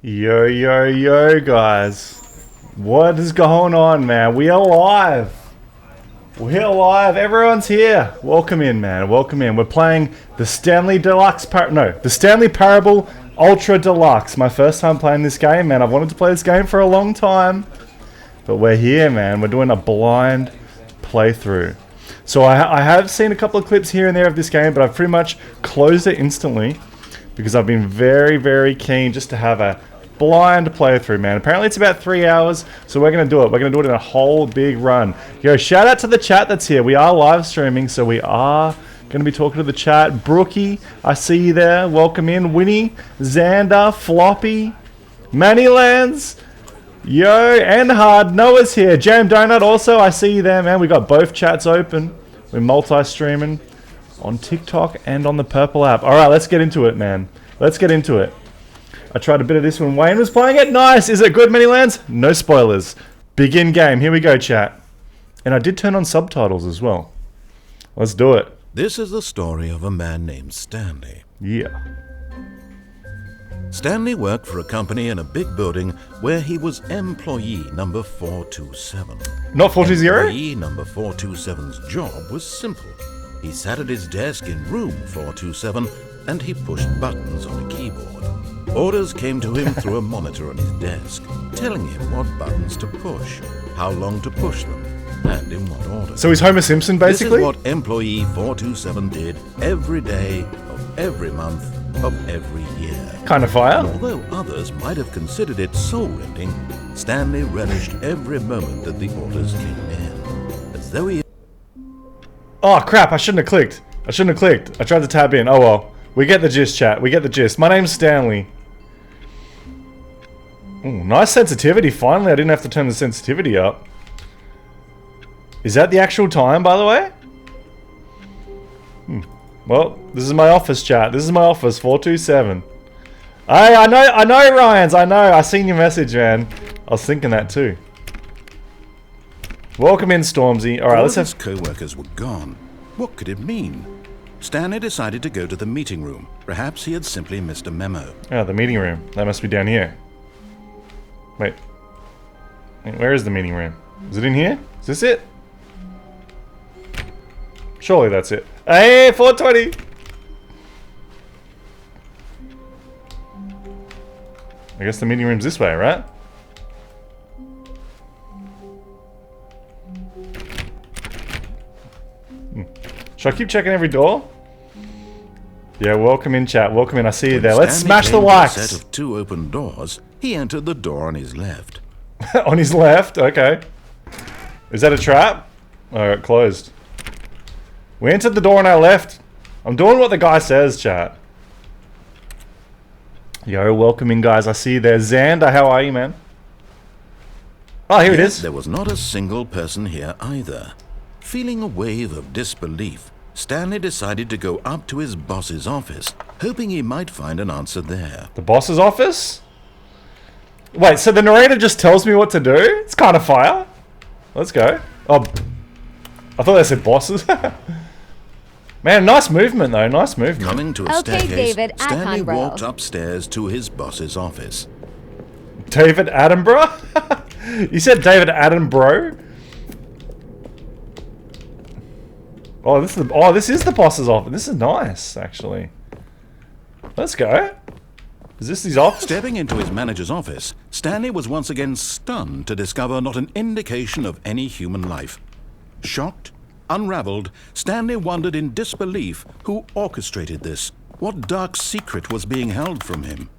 Yo, yo, yo, guys. What is going on, man? We are live. We're live. Everyone's here. Welcome in, man. Welcome in. We're playing the Stanley the Stanley Parable Ultra Deluxe. My first time playing this game, man. I've wanted to play this game for a long time. But we're here, man. We're doing a blind playthrough. So I have seen a couple of clips here and there of this game, but I've pretty much closed it instantly because I've been very, very keen just to have a blind playthrough, man. Apparently it's about 3 hours, so we're going to do it. We're going to do it in a whole big run. Yo, shout out to the chat that's here. We are live streaming, so we are going to be talking to the chat. Brookie, I see you there. Welcome in. Winnie, Xander, Floppy, Mannylands, yo, and Hard. Noah's here. Jam Donut also, I see you there, man. We got both chats open. We're multi-streaming on TikTok and on the Purple app. Alright, let's get into it, man. Let's get into it. I tried a bit of this when Wayne was playing it. Nice! Is it good, Manylands? No spoilers. Begin game. Here we go, chat. And I did turn on subtitles as well. Let's do it. This is the story of a man named Stanley. Yeah. Stanley worked for a company in a big building where he was employee number 427. Not 420? Employee number 427's job was simple. He sat at his desk in room 427 and he pushed buttons on a keyboard. Orders came to him through a monitor on his desk, telling him what buttons to push, how long to push them, and in what order. So he's Homer Simpson, basically? This is what employee 427 did every day of every month of every year. Kind of fire. And although others might have considered it soul-rending, Stanley relished every moment that the orders came in, as though he... Oh, crap, I shouldn't have clicked. I tried to tab in. Oh, well. We get the gist, chat. We get the gist. My name's Stanley. Ooh, nice sensitivity. Finally, I didn't have to turn the sensitivity up. Is that the actual time, by the way? Well, this is my office, chat. This is my office, 427. Hey, I know, Ryans. I know. I seen your message, man. I was thinking that too. Welcome in, Stormzy. All right, let's have... His co-workers were gone. What could it mean? Stanley decided to go to the meeting room. Perhaps he had simply missed a memo. Oh, the meeting room. That must be down here. Wait. Where is the meeting room? Is it in here? Is this it? Surely that's it. Hey, 420! I guess the meeting room's this way, right? Should I keep checking every door? Yeah, welcome in, chat. Welcome in. I see you there. Let's smash the likes. Set of two open doors. He entered the door on his left. On his left? Okay. Is that a trap? Oh, it closed. We entered the door on our left. I'm doing what the guy says, chat. Yo, welcome in, guys. I see you there. Xander, how are you, man? Oh, here it is. There was not a single person here either. Feeling a wave of disbelief, Stanley decided to go up to his boss's office, hoping he might find an answer there. The boss's office? Wait, so the narrator just tells me what to do? It's kind of fire. Let's go. Oh, I thought they said bosses. Man, nice movement though, nice movement. Coming to a staircase, David Stanley Attenborough. walked upstairs to his boss's office. David Attenborough? You said David Attenborough? Oh, this is the boss's office. This is nice, actually. Let's go. Is this his office? Stepping into his manager's office, Stanley was once again stunned to discover not an indication of any human life. Shocked, unraveled, Stanley wondered in disbelief who orchestrated this. What dark secret was being held from him?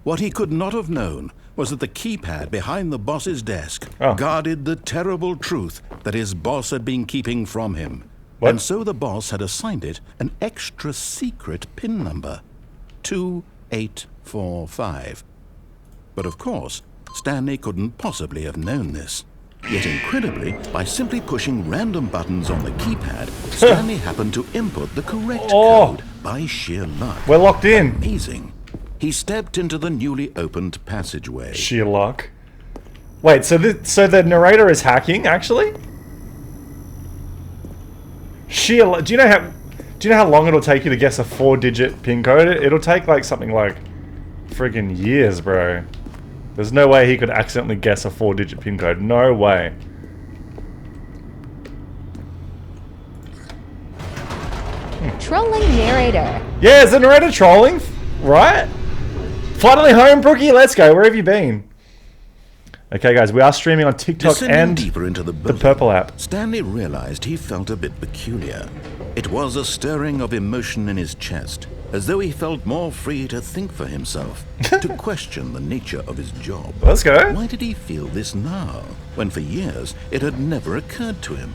What he could not have known was that the keypad behind the boss's desk guarded the terrible truth that his boss had been keeping from him. What? And so the boss had assigned it an extra secret PIN number, 2845. But of course, Stanley couldn't possibly have known this. Yet incredibly, by simply pushing random buttons on the keypad, Stanley happened to input the correct code by sheer luck. We're locked in. Amazing. He stepped into the newly opened passageway. Sheer luck. Wait, so the narrator is hacking, actually? Sheer luck. Do you know how long it'll take you to guess a 4-digit PIN code? It'll take like something like friggin' years, bro. There's no way he could accidentally guess a 4-digit pin code. No way. Trolling narrator. Yeah, is the narrator trolling? Right? Finally home, Brookie. Let's go. Where have you been? Okay, guys, we are streaming on TikTok Descending and deeper into the Purple app. Stanley realized he felt a bit peculiar. It was a stirring of emotion in his chest, as though he felt more free to think for himself, to question the nature of his job. Let's go. Why did he feel this now, when for years it had never occurred to him?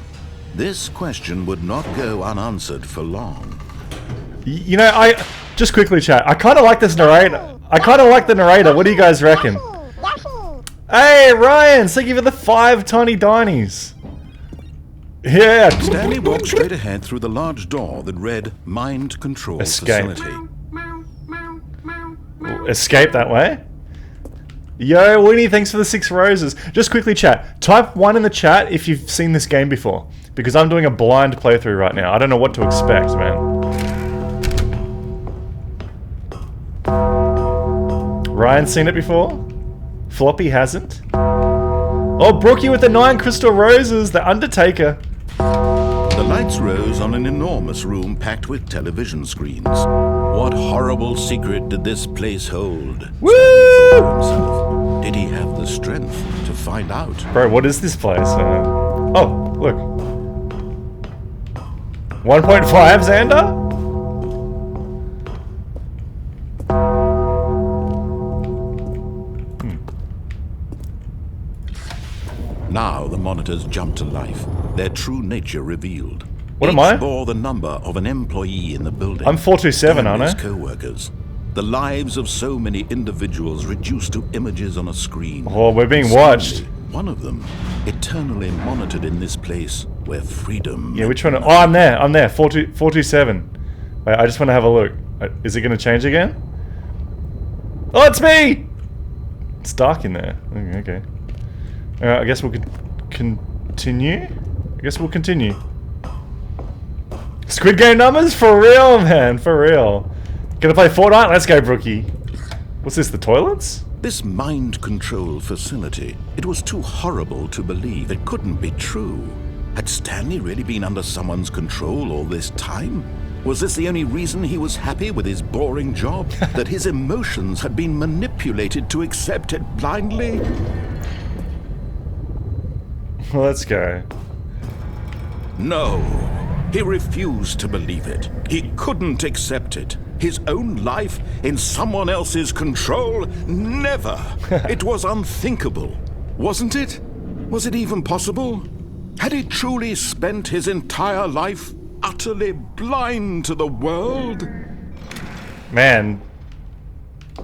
This question would not go unanswered for long. You know, just quickly, chat. I kind of like this narrator. I kind of like the narrator. What do you guys reckon? Hey, Ryan! Thank you for the 5 tiny dinies. Yeah. Stanley walked straight ahead through the large door that read Mind Control Escape. Facility. Escape that way. Yo, Winnie, thanks for the 6 roses. Just quickly, chat. Type 1 in the chat if you've seen this game before. Because I'm doing a blind playthrough right now. I don't know what to expect, man. Ryan's seen it before? Floppy hasn't? Oh, Brookie with the 9 crystal roses, the Undertaker. The lights rose on an enormous room packed with television screens. What horrible secret did this place hold? Woo! Stanley thought to himself. Did he have the strength to find out? Bro, what is this place? Oh, look. 1.5, Xander? Now the monitors jumped to life, their true nature revealed. What am Each I? bore the number of an employee in the building. I'm 427, aren't I? Stanley's co-workers. The lives of so many individuals reduced to images on a screen. Oh, we're being Stanley, watched. one of them, eternally monitored in this place where freedom... Yeah, which one? Oh, I'm there. 427. Wait, I just want to have a look. Is it going to change again? Oh, it's me! It's dark in there. Okay. I guess we'll continue. Squid Game numbers? For real, man. For real. Gonna play Fortnite? Let's go, Brookie. What's this, the toilets? This mind control facility, it was too horrible to believe. It couldn't be true. Had Stanley really been under someone's control all this time? Was this the only reason he was happy with his boring job? That his emotions had been manipulated to accept it blindly? Let's go. No. He refused to believe it. He couldn't accept it. His own life in someone else's control? Never. It was unthinkable. Wasn't it? Was it even possible? Had he truly spent his entire life utterly blind to the world? Man.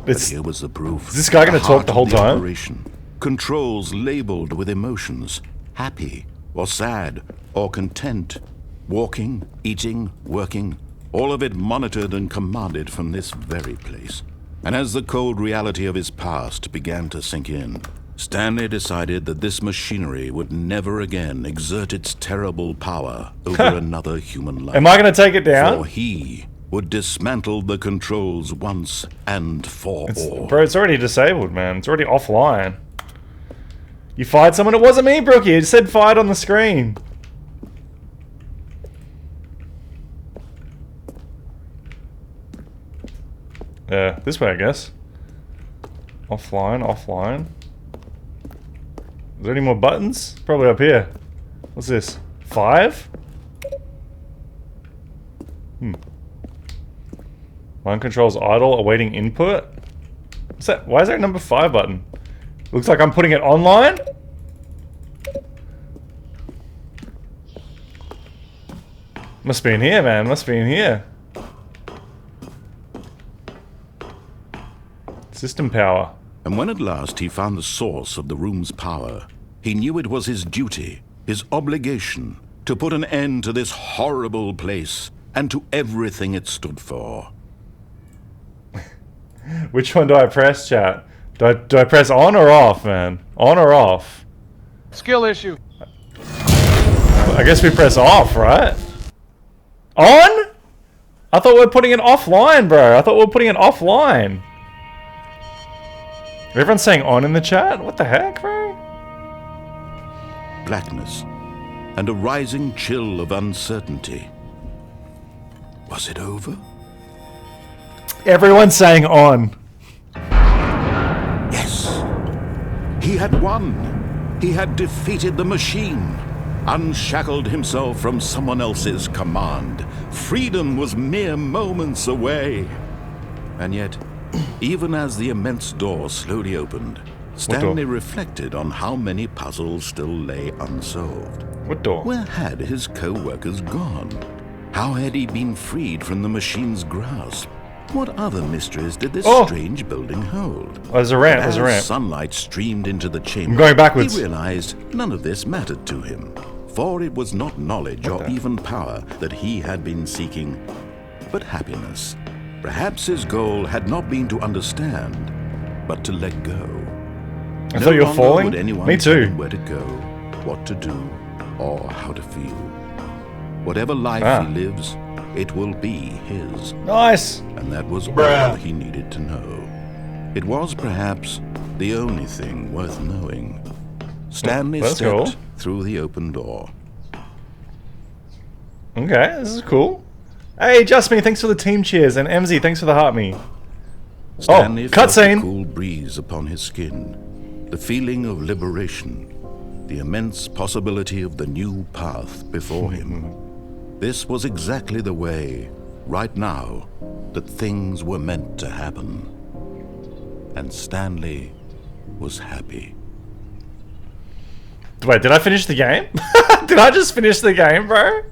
But here was the proof. Is this guy going to talk the whole time? Operation. Controls labeled with emotions. Happy, or sad, or content. Walking, eating, working. All of it monitored and commanded from this very place. And as the cold reality of his past began to sink in, Stanley decided that this machinery would never again exert its terrible power over another human life. Am I going to take it down? For he would dismantle the controls once and for all. Bro, it's already disabled, man. It's already offline. You fired someone? It wasn't me, Brookie. It said fired on the screen. Yeah, this way, I guess. Offline. Is there any more buttons? Probably up here. What's this? 5? Mind controls idle, awaiting input. What's that? Why is there a number 5 button? Looks like I'm putting it online? Must be in here, man. Must be in here. System power. And when at last he found the source of the room's power, he knew it was his duty, his obligation, to put an end to this horrible place and to everything it stood for. Which one do I press, chat? Do I press on or off, man? On or off? Skill issue. I guess we press off, right? On? I thought we were putting it offline, bro. I thought we were putting it offline. Everyone's saying on in the chat? What the heck, bro? Blackness and a rising chill of uncertainty. Was it over? Everyone's saying on. Yes. He had won. He had defeated the machine, unshackled himself from someone else's command. Freedom was mere moments away. And yet, even as the immense door slowly opened, Stanley reflected on how many puzzles still lay unsolved. What door? Where had his co-workers gone? How had he been freed from the machine's grasp? What other mysteries did this strange building hold? Oh, there's a ramp, there's a ramp. As sunlight streamed into the chamber, I'm going backwards. He realized none of this mattered to him, for it was not knowledge or even power that he had been seeking, but happiness. Perhaps his goal had not been to understand, but to let go. I thought you were falling? Me too. Where to go, what to do, or how to feel. Whatever life he lives, it will be his. Nice! And that was all he needed to know. It was perhaps the only thing worth knowing. Stanley stepped through the open door. Okay, this is cool. Hey, Just Me, thanks for the team cheers, and MZ, thanks for the heart me. Stanley felt the cutscene! Cool breeze upon his skin, the feeling of liberation, the immense possibility of the new path before him. This was exactly the way, right now, that things were meant to happen. And Stanley was happy. Wait, did I finish the game? Did I just finish the game, bro?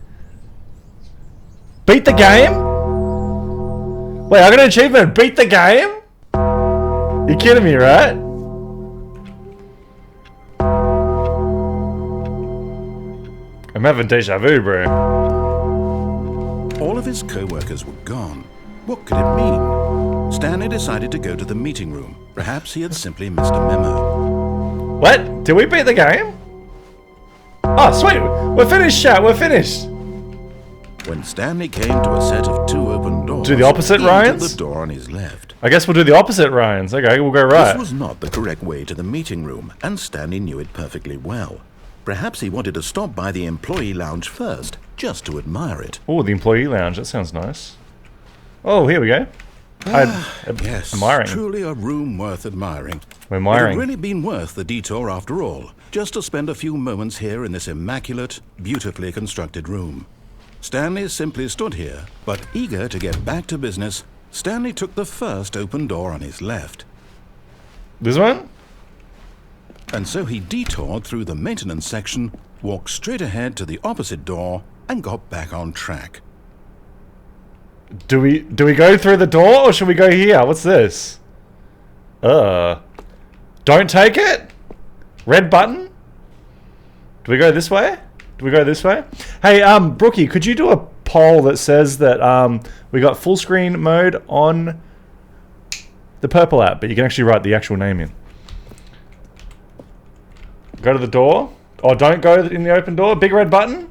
Beat the game? Wait, I got an achievement. Beat the game? You're kidding me, right? I'm having deja vu, bro. All of his co-workers were gone. What could it mean? Stanley decided to go to the meeting room. Perhaps he had simply missed a memo. What? Did we beat the game? Oh, sweet. We're finished, chat. We're finished. When Stanley came to a set of two open doors, do the opposite, Ryans? The door on his left. I guess we'll do the opposite, Ryans. Okay, we'll go right. This was not the correct way to the meeting room, and Stanley knew it perfectly well. Perhaps he wanted to stop by the employee lounge first, just to admire it. Oh, the employee lounge. That sounds nice. Oh, here we go. Yes, admiring. Truly a room worth admiring. We're admiring. It had really been worth the detour after all, just to spend a few moments here in this immaculate, beautifully constructed room. Stanley simply stood here, but eager to get back to business, Stanley took the first open door on his left. This one? And so he detoured through the maintenance section, walked straight ahead to the opposite door, and got back on track. Do we go through the door, or should we go here? What's this? Don't take it? Red button? Do we go this way? Do we go this way? Hey, Brookie, could you do a poll that says that we got full screen mode on the purple app, but you can actually write the actual name in. Go to the door. Oh, don't go in the open door. Big red button.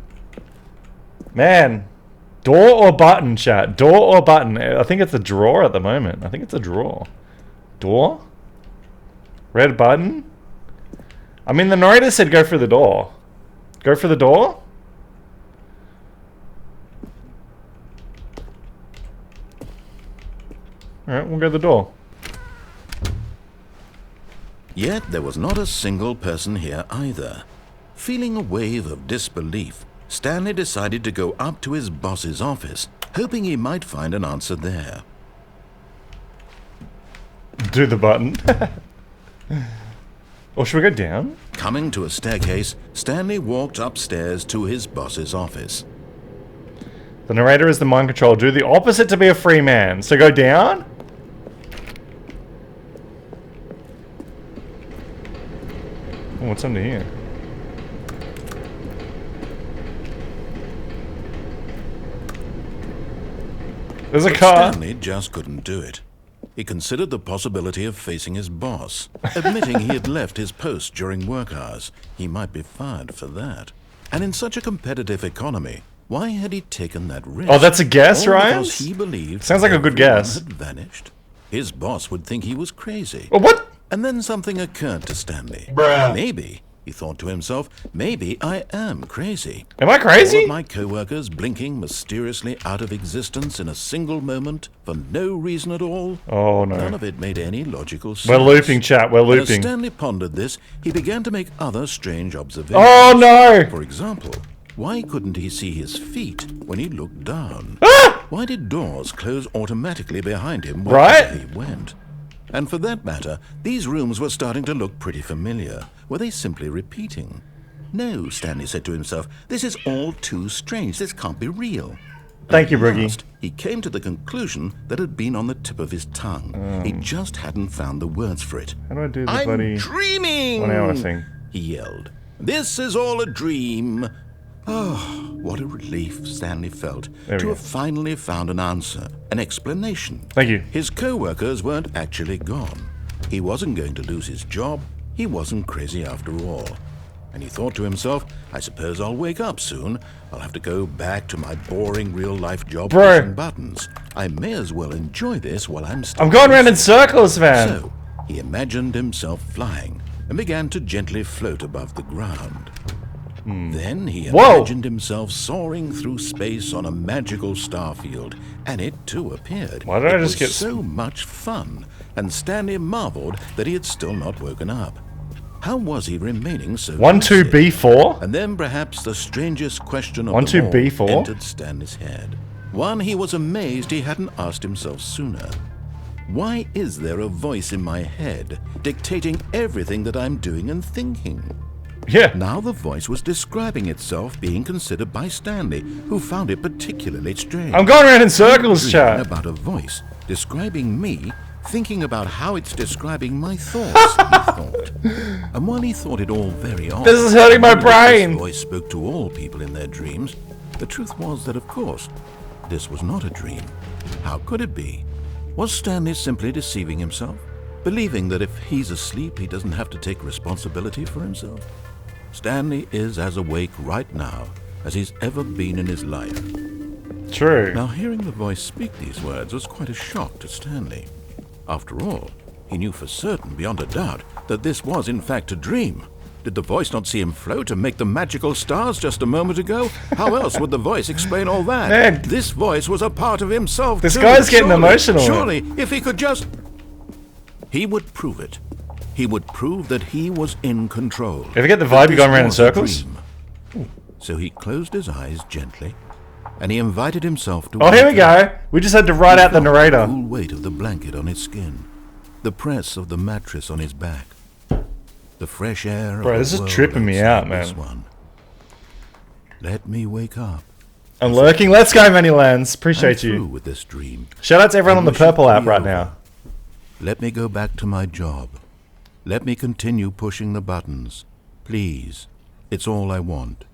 Man. Door or button, chat? Door or button? I think it's a drawer at the moment. I think it's a drawer. Door? Red button? I mean, the narrator said go for the door. Go for the door? Alright, we'll go to the door. Yet there was not a single person here either. Feeling a wave of disbelief, Stanley decided to go up to his boss's office, hoping he might find an answer there. Do the button. Or should we go down? Coming to a staircase, Stanley walked upstairs to his boss's office. The narrator is the mind control. Do the opposite to be a free man. So go down? Oh, what's under here? There's a car. Stanley just couldn't do it. He considered the possibility of facing his boss, admitting he had left his post during work hours. He might be fired for that. And in such a competitive economy, why had he taken that risk? Oh, that's a guess, All Ryan? because he believed sounds like a good guess. Had vanished. His boss would think he was crazy. Oh, what? And then something occurred to Stanley. Maybe, he thought to himself, maybe I am crazy. Am I crazy? All of my co-workers blinking mysteriously out of existence in a single moment for no reason at all. Oh no. None of it made any logical sense. We're looping, chat. We're And as looping. Stanley pondered this, he began to make other strange observations. Oh no! For example, why couldn't he see his feet when he looked down? Ah! Why did doors close automatically behind him Right? wherever he went? And for that matter, these rooms were starting to look pretty familiar. Were they simply repeating? No, Stanley said to himself, this is all too strange. This can't be real. Thank you, At Broogie. last, he came to the conclusion that had been on the tip of his tongue. He just hadn't found the words for it. How do I do the I'm bloody dreaming! 1 hour thing? He yelled. This is all a dream. Oh, what a relief Stanley felt There we to go. have finally found an answer, an explanation. Thank you. His co-workers weren't actually gone. He wasn't going to lose his job. He wasn't crazy after all. And he thought to himself, I suppose I'll wake up soon. I'll have to go back to my boring real-life job Bro. pushing buttons. I may as well enjoy this while I'm still I'm going around in busy." circles, man. So, he imagined himself flying and began to gently float above the ground. Then he Whoa. imagined himself soaring through space on a magical starfield, and it too appeared. Why did I It just was get so much fun, and Stanley marveled that he had still not woken up. How was he remaining so 1-2 lucid? B4? And then perhaps the strangest question of 1-2 them all B4? entered Stanley's head. One he was amazed he hadn't asked himself sooner. Why is there a voice in my head dictating everything that I'm doing and thinking? Yeah. Now the voice was describing itself being considered by Stanley, who found it particularly strange. I'm going around in circles, Dreaming chat. about a voice describing me, thinking about how it's describing my thoughts, he thought. And while he thought it all very odd, This is hurting my and wondered if brain. This voice spoke to all people in their dreams. The truth was that, of course, this was not a dream. How could it be? Was Stanley simply deceiving himself, believing that if he's asleep, he doesn't have to take responsibility for himself? Stanley is as awake right now as he's ever been in his life. True. Now, hearing the voice speak these words was quite a shock to Stanley. After all, he knew for certain, beyond a doubt, that this was in fact a dream. Did the voice not see him float and make the magical stars just a moment ago? How else would the voice explain all that? Man. This voice was a part of himself, This too. guy's getting Surely, emotional. Surely, if he could just... He would prove it. He would prove that he was in control. Ever get the That vibe you're going this around in was a circles? dream. So he closed his eyes gently, and he invited himself to... Oh, here we wake up. go. We just had to write out the The narrator. cool weight of the blanket on his skin, the press of the mattress on his back, the fresh air. Bro, of this the is world tripping me outside out, man. this one. Let me wake up. I'm lurking. Let's go, Manylands. I'm Appreciate through you. with this dream. Shout out to everyone on the wish it purple could app be right over. now. Let me go back to my job. Let me continue pushing the buttons. Please. It's all I want.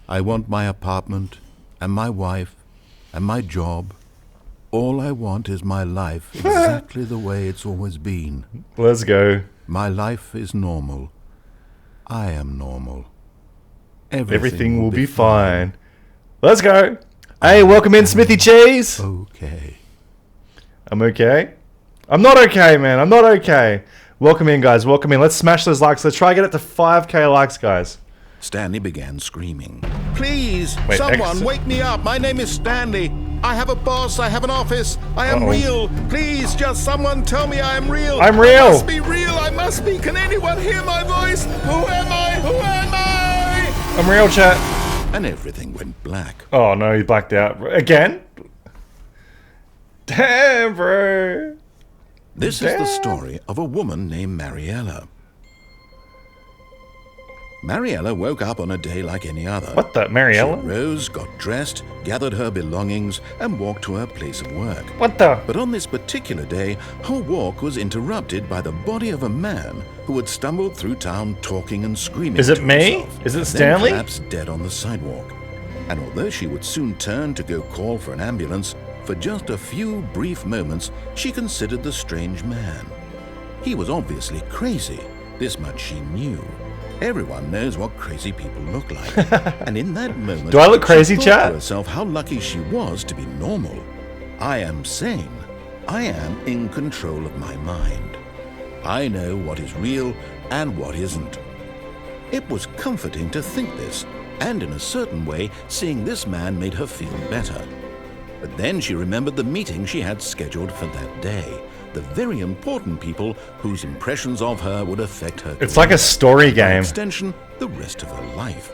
I want my apartment, and my wife, and my job. All I want is my life exactly the way it's always been. Let's go. My life is normal. I am normal. Everything will be fine. Let's go. Hey, welcome in, Smithy Cheese. Okay. I'm okay. I'm not okay, man. I'm not okay. Welcome in, guys. Welcome in. Let's smash those likes. Let's try to get it to 5k likes, guys. Stanley began screaming. Please, Wait, someone exit. wake me up. My name is Stanley. I have a boss. I have an office. I am Uh-oh. real. Please, just someone tell me I am real. I'm I real. must be real. I must be. Can anyone hear my voice? Who am I? Who am I? I'm real, chat. And everything went black. Oh, no, he blacked out. Again? Damn, bro. This is the story of a woman named Mariella. Mariella woke up on a day like any other. What the? She Mariella? rose, got dressed, gathered her belongings, and walked to her place of work. What the? But on this particular day, her walk was interrupted by the body of a man who had stumbled through town talking and screaming. Is it to me? himself, Is it and Stanley? Then collapsed dead on the sidewalk. And although she would soon turn to go call for an ambulance, for just a few brief moments, she considered the strange man. He was obviously crazy. This much she knew. Everyone knows what crazy people look like. And in that moment, Do I look crazy, she thought chat? to herself how lucky she was to be normal. I am sane. I am in control of my mind. I know what is real and what isn't. It was comforting to think this, and in a certain way, seeing this man made her feel better. But then she remembered the meeting she had scheduled for that day. The very important people whose impressions of her would affect her. It's like a story By game. extension, the rest of her life.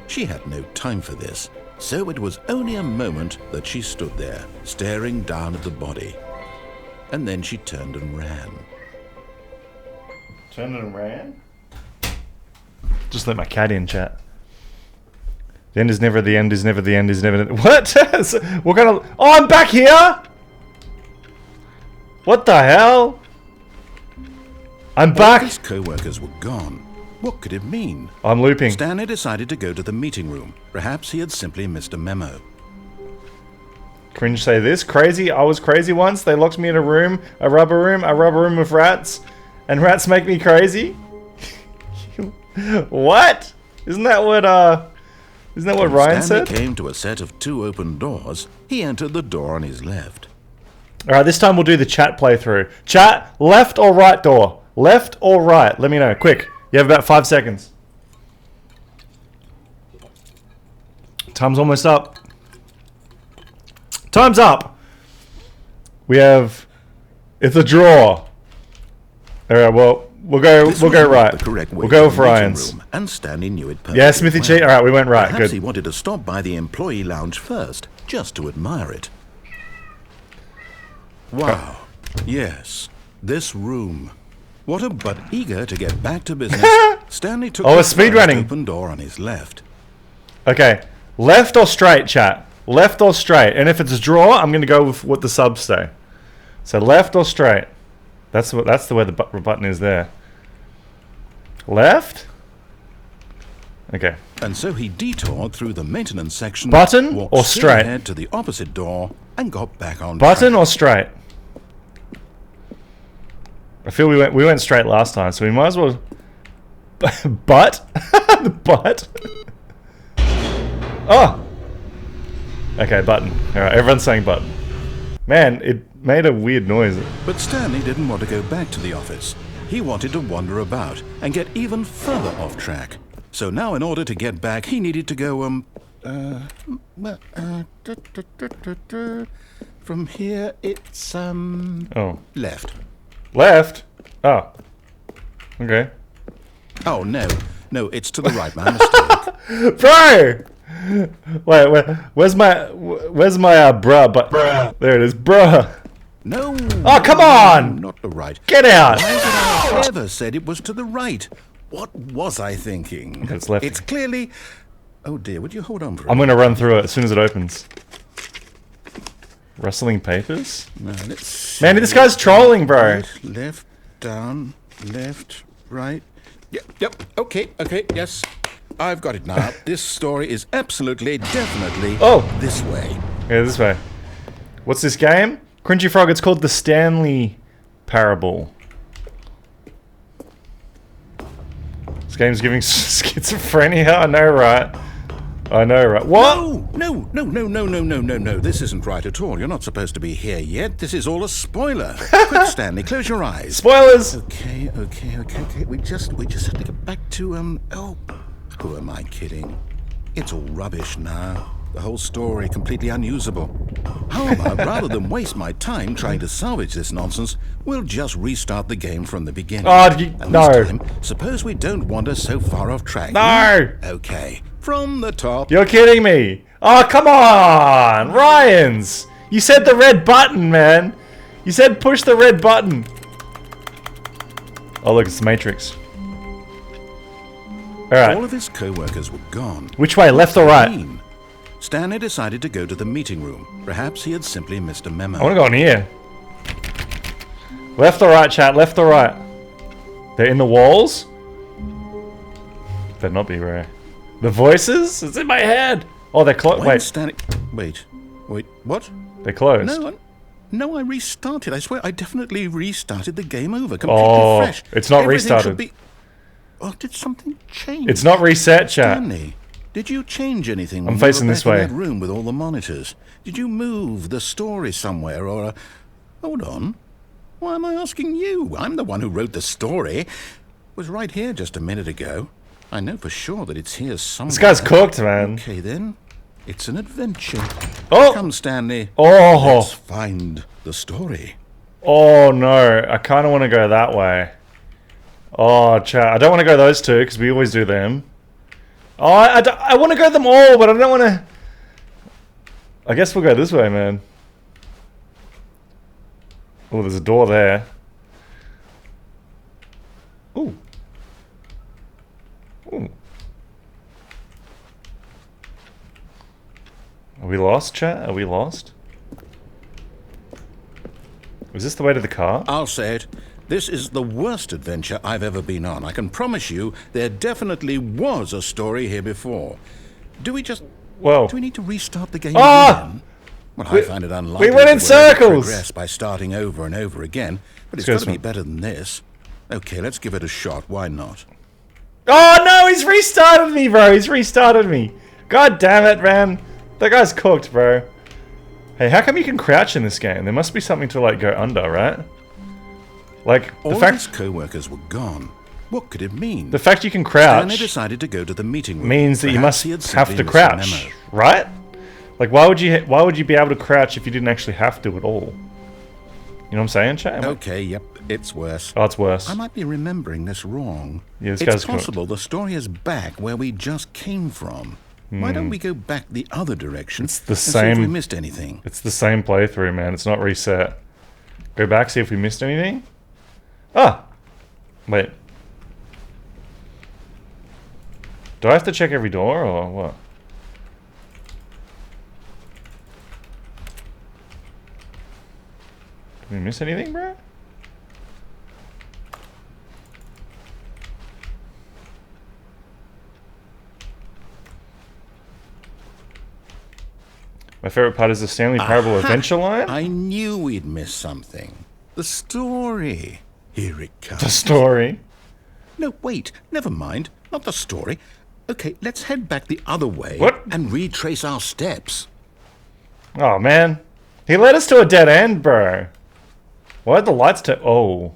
She had no time for this, so it was only a moment that she stood there, staring down at the body. And then she turned and ran. Turned and ran? Just let my cat in, chat. The end is never the end is never the end is never the... What? What kind of... Oh, I'm back here? What the hell? I'm back. All his co-workers were gone. What could it mean? I'm looping. Stanley decided to go to the meeting room. Perhaps he had simply missed a memo. Cringe say this. Crazy. I was crazy once. They locked me in a room. A rubber room with rats. And rats make me crazy? What? Isn't that what Ryan said? Stanley came to a set of 2 open doors. He entered the door on his left. Alright, this time we'll do the chat playthrough. Chat, left or right door? Left or right? Let me know. Quick. You have about 5 seconds. Time's almost up. Time's up! We have... It's a draw. Alright, well, we'll go right. We'll go with Ryan's. And Stanley knew it perfectly. Yeah, Smithy well. cheat. Alright, we went right. Perhaps he Good. wanted to stop by the employee lounge first, just to admire it. Wow. Yes. This room. But eager to get back to business, Stanley took the speed running. open door on his left. Okay. Left or straight, chat? Left or straight? And if it's a draw, I'm going to go with what the subs say. So left or straight? That's the way the button is there. Left? Okay. And so he detoured through the maintenance section. Button walked or straight straight? ahead to the opposite door and got back on Button track. or straight? I feel we went straight last time, so we might as well. Butt? The butt? Oh! Okay, button. Alright, everyone's saying button. Man, it made a weird noise. But Stanley didn't want to go back to the office. He wanted to wander about and get even further off track. So now in order to get back, he needed to go, from here it's, Oh. left. Left? Oh. Okay. Oh, no. No, it's to the right, my mistake. Bro! Wait, where's my bruh? But there it is, bruh. No. Oh, come on! Not the right. Get out! Why would I have ever said it was to the right? What was I thinking? It's left. It's clearly... Oh dear, would you hold on for a I'm gonna run through it as soon as it opens. Rustling papers? No, let's see. Man, this guy's trolling, bro. Right, left, down, left, right. Yep, okay, yes. I've got it now. This story is absolutely, definitely this way. Yeah, this way. What's this game? Cringy Frog, it's called the Stanley Parable. This game's giving schizophrenia, I know, right? I know, right? What? No. This isn't right at all. You're not supposed to be here yet. This is all a spoiler. Quick, Stanley, close your eyes. Spoilers! Okay. We just have to get back to, who am I kidding? It's all rubbish now. The whole story completely unusable. How about, rather than waste my time trying to salvage this nonsense, we'll just restart the game from the beginning. Oh, and no. this time, suppose we don't wander so far off track. No! Okay, from the top. You're kidding me. Oh, come on! Ryans! You said the red button, man. You said push the red button. Oh, look, it's the Matrix. Alright. All of his co-workers were gone. Which way, left or right? Stanley decided to go to the meeting room. Perhaps he had simply missed a memo. I want to go in here. Left or right, chat? Left or right? They're in the walls? Better not be rare. The voices? It's in my head. Oh, they're closed. Wait. Stanley... Wait, what? They're closed. No, I restarted. I swear, I definitely restarted the game over. Completely fresh. It's not Everything restarted. should be... Oh, did something change? It's not reset, chat. Stanley, did you change anything? I'm facing this way. In that room with all the monitors. Did you move the story somewhere, or? Hold on. Why am I asking you? I'm the one who wrote the story. It was right here just a minute ago. I know for sure that it's here somewhere. This guy's cooked, man. Okay, then. It's an adventure. Oh! Come, Stanley. Oh! Let's find the story. Oh, no. I kind of want to go that way. Oh, chat. I don't want to go those two, because we always do them. Oh, I want to go them all, but I don't want to... I guess we'll go this way, man. Oh, there's a door there. Ooh. Ooh. Are we lost, chat? Are we lost? Is this the way to the car? I'll say it. This is the worst adventure I've ever been on. I can promise you there definitely was a story here before. Do we just... Whoa. Do we need to restart the game Ah! again? Well, I find it unlikely we went in that we'll ever circles! progress by starting over and over again, but it's Let's got go to be better than this. Okay, let's give it a shot. Why not? Oh no, he's restarted me, bro. He's restarted me. God damn it, man. That guy's cooked, bro. Hey, how come you can crouch in this game? There must be something to, like, go under, right? Like, All the of fact... his co-workers were gone. What could it mean? The fact you can Stanley crouch decided to go to the meeting room. means that you Perhaps must he had have simply to missed a crouch, memo. right? Like, why would you be able to crouch if you didn't actually have to at all? You know what I'm saying, chat? Okay, yep, it's worse. Oh, it's worse. I might be remembering this wrong. Yeah, this it's guy's cooked. possible the story is back where we just came from. Why don't we go back the other direction? It's the and see if same- we missed anything. It's the same playthrough, man. It's not reset. Go back, see if we missed anything. Ah! Wait. Do I have to check every door, or what? Did we miss anything, bro? My favorite part is the Stanley Parable Adventure line. I knew we'd miss something. The story. Here it comes. The story. No, wait. Never mind. Not the story. Okay, let's head back the other way What? and retrace our steps. Oh, man. He led us to a dead end, bro. Why did the lights turn... Oh.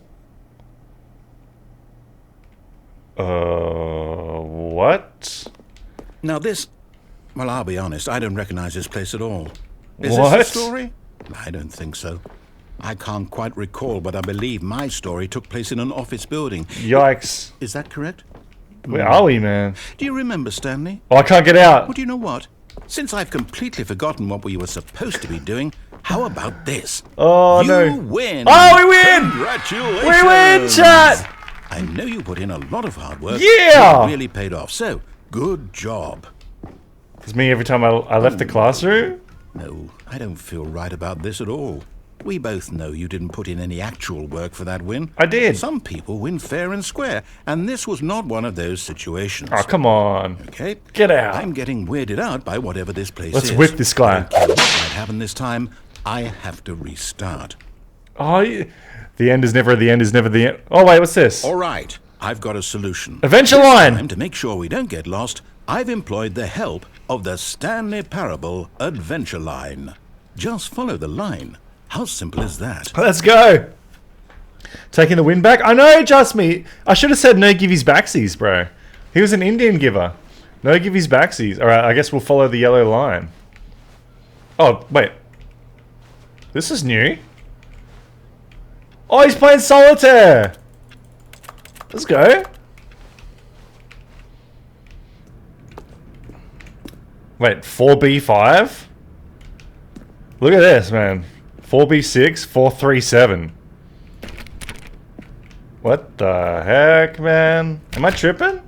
What? Now this... Well, I'll be honest. I don't recognize this place at all. Is What? this the story? I don't think so. I can't quite recall, but I believe my story took place in an office building. Yikes. Is that correct? Where are we, man? Do you remember, Stanley? Oh, I can't get out. Well, do you know what? Since I've completely forgotten what we were supposed to be doing, how about this? Oh, you no. win! Oh, we win! Congratulations! We win, chat! I know you put in a lot of hard work. Yeah! It really paid off. So, good job. It's me every time I left the classroom. No, I don't feel right about this at all. We both know you didn't put in any actual work for that win. I did. Some people win fair and square, and this was not one of those situations. Oh, come on. Okay? Get out. I'm getting weirded out by whatever this place Let's is. whip this guy. I don't care what might happen this time. I have to restart. Oh, the end is never the end is never the end. Oh, wait, what's this? All right, I've got a solution. Adventure This line! time, to make sure we don't get lost, I've employed the help of the Stanley Parable Adventure Line. Just follow the line. How simple is that? Let's go. Taking the win back? I know, just me. I should have said no givey's backsies, bro. He was an Indian giver. No givey's backsies. Alright, I guess we'll follow the yellow line. Oh, wait. This is new. Oh, he's playing solitaire. Let's go. Wait, 4B5? Look at this, man. 4B6, 437. What the heck, man? Am I tripping?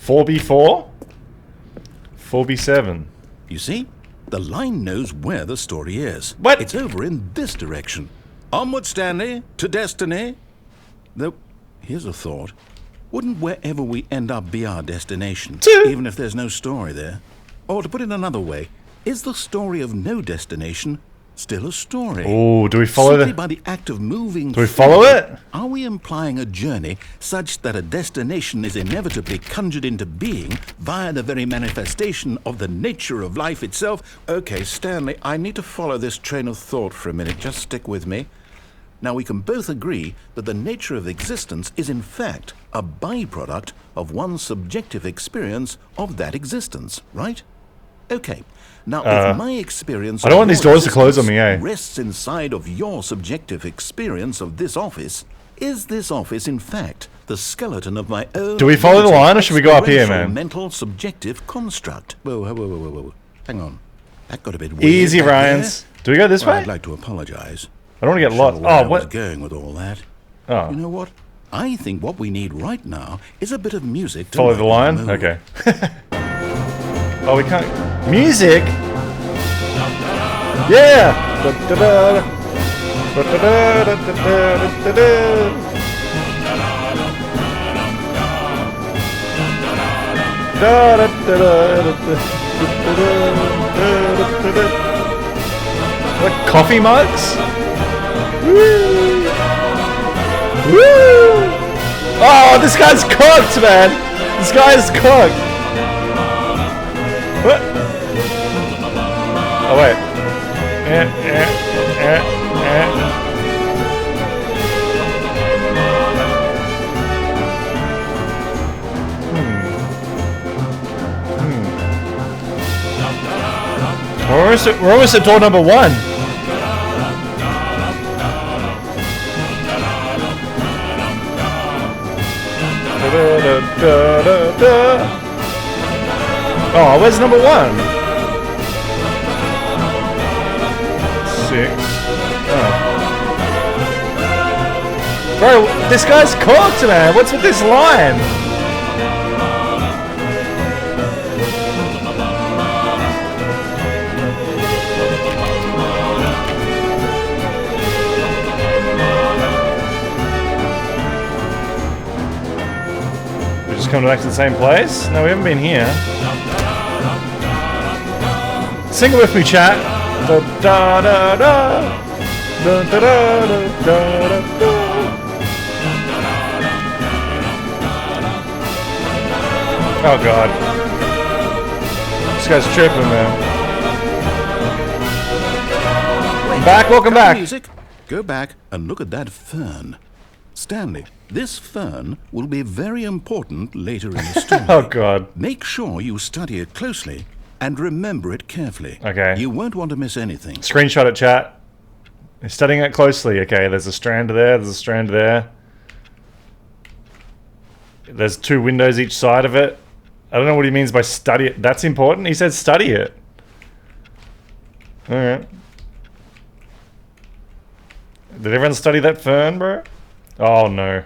4B4? 4B7. You see? The line knows where the story is. What? It's over in this direction. Onward, Stanley, to destiny. Though, here's a thought. Wouldn't wherever we end up be our destination, even if there's no story there? Or to put it another way, is the story of no destination still a story? Oh, do we follow Simply the... by the act of moving Do we follow forward, it? Are we implying a journey such that a destination is inevitably conjured into being via the very manifestation of the nature of life itself? Okay, Stanley, I need to follow this train of thought for a minute. Just stick with me. Now we can both agree that the nature of existence is in fact a byproduct of one's subjective experience of that existence, right? Okay. Now, if my experience I don't want of these your doors to close on me, existence eh? rests inside of your subjective experience of this office, is this office in fact the skeleton of my own? Do we follow the line or should we go up here, experiential man? Mental subjective construct. Whoa. Hang on. That got a bit weird. Easy, back Ryans. Do we go this there. way? I'd like to apologize. I don't want to get lost. Where I Oh, was what? going with all that. Oh. You know what? I think what we need right now is a bit of music to Follow the line? lighten mood. Okay. Oh, we can't. Music? Yeah! Da-da-da. Da-da-da, da-da-da, What, coffee mugs? Woo! Woo! Oh, this guy's cooked, man! This guy is cooked! What? Oh, wait. We're almost at door number 1. Oh, where's number 1? 6. Oh. Bro, this guy's cooked, man. What's with this line? We just come back to the same place? No, we haven't been here. Sing it with me, chat. Da da da da. Da da da da da da. Oh god. This guy's tripping, man. Back, welcome back. Music. Go back and look at that fern. Stanley, this fern will be very important later in the story. Oh god. Make sure you study it closely and remember it carefully. Okay. You won't want to miss anything. Screenshot it, chat. You're studying it closely. Okay, there's a strand there, there's a strand there. There's 2 windows each side of it. I don't know what he means by study it. That's important? He said study it. Alright. Did everyone study that fern, bro? Oh, no.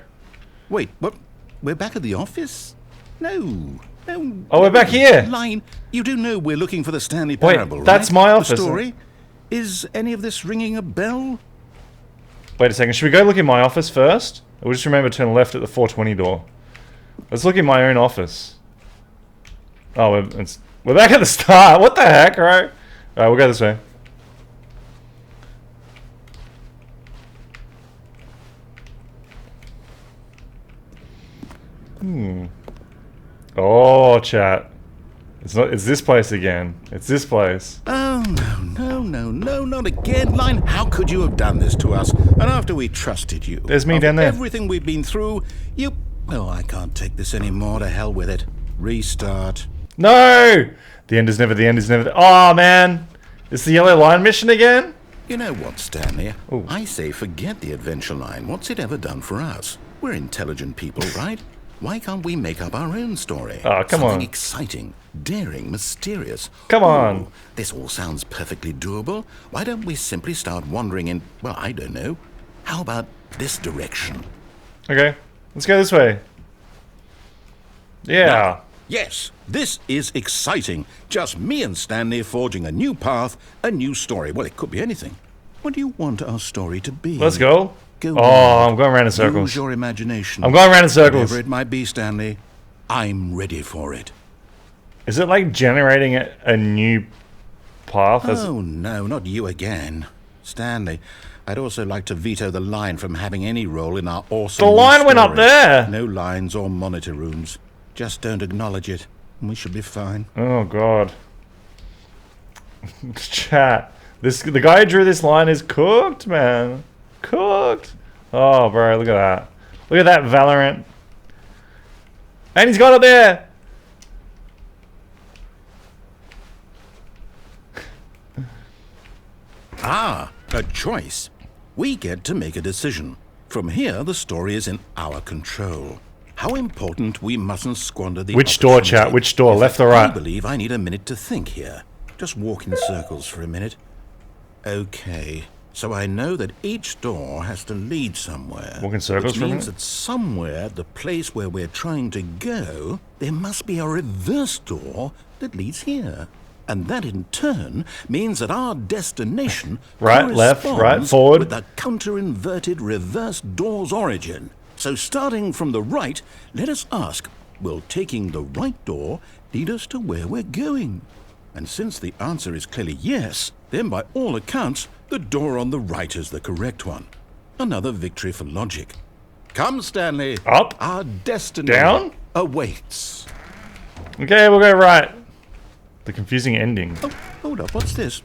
Wait, what? We're back at the office? No. Oh, we're back here. Line, you do know we're looking for the Stanley Parable, Wait, that's right? my The office. story? Is any of this ringing a bell? Wait a second. Should we go look in my office first? Or just remember to turn left at the 420 door? Let's look in my own office. Oh, we're back at the start. What the heck, right? Alright, we'll go this way. Oh, chat. It's this place again. It's this place. Oh, no, not again. Line, how could you have done this to us? And after we trusted you. There's me After down there. Everything we've been through, you... Oh, I can't take this anymore. To hell with it. Restart. No! The end is never the end is never Oh, man! It's the yellow line mission again? You know what, Stanley? Ooh. I say forget the adventure line. What's it ever done for us? We're intelligent people, right? Why can't we make up our own story? Oh, come Something on. exciting, daring, mysterious. Come on. Ooh, this all sounds perfectly doable. Why don't we simply start wandering in, well, I don't know. How about this direction? Okay. Let's go this way. Yeah. Yes, this is exciting. Just me and Stanley forging a new path, a new story. Well, it could be anything. What do you want our story to be? Let's go. Go Oh, on. I'm going around in circles. Use your imagination. I'm going around in circles. Whatever it might be, Stanley, I'm ready for it. Is it like generating a new path? Oh, no, not you again. Stanley, I'd also like to veto the line from having any role in our awesome The new line went up story. there. No lines or monitor rooms. Just don't acknowledge it, and we should be fine. Oh, God. Chat. The guy who drew this line is cooked, man. Cooked. Oh, bro, look at that. Look at that, Valorant. And he's got it there. Ah, a choice. We get to make a decision. From here, the story is in our control. How important we mustn't squander the Which door, chat? Which door? Left or I right? believe I need a minute to think here. Just walk in circles for a minute. Okay, so I know that each door has to lead somewhere. Walk in circles which for a means minute? that somewhere, the place where we're trying to go, there must be a reverse door that leads here. And that in turn means that our destination Right, left, right, corresponds forward. with the counter-inverted reverse door's origin. So starting from the right, let us ask, will taking the right door lead us to where we're going? And since the answer is clearly yes, then by all accounts, the door on the right is the correct one. Another victory for logic. Come, Stanley. Up? Our destiny Down? awaits. Okay, we'll go right. The confusing ending. Oh, hold up, what's this?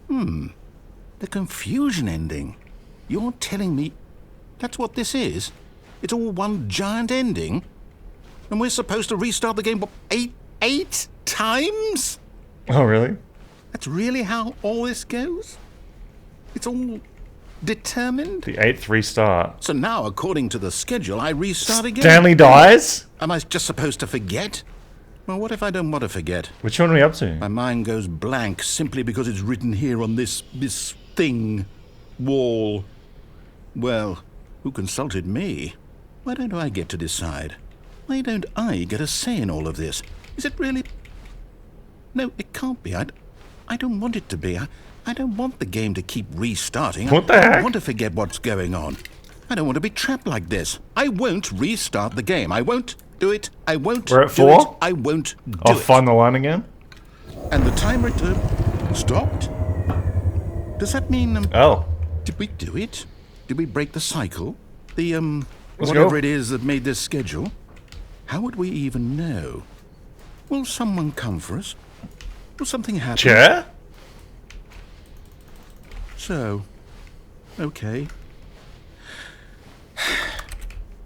The confusion ending. You're telling me that's what this is? It's all one giant ending? And we're supposed to restart the game, what, eight times? Oh, really? That's really how all this goes? It's all determined? The 8th restart. So now, according to the schedule, I restart again? Stanley dies? Am I just supposed to forget? Well, what if I don't want to forget? Which one are we up to? My mind goes blank simply because it's written here on this thing, wall. Well, who consulted me? Why don't I get to decide? Why don't I get a say in all of this? Is it really? No, it can't be. I don't want it to be. I don't want the game to keep restarting. What the I heck? don't want to forget what's going on. I don't want to be trapped like this. I won't restart the game. I won't do it. I won't We're at do 4? it. I won't do I'll it. find the line again. And the timer stopped? Does that mean, Oh. did we do it? Did we break the cycle? The, Let's whatever go. it is that made this schedule? How would we even know? Will someone come for us? Will something happen? Chair? So, okay.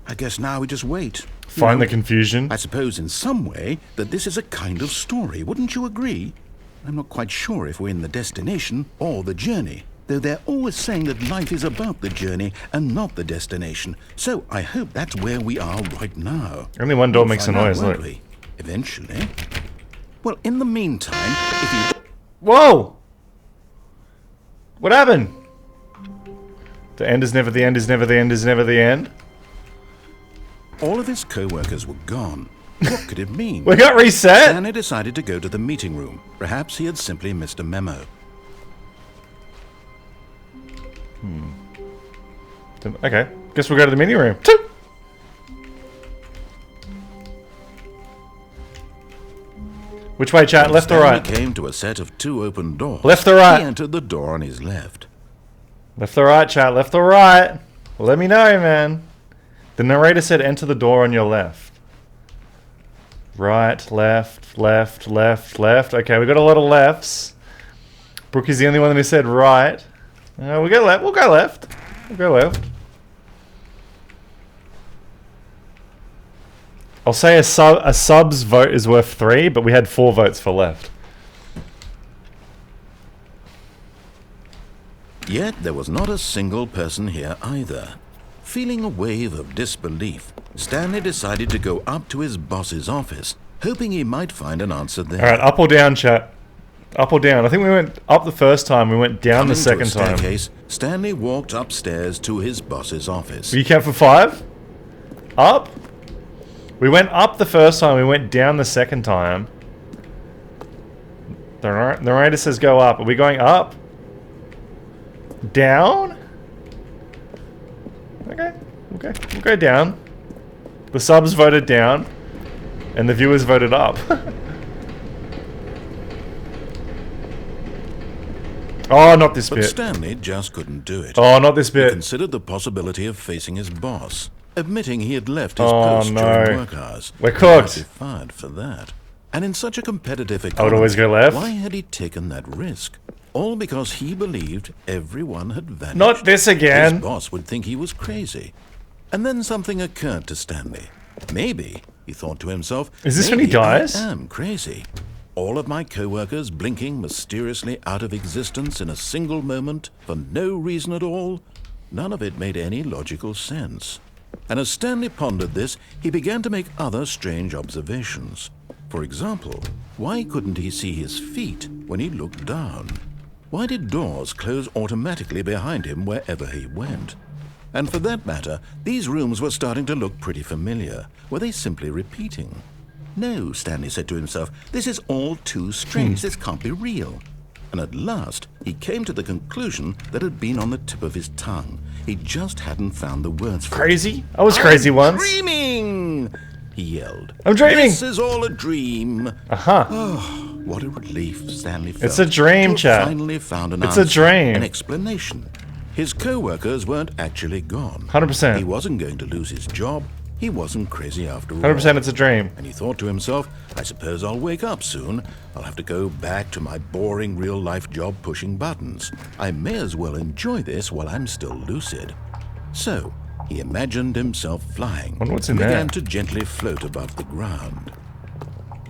I guess now we just wait. Find You the know, confusion. I suppose in some way that this is a kind of story, wouldn't you agree? I'm not quite sure if we're in the destination or the journey, though they're always saying that life is about the journey and not the destination. So I hope that's where we are right now. Only one door We'll makes a find out, noise, won't look. we? Eventually. Well, in the meantime, if you... Whoa! What happened? The end is never the end is never the end is never the end. All of his co-workers were gone. What could it mean? We got reset? Stanley decided to go to the meeting room. Perhaps he had simply missed a memo. Okay. Guess we'll go to the mini room. Which way, chat? Left or Stanley right? came to a set of 2 open doors. Left or right? He entered the door on his left. Left or right, chat? Left or right? Well, let me know, man. The narrator said enter the door on your left. Right, left, left, left, left. Okay, we got a lot of lefts. Brookie's the only one who said right. We'll go left. We'll go left. We'll go left. I'll say a sub's vote is worth 3, but we had 4 votes for left. Yet there was not a single person here either. Feeling a wave of disbelief, Stanley decided to go up to his boss's office, hoping he might find an answer there. Alright, up or down, chat? Up or down? I think we went up the first time, we went down Coming the second to a time. staircase, Stanley walked upstairs to his boss's office. Will you count for 5? Up? We went up the first time, we went down the second time. The narrator says go up. Are we going up? Down? Okay, we'll go down. The subs voted down, and the viewers voted up. Oh, not this But bit. Stanley just couldn't do it. Oh, not this He bit. considered the possibility of facing his boss, admitting he had left his Oh, post no. during work hours. We're He cooked. might be fired for that. And in such a competitive I would economy, always go left. why had he taken that risk? All because he believed everyone had vanished. Not this again. His boss would think he was crazy. And then something occurred to Stanley. Maybe, he thought to himself, is this when he dies? I am crazy. All of my co-workers blinking mysteriously out of existence in a single moment for no reason at all. None of it made any logical sense. And as Stanley pondered this, he began to make other strange observations. For example, why couldn't he see his feet when he looked down? Why did doors close automatically behind him wherever he went? And for that matter, these rooms were starting to look pretty familiar. Were they simply repeating? No, Stanley said to himself, this is all too strange. This can't be real. And at last, he came to the conclusion that had been on the tip of his tongue. He just hadn't found the words for it. Crazy? I was crazy once. Dreaming! He yelled. I'm dreaming! This is all a dream. Uh-huh. Oh, what a relief Stanley felt. It's a dream, to have chat. finally found an It's answer, a dream. an explanation. His co-workers weren't actually gone. 100%. He wasn't going to lose his job. He wasn't crazy after all. 100% it's a dream. And he thought to himself, I suppose I'll wake up soon. I'll have to go back to my boring real-life job pushing buttons. I may as well enjoy this while I'm still lucid. So, he imagined himself flying Wonder what's and in there. began to gently float above the ground.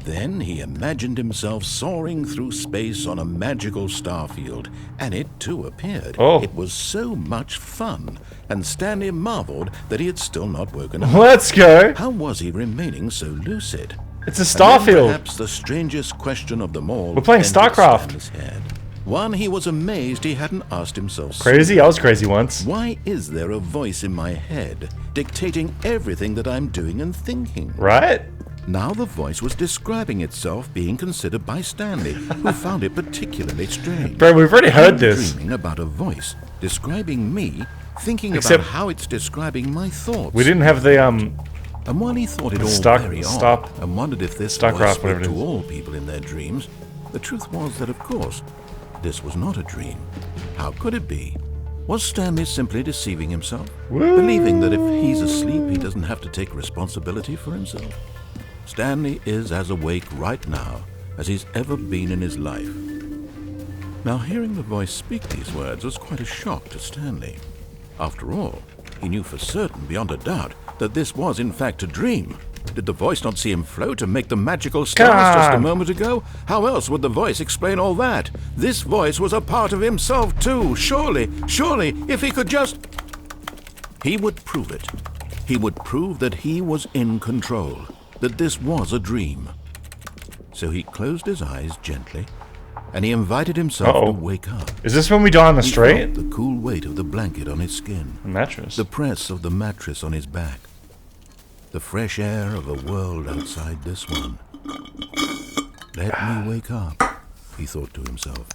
Then he imagined himself soaring through space on a magical starfield, and it too appeared. Oh. It was so much fun, and Stanley marveled that he had still not woken up. Let's go. How was he remaining so lucid? It's a And then starfield. perhaps the strangest question of them all. We're playing entered StarCraft. Stanley's head. One he was amazed he hadn't asked himself. Crazy? I was crazy once. Why is there a voice in my head dictating everything that I'm doing and thinking? Right? Now the voice was describing itself being considered by Stanley, who found it particularly strange. Bro, we've already heard I'm this. dreaming about a voice describing me, thinking Except- about how it's describing my thoughts. We didn't have the, And while he thought it all very odd and wondered if this StarCraft, voice whatever spoke it to is. all people in their dreams, the truth was that, of course, this was not a dream. How could it be? Was Stanley simply deceiving himself? Believing that if he's asleep, he doesn't have to take responsibility for himself? Stanley is as awake right now as he's ever been in his life. Now, hearing the voice speak these words was quite a shock to Stanley. After all, he knew for certain, beyond a doubt, that this was in fact a dream. Did the voice not see him float and make the magical stars just a moment ago? How else would the voice explain all that? This voice was a part of himself too. Surely, if he could just... He would prove it. He would prove that he was in control, that this was a dream. So he closed his eyes gently, and he invited himself to wake up. Is this when we die on the He street? felt the cool weight of the blanket on his skin, The mattress. the press of the mattress on his back, the fresh air of a world outside this one. Let me wake up, he thought to himself.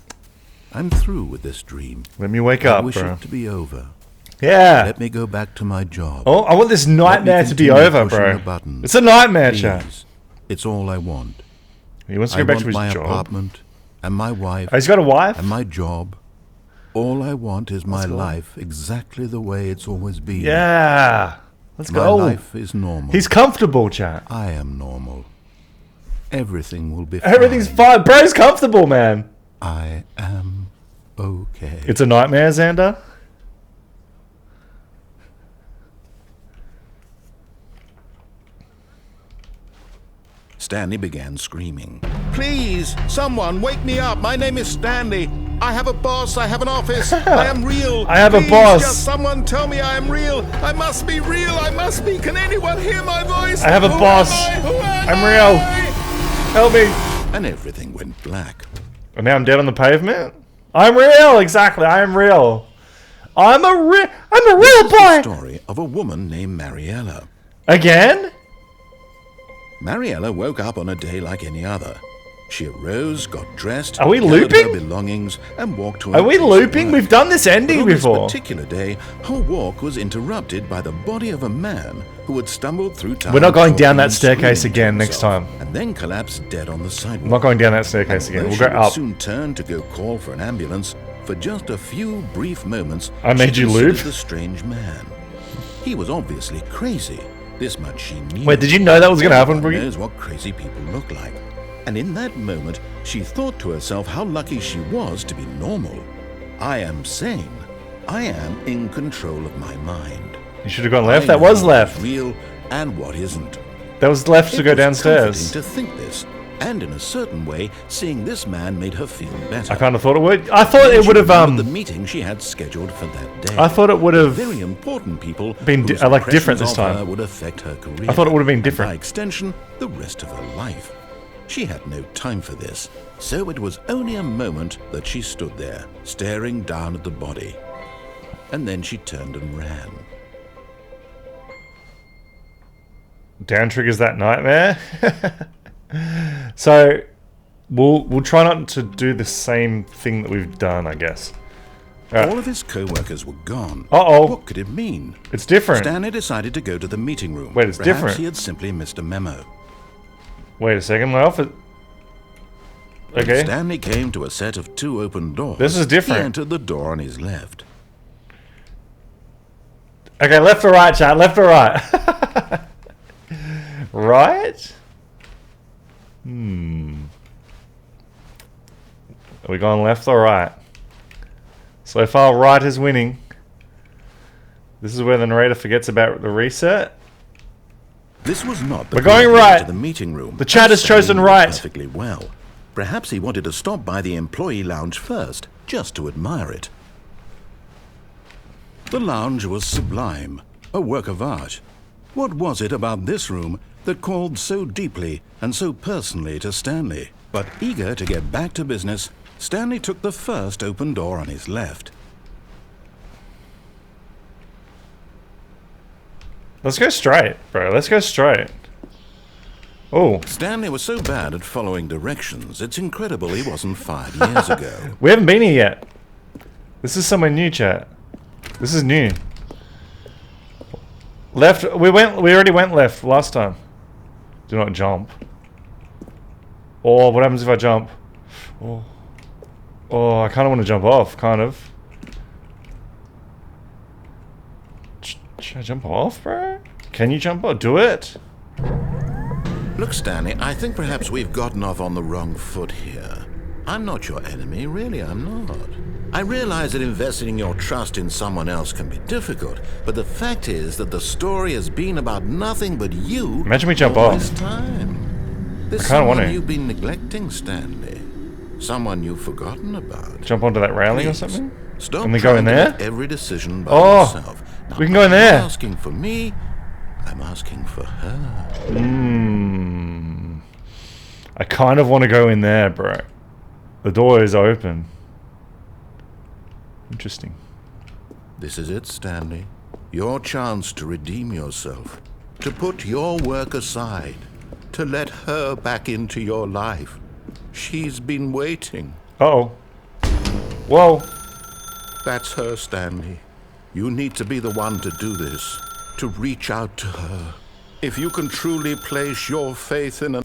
I'm through with this dream. Let me wake I up, wish bro. it to be over. Yeah. Let me go back to my job. Oh, I want this nightmare to be continue over, pushing bro. the buttons. It's a nightmare, chat. Please. It's all I want. He wants to I go back want to his my job. apartment and my wife Oh, he's got a wife? and my job. All I want is my life exactly the way it's always been. Yeah. Let's My go. life is normal. He's comfortable, chat. I am normal. Everything will be fine. Everything's fine. Bro's comfortable, man. I am okay. It's a nightmare, Xander. Stanley began screaming. Please, someone, wake me up. My name is Stanley. I have a boss. I have an office. I am real. I have a Please, boss. Just someone tell me I am real. I must be real. I must be. Can anyone hear my voice? I have a Who boss. am I? Who am I'm I? real. Help me. And everything went black. And now I'm dead on the pavement? I'm real, exactly. I am real. I'm a real boy. Story of a woman named Mariella. Again? Mariella woke up on a day like any other. She arose, got dressed, Are we gathered looping? her belongings, and walked to her Are we place of looping? work. We've done this But ending on this before. particular day, her walk was interrupted by the body of a man who had stumbled through town. We're not going down talking that and staircase screaming to again next himself, time. And then collapsed dead on the sidewalk. I'm not going down that staircase again. Though We'll she go would up. soon turn to go call for an ambulance. For just a few brief moments, I made she you considered loop? the strange man. He was obviously crazy. This much she knew. Wait, did you know that was going to happen, Everyone Briggy? knows what crazy people look like. And in that moment, she thought to herself how lucky she was to be normal. I am sane. I am in control of my mind. You should have gone left. That was left. What's real and what isn't. That was left to go downstairs. It was comforting to think this, and in a certain way, seeing this man made her feel better. I kind of thought it would. I thought it would have the meeting she had scheduled for that day. I thought it would have very important people been like different this time. Would affect her career. I thought it would have been different. By extension, the rest of her life. She had no time for this, so it was only a moment that she stood there, staring down at the body. And then she turned and ran. Down triggers that nightmare. So we'll try not to do the same thing that we've done, I guess. All of his co-workers were gone. Uh-oh. What could it mean? It's different. Stanley decided to go to the meeting room. Wait, it's Perhaps different. He had simply missed a memo. Wait a second, my outfit. Okay. Stanley came to a set of 2 open doors. This is different. He entered the door on his left. Okay, left or right, chat? Left or right? Right? Are we going left or right? So far, right is winning. This is where the narrator forgets about the reset. This was not the We're going correct way right. to the meeting room. The chat has Stanley chosen knew right. Perfectly well. Perhaps he wanted to stop by the employee lounge first, just to admire it. The lounge was sublime, a work of art. What was it about this room that called so deeply and so personally to Stanley? But eager to get back to business, Stanley took the first open door on his left. Let's go straight, bro. Let's go straight. Oh. Stanley was so bad at following directions, it's incredible he wasn't 5 years ago. We haven't been here yet. This is somewhere new, chat. This is new. Left. We already went left last time. Do not jump. Oh, what happens if I jump? Oh, I kind of want to jump off. Kind of. Should I jump off, bro? Can you jump off? Do it. Look, Stanley, I think perhaps we've gotten off on the wrong foot here. I'm not your enemy, really, I'm not. I realize that investing your trust in someone else can be difficult, but the fact is that the story has been about nothing but you. Imagine we jump all off. this time. There's I kinda want someone to. you've been neglecting, Stanley. Someone you've forgotten about. Jump onto that railing or Please, something? Stop And we go in trying to there? make every decision by Oh, yourself. Now, we can go in I'm there. not asking for me, I'm asking for her. I kind of want to go in there, bro. The door is open. Interesting. This is it, Stanley. Your chance to redeem yourself. To put your work aside. To let her back into your life. She's been waiting. Uh-oh. Whoa. That's her, Stanley. You need to be the one to do this. To reach out to her. If you can truly place your faith in a...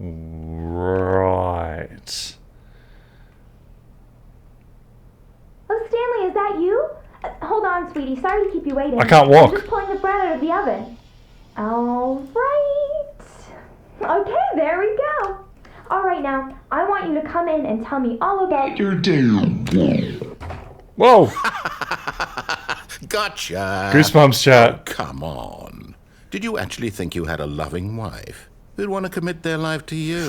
Right. Oh, Stanley, is that you? Hold on, sweetie. Sorry to keep you waiting. I can't walk. I'm just pulling the bread out of the oven. All right. Okay, there we go. All right, now, I want you to come in and tell me all about your day. Whoa. Gotcha! Goosebumps, chat. Oh, come on. Did you actually think you had a loving wife who'd want to commit their life to you?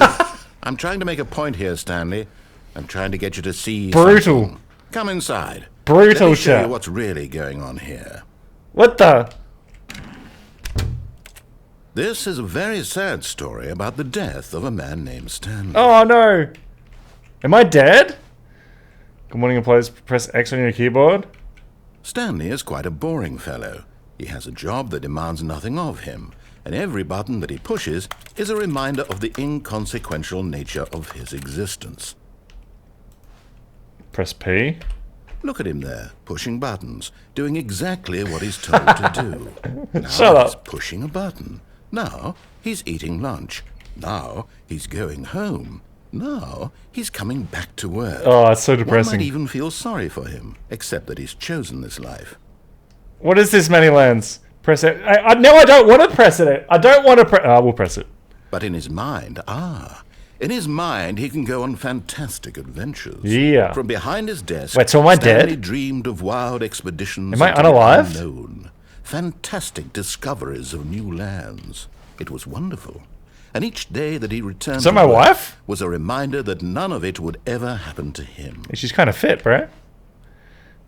I'm trying to make a point here, Stanley. I'm trying to get you to see Brutal. something. Come inside. Brutal, Let me show chat. you what's really going on here. What the? This is a very sad story about the death of a man named Stanley. Oh, no. Am I dead? Good morning, employees. Press X on your keyboard. Stanley is quite a boring fellow. He has a job that demands nothing of him, and every button that he pushes is a reminder of the inconsequential nature of his existence. Press P. Look at him there, pushing buttons, doing exactly what he's told to do. Now Shut up. he's pushing a button. Now he's eating lunch. Now he's going home. Now he's coming back to work. Oh, it's so One depressing. might even feel sorry for him, except that he's chosen this life. What is this, Manylands? Press it. No, I don't want to press it. I don't want to press... we'll press it. But in his mind, in his mind, he can go on fantastic adventures. Yeah. From behind his desk, Wait, so am I Stanley dead? dreamed of wild expeditions. Am I into the unalive? unknown, fantastic discoveries of new lands. It was wonderful. And each day that he returned Is that to my work wife? was a reminder that none of it would ever happen to him. She's kind of fit, bro.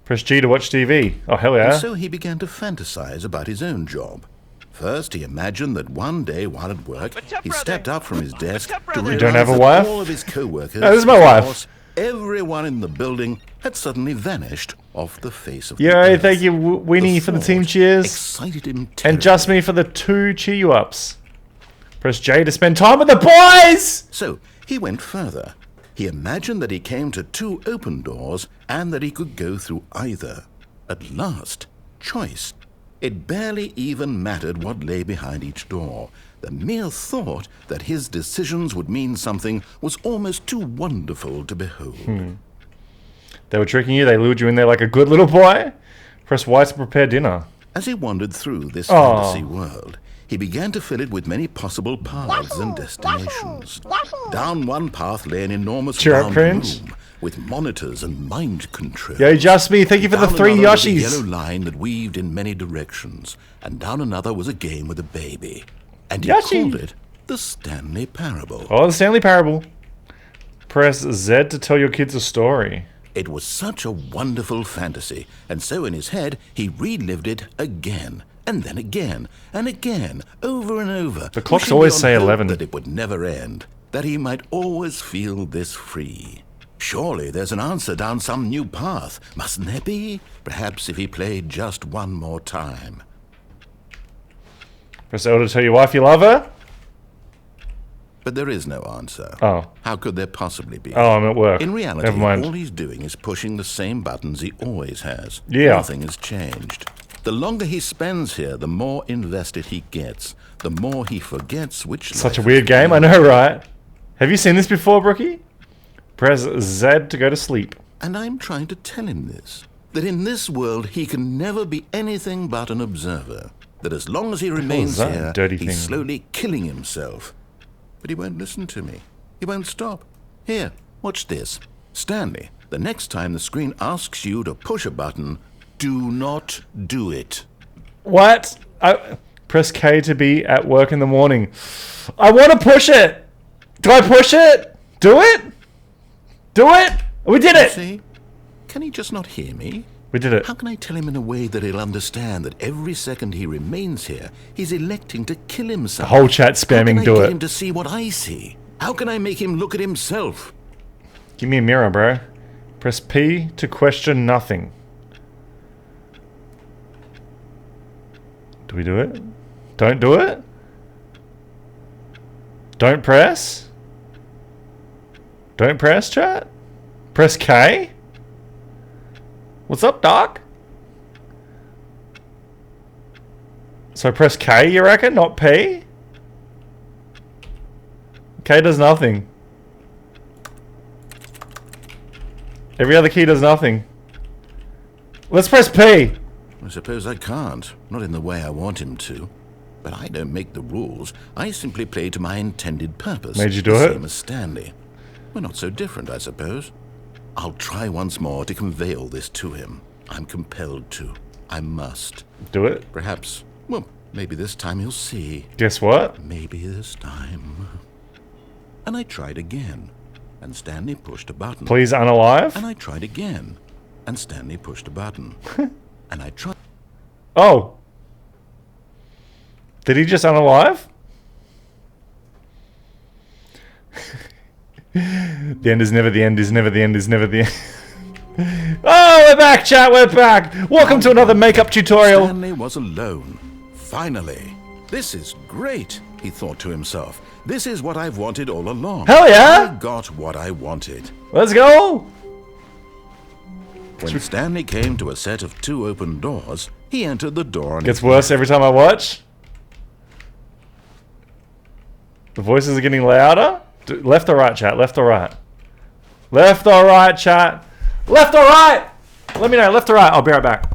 Press G to watch TV. Oh, hell yeah. And so he began to fantasize about his own job. First, he imagined that one day while at work, he stepped up from his desk to realize don't have a that wife? all of his co-workers, No, this is my his wife. boss, everyone in the building had suddenly vanished off the face of the Yo, earth. thank you, Winnie, for the team thought cheers. excited him And terribly. just me for the 2 cheer you ups. Press J to spend time with the boys! So he went further. He imagined that he came to 2 open doors and that he could go through either. At last, choice. It barely even mattered what lay behind each door. The mere thought that his decisions would mean something was almost too wonderful to behold. They were tricking you, they lured you in there like a good little boy. Press Y to prepare dinner. As he wandered through this Oh. fantasy world, he began to fill it with many possible paths and destinations. Down one path lay an enormous Cheer up, round Prince. room with monitors and mind control. Yo, just me, thank you for the Down 3 another was a Yoshis. yellow line that weaved in many directions, and down another was a game with a baby. And he Yoshi. called it the Stanley Parable. Oh, the Stanley Parable. Press Z to tell your kids a story. It was such a wonderful fantasy, and so in his head he relived it again, and then again, and again, over and over. The clocks wishing always beyond say hope 11. That it would never end, that he might always feel this free. Surely there's an answer down some new path, mustn't there be? Perhaps if he played just one more time. Press L to tell your wife you love her. But there is no answer. Oh. How could there possibly be? Oh, I'm at work. In reality, Never mind. all he's doing is pushing the same buttons he always has. Yeah. Nothing has changed. The longer he spends here, the more invested he gets. The more he forgets which Such a life weird is game, I real. know, right? Have you seen this before, Brookie? Press Z to go to sleep. And I'm trying to tell him this. That in this world, he can never be anything but an observer. That as long as he remains that here, dirty he's thing? slowly killing himself. But he won't listen to me. He won't stop. Here, watch this. Stanley, the next time the screen asks you to push a button, do not do it. What? Press K to be at work in the morning. I want to push it. Do I push it? Do it? Do it? We did it. See? Can he just not hear me? We did it. How can I tell him in a way that he'll understand that every second he remains here, he's electing to kill himself? Whole chat How spamming, can I do get it. him to see what I see? How can I make him look at himself? Give me a mirror, bro. Press P to question nothing. Do we do it? Don't do it? Don't press? Don't press, chat? Press K? What's up, Doc? So press K, you reckon? Not P? K does nothing. Every other key does nothing. Let's press P. I suppose I can't. Not in the way I want him to. But I don't make the rules. I simply play to my intended purpose. Made you do the it? Same as Stanley. We're not so different, I suppose. I'll try once more to convey all this to him. I'm compelled to. I must. Do it. Perhaps, well, maybe this time he'll see. Guess what? Maybe this time. And I tried again. And Stanley pushed a button. Please unalive. And I tried again. And Stanley pushed a button. And I tried. Oh. Did he just unalive? The end is never the end, is never the end, is never the end. Oh, we're back, chat, we're back. Welcome to another makeup tutorial. Stanley was alone. Finally. This is great, he thought to himself. This is what I've wanted all along. Hell yeah. I got what I wanted. Let's go. When Stanley came to a set of 2 open doors, he entered the door and Gets worse every time I watch. The voices are getting louder. Left or right, chat? Left or right? Left or right, chat? Left or right? Let me know. Left or right? I'll be right back.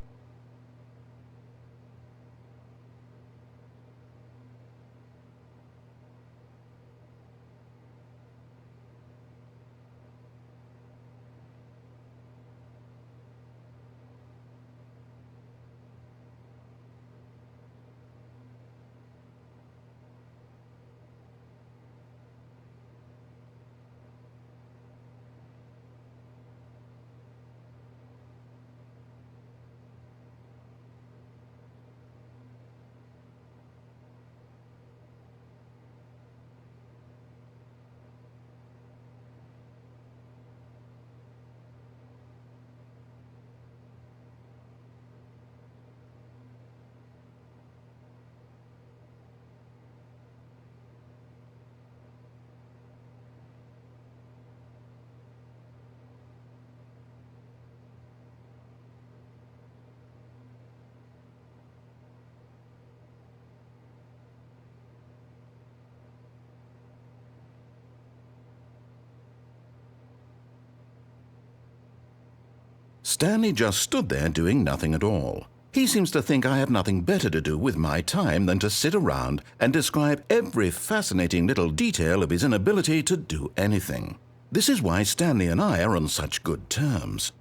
Stanley just stood there doing nothing at all. He seems to think I have nothing better to do with my time than to sit around and describe every fascinating little detail of his inability to do anything. This is why Stanley and I are on such good terms.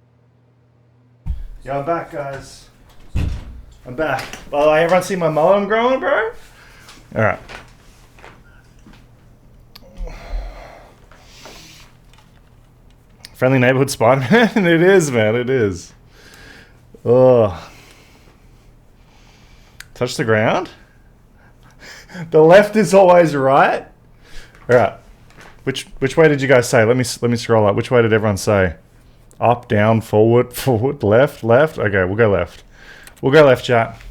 Yeah, I'm back, guys. I'm back. By the way, everyone see my mullet I'm growing, bro? Alright. Friendly neighborhood Spider-Man? It is, man, it is. Ugh. Touch the ground? The left is always right? Alright. Which way did you guys say? Let me scroll up. Which way did everyone say? Up, down, forward, forward, left, left? Okay, we'll go left. We'll go left, chat.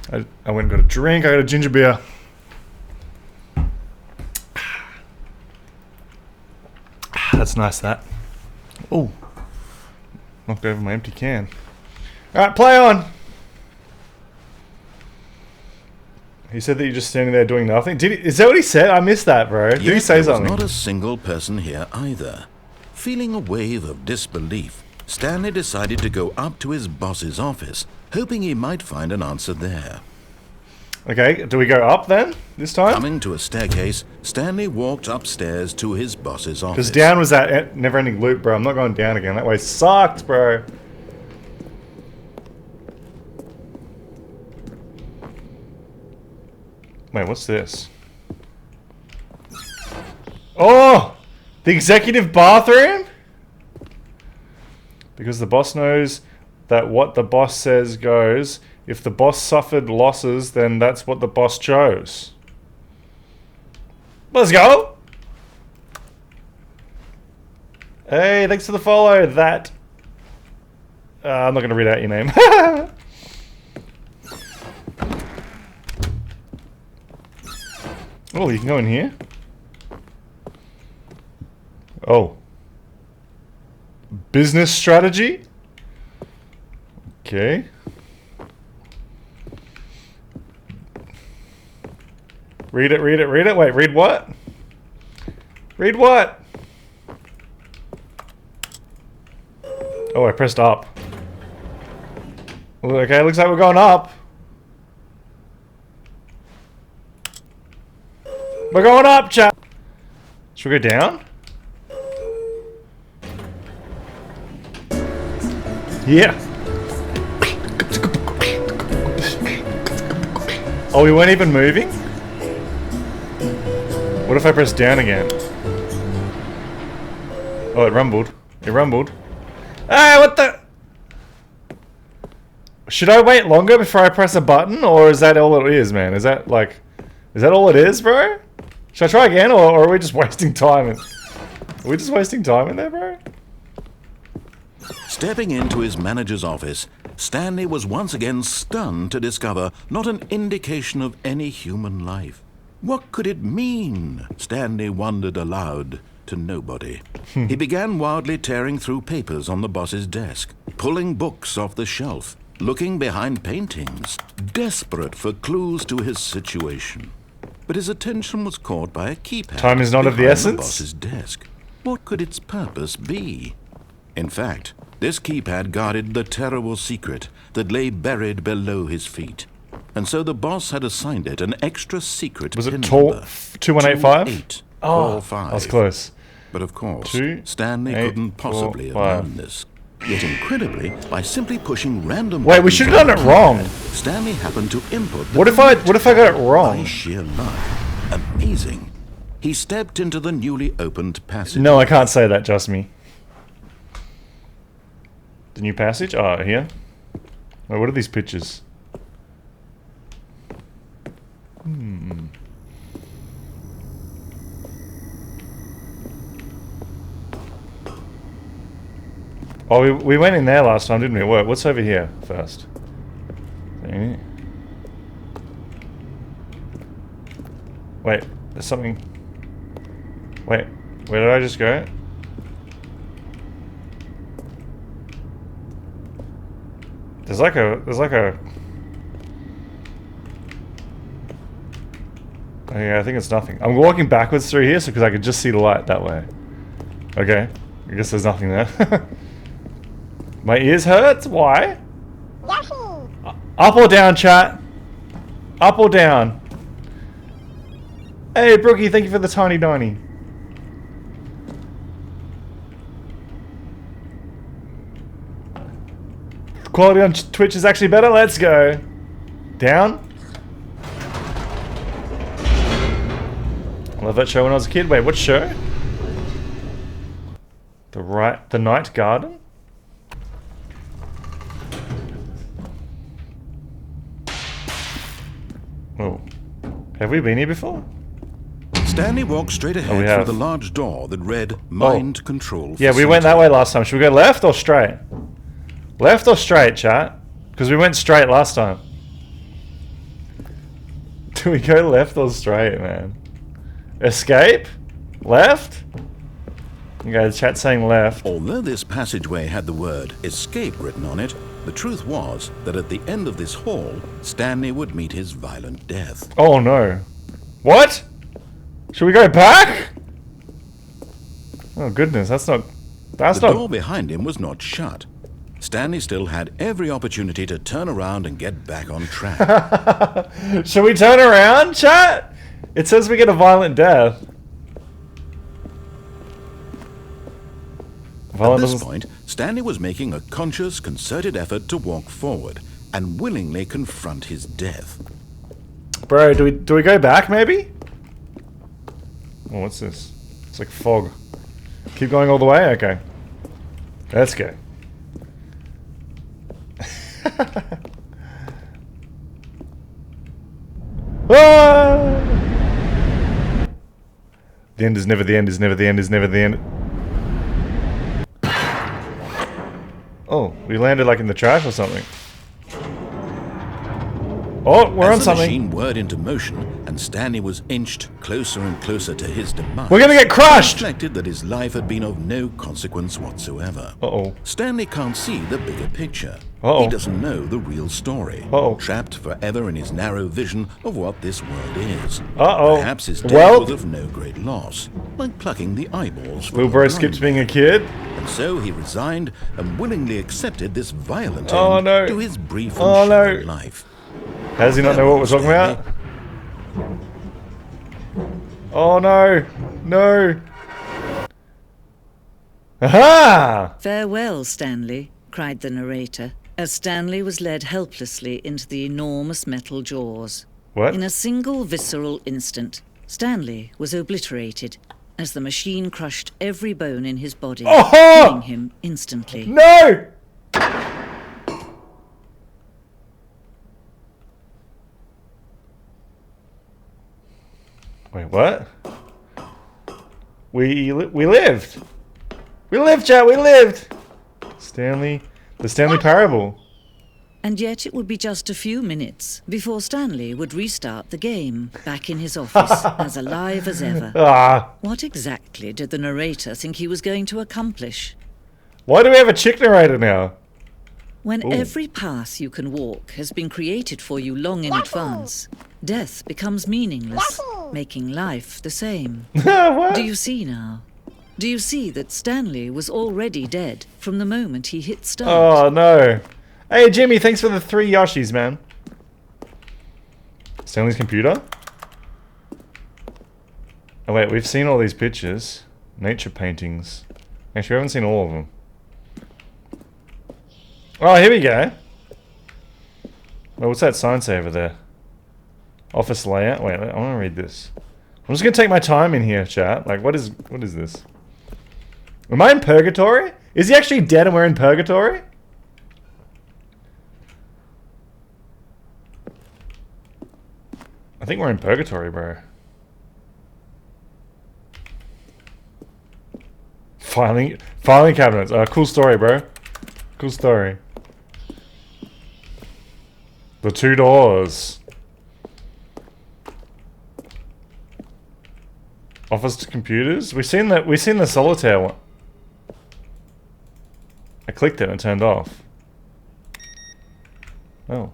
I went and got a drink. I got a ginger beer. That's nice, that. Oh. Knocked over my empty can. Alright, play on! He said that you're just standing there doing nothing. Is that what he said? I missed that, bro. Did he say something? There was not a single person here either. Feeling a wave of disbelief, Stanley decided to go up to his boss's office, hoping he might find an answer there. Okay, do we go up then, this time? Coming to a staircase, Stanley walked upstairs to his boss's office. Because down was that never-ending loop, bro. I'm not going down again. That way sucked, bro. Wait, what's this? Oh! The executive bathroom? Because the boss knows that what the boss says goes. If the boss suffered losses, then that's what the boss chose. Let's go! Hey, thanks for the follow. That... I'm not going to read out your name. Oh, you can go in here? Oh. Business strategy? Okay. Read it, read it, read it. Wait, read what? Read what? Oh, I pressed up. Okay, looks like we're going up. We're going up, chat. Should we go down? Yeah. Oh, we weren't even moving? What if I press down again? Oh, it rumbled. It rumbled. Hey, what the? Should I wait longer before I press a button? Or is that all it is, man? Is that like... Is that all it is, bro? Should I try again, or are we just wasting time? Are we just wasting time in there, bro? Stepping into his manager's office, Stanley was once again stunned to discover not an indication of any human life. What could it mean? Stanley wondered aloud to nobody. He began wildly tearing through papers on the boss's desk, pulling books off the shelf, looking behind paintings, desperate for clues to his situation. But his attention was caught by a keypad. Time is not of the essence? The boss's desk. What could its purpose be? In fact, this keypad guarded the terrible secret that lay buried below his feet. And so the boss had assigned it an extra secret Was pin it number. 2185? 2845. I was close. But of course, 2, Stanley 8, couldn't possibly 4, have 5. known this. Yet incredibly, by simply pushing random Wait, we buttons should have on done it the wrong. keypad, Stanley happened to input the What if I got it wrong? by sheer luck. Amazing. He stepped into the newly opened passage. No, I can't say that, just me. The new passage? Oh, here. Wait, what are these pictures? Oh, we went in there last time, didn't we? What's over here first? Wait, there's something... Wait, where did I just go? There's like a... Okay, I think it's nothing. I'm walking backwards through here so because I can just see the light that way. Okay. I guess there's nothing there. My ears hurt? Why? Up or down, chat? Up or down? Hey, Brookie, thank you for the tiny donny. Quality on Twitch is actually better. Let's go. Down. I love that show when I was a kid. Wait, what show? The Night Garden? Oh. Have we been here before? Stanley walked straight ahead have. through the large door that read Mind Control Yeah, we went that way last time. Should we go left or straight? Left or straight, chat? Because we went straight last time. Do we go left or straight, man? Escape? Left? Okay, the chat's saying left. Although this passageway had the word escape written on it, the truth was that at the end of this hall, Stanley would meet his violent death. Oh no. What? Should we go back? Oh goodness, that's not... The door behind him was not shut. Stanley still had every opportunity to turn around and get back on track. Should we turn around, chat? It says we get a violent death. At this point, Stanley was making a conscious, concerted effort to walk forward and willingly confront his death. Bro, do we go back, maybe? Oh, what's this? It's like fog. Keep going all the way? Okay. Let's go. Ah! The end is never the end is never the end is never the end. Oh, we landed like in the trash or something. Oh, we're on something. As the machine whirred into motion and Stanley was inched closer and closer to his demise, we're gonna get crushed! He reflected that his life had been of no consequence whatsoever. Uh-oh. Stanley can't see the bigger picture. Uh-oh. He doesn't know the real story. Uh-oh. Trapped forever in his narrow vision of what this world is. Uh-oh. Perhaps his death Well, was of no great loss, like plucking the eyeballs from little a bro blind skipped man. being a kid. And so he resigned and willingly accepted this violent Oh, end no. to his brief and Oh, no. shallow life. How does he not know what we're talking about? Oh no! No! Aha! "Farewell, Stanley," cried the narrator, as Stanley was led helplessly into the enormous metal jaws. What? In a single visceral instant, Stanley was obliterated as the machine crushed every bone in his body, Oh-ho! killing him instantly. No! Wait, what? We lived! We lived, chat! We lived! Stanley... The Stanley Parable. And yet it would be just a few minutes before Stanley would restart the game, back in his office, as alive as ever. Ah! What exactly did the narrator think he was going to accomplish? Why do we have a chick narrator now? When Ooh. every path you can walk has been created for you long in advance, death becomes meaningless, making life the same. What? Do you see now? Do you see that Stanley was already dead from the moment he hit start? Oh no. Hey Jimmy, thanks for the 3 Yoshis, man. Stanley's computer? Oh wait, we've seen all these pictures. Nature paintings. Actually, we haven't seen all of them. Oh, here we go. Oh, what's that sign say over there? Office layout? Wait, I want to read this. I'm just going to take my time in here, chat. Like, what is this? Am I in purgatory? Is he actually dead and we're in purgatory? I think we're in purgatory, bro. Filing cabinets. Cool story, bro. Cool story. The 2 doors. Office to computers. We've seen the solitaire one. I clicked it and it turned off. Oh.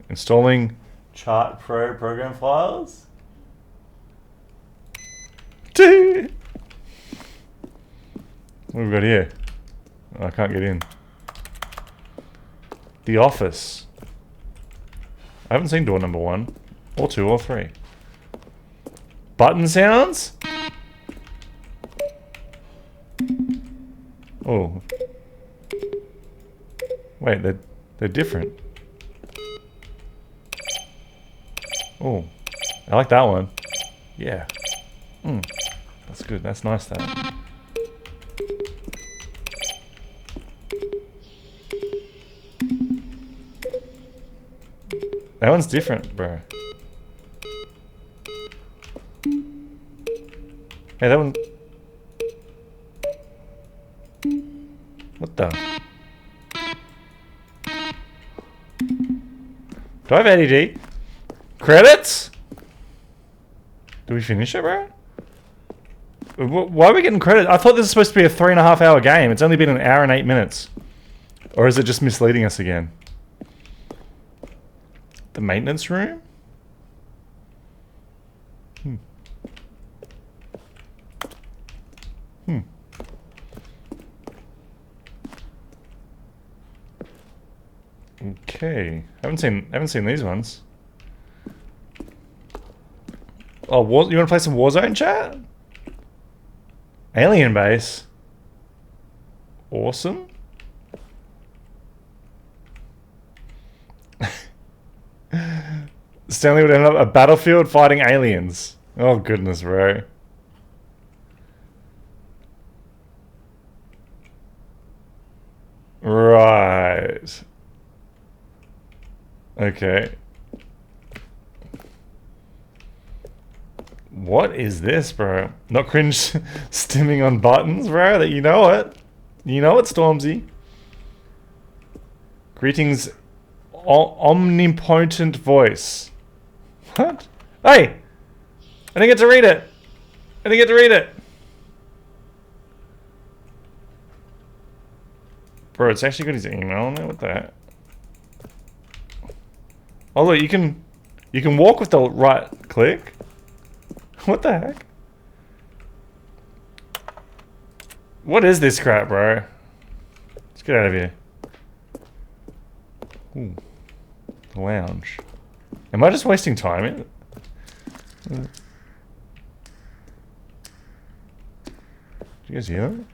Installing Chart Pro program files. What have we got here? Oh, I can't get in. The office. I haven't seen door number 1, or 2, or 3. Button sounds? Oh. Wait, they're different. Oh. I like that one. Yeah. That's good. That's nice, that. That one's different, bro. Hey, that one... What the? Do I have ADD? Credits? Do we finish it, bro? Why are we getting credit? I thought this was supposed to be a 3.5 hour game. It's only been an hour and 8 minutes. Or is it just misleading us again? The maintenance room? Okay. Haven't seen these ones. Oh, you want to play some Warzone, chat? Alien base. Awesome. Stanley would end up a battlefield fighting aliens. Oh goodness, bro. Right. Okay. What is this, bro? Not cringe stimming on buttons, bro? That you know it. You know it, Stormzy. Greetings, omnipotent voice. What? Hey! I didn't get to read it. I didn't get to read it. Bro, it's actually got his email on there. What the heck? Oh look, you can walk with the right click. What the heck? What is this crap, bro? Let's get out of here. Ooh. Lounge. Am I just wasting time in it? Do you guys hear that?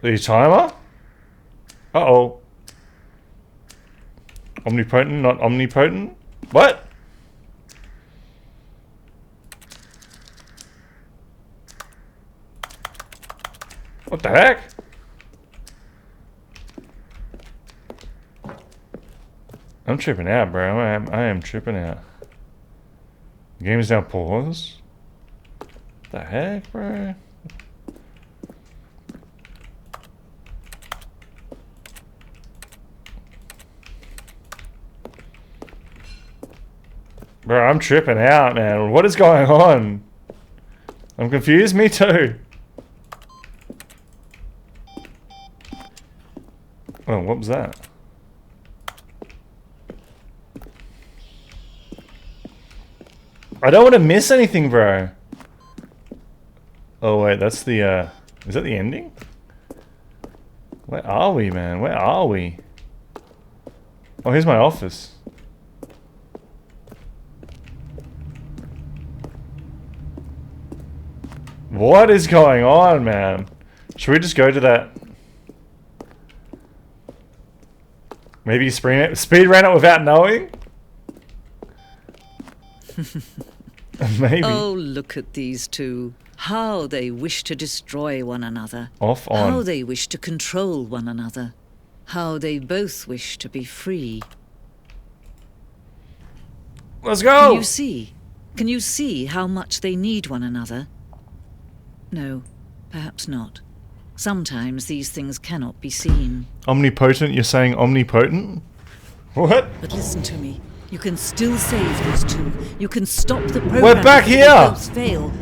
The timer? Uh-oh. Omnipotent, not omnipotent? What? What the heck? I'm tripping out, bro. I am tripping out. The game is now paused. What the heck, bro? Bro, I'm tripping out, man. What is going on? I'm confused. Me too. Oh, what was that? I don't want to miss anything, bro. Oh, wait, that's the, is that the ending? Where are we, man? Where are we? Oh, here's my office. What is going on, man? Should we just go to that? Maybe speed ran it without knowing? Maybe. Oh, look at these two. How they wish to destroy one another. Off on. How they wish to control one another. How they both wish to be free. Let's go! Can you see? Can you see how much they need one another? No, perhaps not. Sometimes these things cannot be seen. Omnipotent? You're saying omnipotent? What? But listen to me. You can still save these two. You can stop the program. We're back if they here! both fail.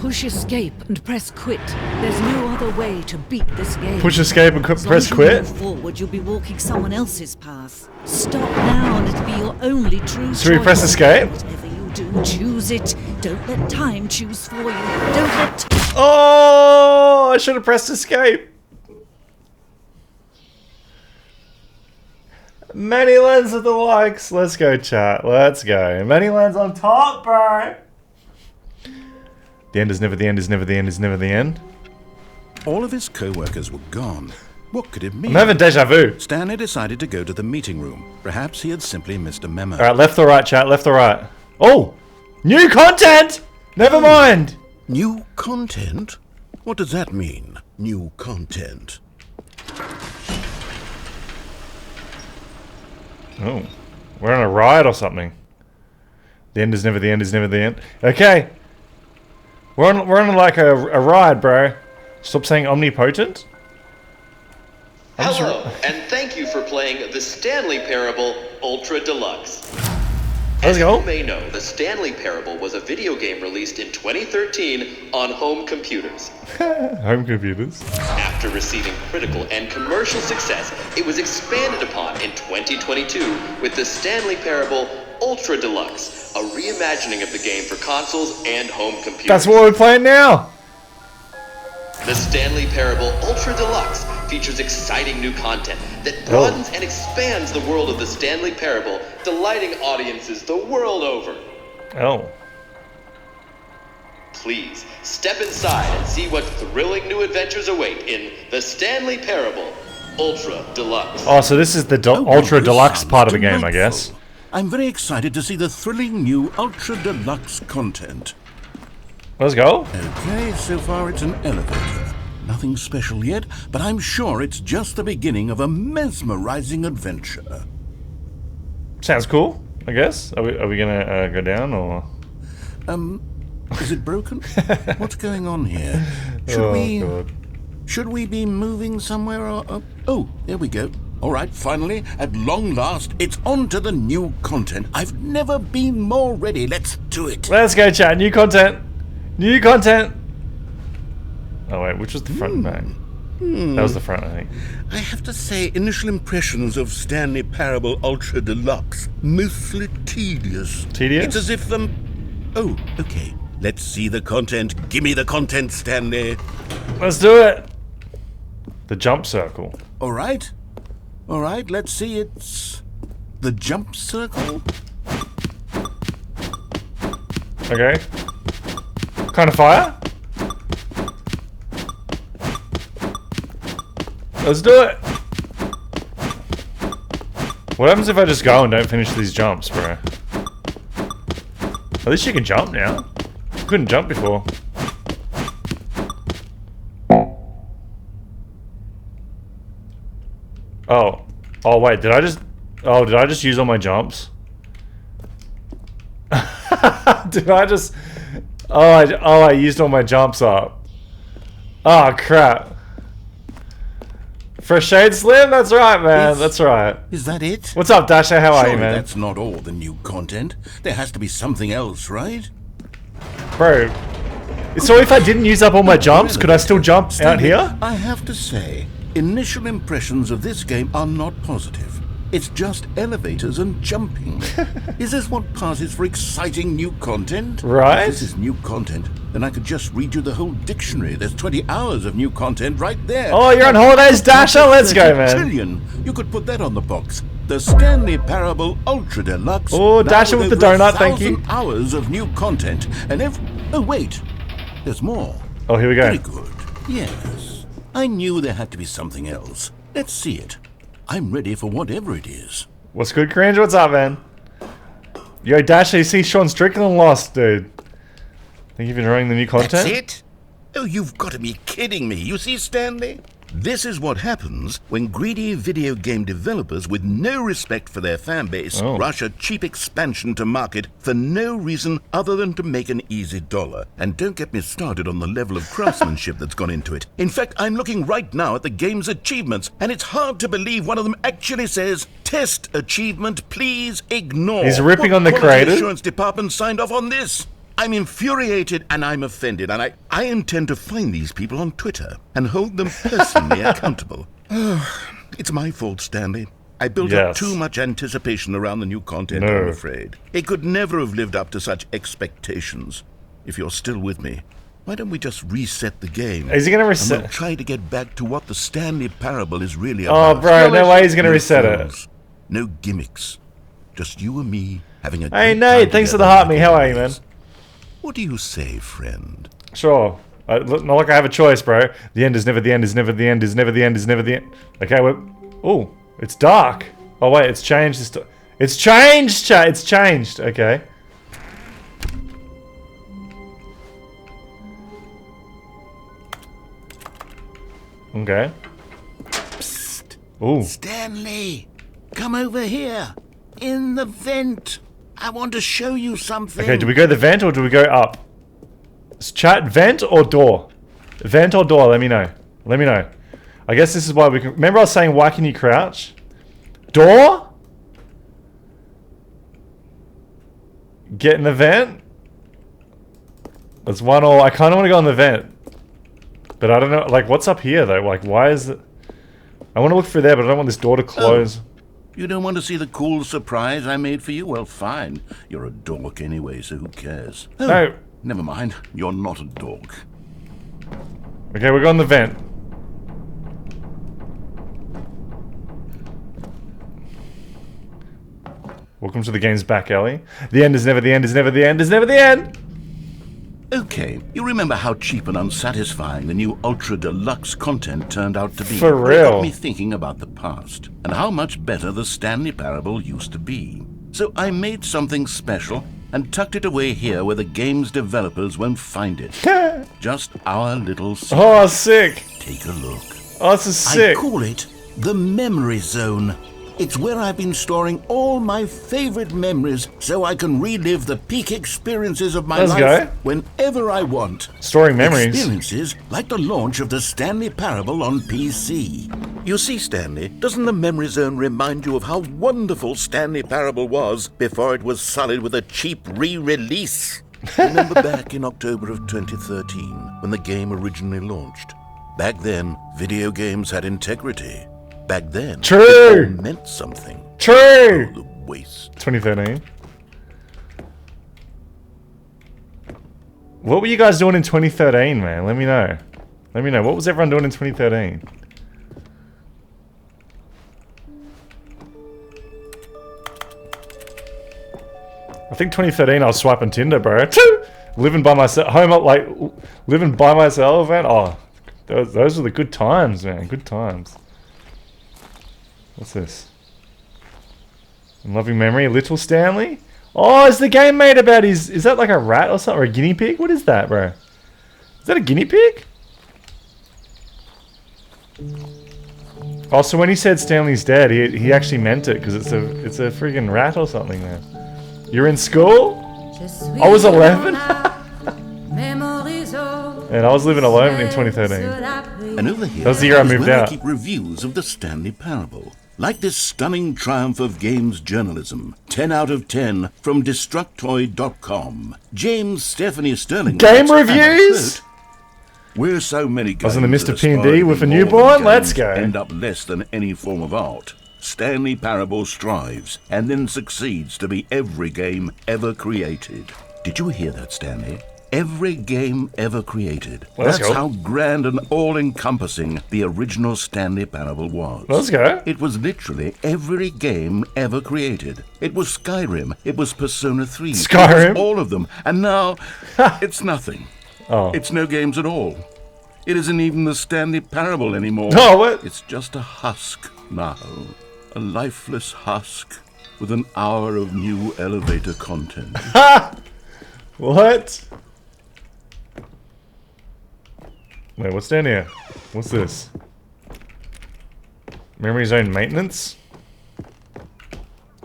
Push escape and press quit. There's no other way to beat this game. Push escape and press As long quit? as you move forward, you'll be walking someone else's path. Stop now and it'll be your only true choice. Should we press escape? Whatever you do, choose it. Don't let time choose for you. Don't let... Oh, I should have pressed escape. Many lens of the likes. Let's go, chat. Let's go. Many lens on top, bro. The end is never the end is never the end is never the end. All of his co-workers were gone. What could it mean? I'm having deja vu. Stanley decided to go to the meeting room. Perhaps he had simply missed a memo. Alright, left or right, chat. Left or right. Oh! New content! Never mind! New content? What does that mean? New content. Oh. We're on a ride or something. The end is never the end is never the end. Okay. We're on like a ride, bro. Stop saying omnipotent. Hello, and thank you for playing the Stanley Parable Ultra Deluxe. Let's As go. you may know, the Stanley Parable was a video game released in 2013 on home computers. Home computers. After receiving critical and commercial success, it was expanded upon in 2022 with the Stanley Parable Ultra Deluxe, a reimagining of the game for consoles and home computers. That's what we're playing now. The Stanley Parable Ultra Deluxe features exciting new content that broadens and expands the world of the Stanley Parable, delighting audiences the world over. Oh. Please, step inside and see what thrilling new adventures await in the Stanley Parable Ultra Deluxe. Oh, so this is the Ultra Deluxe part of the game, I guess. I'm very excited to see the thrilling new Ultra Deluxe content. Let's go. Okay, so far it's an elevator. Nothing special yet, but I'm sure it's just the beginning of a mesmerizing adventure. Sounds cool, I guess. Are we gonna go down or? Is it broken? What's going on here? God. Should we be moving somewhere or... Oh, there we go. All right, finally, at long last, it's on to the new content. I've never been more ready. Let's do it. Let's go, chat. New content. New content. Oh wait, which was the front and back? That was the front, I think. I have to say, initial impressions of Stanley Parable Ultra Deluxe, mostly tedious. Tedious? It's as if Oh, okay. Let's see the content. Give me the content, Stanley. Let's do it. The jump circle. All right, let's see. It's the jump circle. Okay. Kind of fire. Let's do it. What happens if I just go and don't finish these jumps, bro? At least you can jump now. You couldn't jump before. Oh. Oh wait, did I just use all my jumps? Did I just... I used all my jumps up. Oh crap. For Shade Slim? That's right, man. That's right. Is that it? What's up, Dasher? How are you, Surely man? that's not all the new content. There has to be something else, right? Bro. So if I didn't use up all my jumps, could I still jump out here? I have to say, initial impressions of this game are not positive. It's just elevators and jumping. Is this what passes for exciting new content? Right. If this is new content, then I could just read you the whole dictionary. There's 20 hours of new content right there. Oh, you're on holidays, Dasher? Let's go, man. Trillion. You could put that on the box. The Stanley Parable Ultra Deluxe. Oh, Dasher with the donut, thank you. 1,000 hours of new content. And oh, wait. There's more. Oh, here we go. Very good. Yes. I knew there had to be something else. Let's see it. I'm ready for whatever it is. What's good, Cringe? What's up, man? Yo, Dasher, you see Sean Strickland lost, dude. Think you've been running the new content? That's it? Oh, you've got to be kidding me. You see, Stanley? This is what happens when greedy video game developers with no respect for their fan base rush a cheap expansion to market for no reason other than to make an easy dollar. And don't get me started on the level of craftsmanship that's gone into it. In fact, I'm looking right now at the game's achievements, and it's hard to believe one of them actually says, "Test achievement, please ignore." He's ripping What on the quality creator? assurance department signed off on this? I'm infuriated and I'm offended, and I intend to find these people on Twitter and hold them personally accountable. It's my fault, Stanley. I built up too much anticipation around the new content, I'm afraid. It could never have lived up to such expectations. if you're still with me, why don't we just reset the game? Is he gonna And reset? we'll try to get back to what the Stanley Parable is really Oh, about. bro, no way he's gonna No reset it. frills, no gimmicks. Just you and me having a Hey, great Nate, time thanks for together the heart, like me. How are you, always. man? What do you say, friend? Sure. Not like I have a choice, bro. The end is never the end, is never the end, is never the end, is never the end. Okay, we're... Oh, it's dark. Oh, wait, it's changed. It's changed, chat. It's changed. Okay. Okay. Psst. Ooh. Stanley, come over here. In the vent. I want to show you something. Okay, do we go the vent or do we go up? Chat, vent or door? Vent or door? Let me know. Let me know. I guess this is why we can... Remember I was saying, why can you crouch? Door? Get in the vent? There's one all... I kind of want to go in the vent. But I don't know... Like, what's up here, though? Like, why is it... I want to look through there, but I don't want this door to close. You don't want to see the cool surprise I made for you? Well, fine. You're a dork anyway, so who cares? Oh, No. never mind. You're not a dork. Okay, we're going the vent. Welcome to the game's back alley. The end is never the end, is never the end, is never the end! Okay, you remember how cheap and unsatisfying the new Ultra Deluxe content turned out to be? For Well, it real. got me thinking about the past, and how much better the Stanley Parable used to be. So I made something special, and tucked it away here where the game's developers won't find it. Just our little secret. Oh, sick! Take a look. Oh, this is sick! I call it the Memory Zone. It's where I've been storing all my favorite memories so I can relive the peak experiences of my Let's life go. whenever I want. Storing memories. Experiences like the launch of the Stanley Parable on PC. You see, Stanley, doesn't the Memory Zone remind you of how wonderful Stanley Parable was before it was sullied with a cheap re-release? Remember back in October of 2013 when the game originally launched? Back then, video games had integrity. Back then, True. it all meant something. True! The waste. 2013. What were you guys doing in 2013, man? Let me know. Let me know. What was everyone doing in 2013? I think 2013 I was swiping Tinder, bro. Living by myself, living by myself, man. Oh, those were the good times, man. Good times. What's this? In loving memory, Little Stanley? Oh, is the game made about his... Is that like a rat or something? Or a guinea pig? What is that, bro? Is that a guinea pig? Oh, so when he said Stanley's dead, he actually meant it because it's a friggin' rat or something, man. You're in school? I was 11? And I was living alone in 2013. And over here, That was the year I is moved where out. I keep reviews of the Stanley Parable. Like this stunning triumph of games journalism, 10 out of 10 from Destructoid.com. James Stephanie Sterling. Game writes, and I reviews? quote, "We're so many was in the games Mr. that P&D aspire to with be a more newborn? than Let's games go. End up less than any form of art. Stanley Parable strives and then succeeds to be every game ever created." Did you hear that, Stanley? Every game ever created. Let's That's go. how grand and all-encompassing the original Stanley Parable was. Let's go. It was literally every game ever created. It was Skyrim. It was Persona 3. Skyrim? It was all of them. And now, it's nothing. Oh. It's no games at all. It isn't even the Stanley Parable anymore. Oh, what? It's just a husk now. A lifeless husk with an hour of new elevator content. What? Wait, what's down here? What's this? Memory zone maintenance?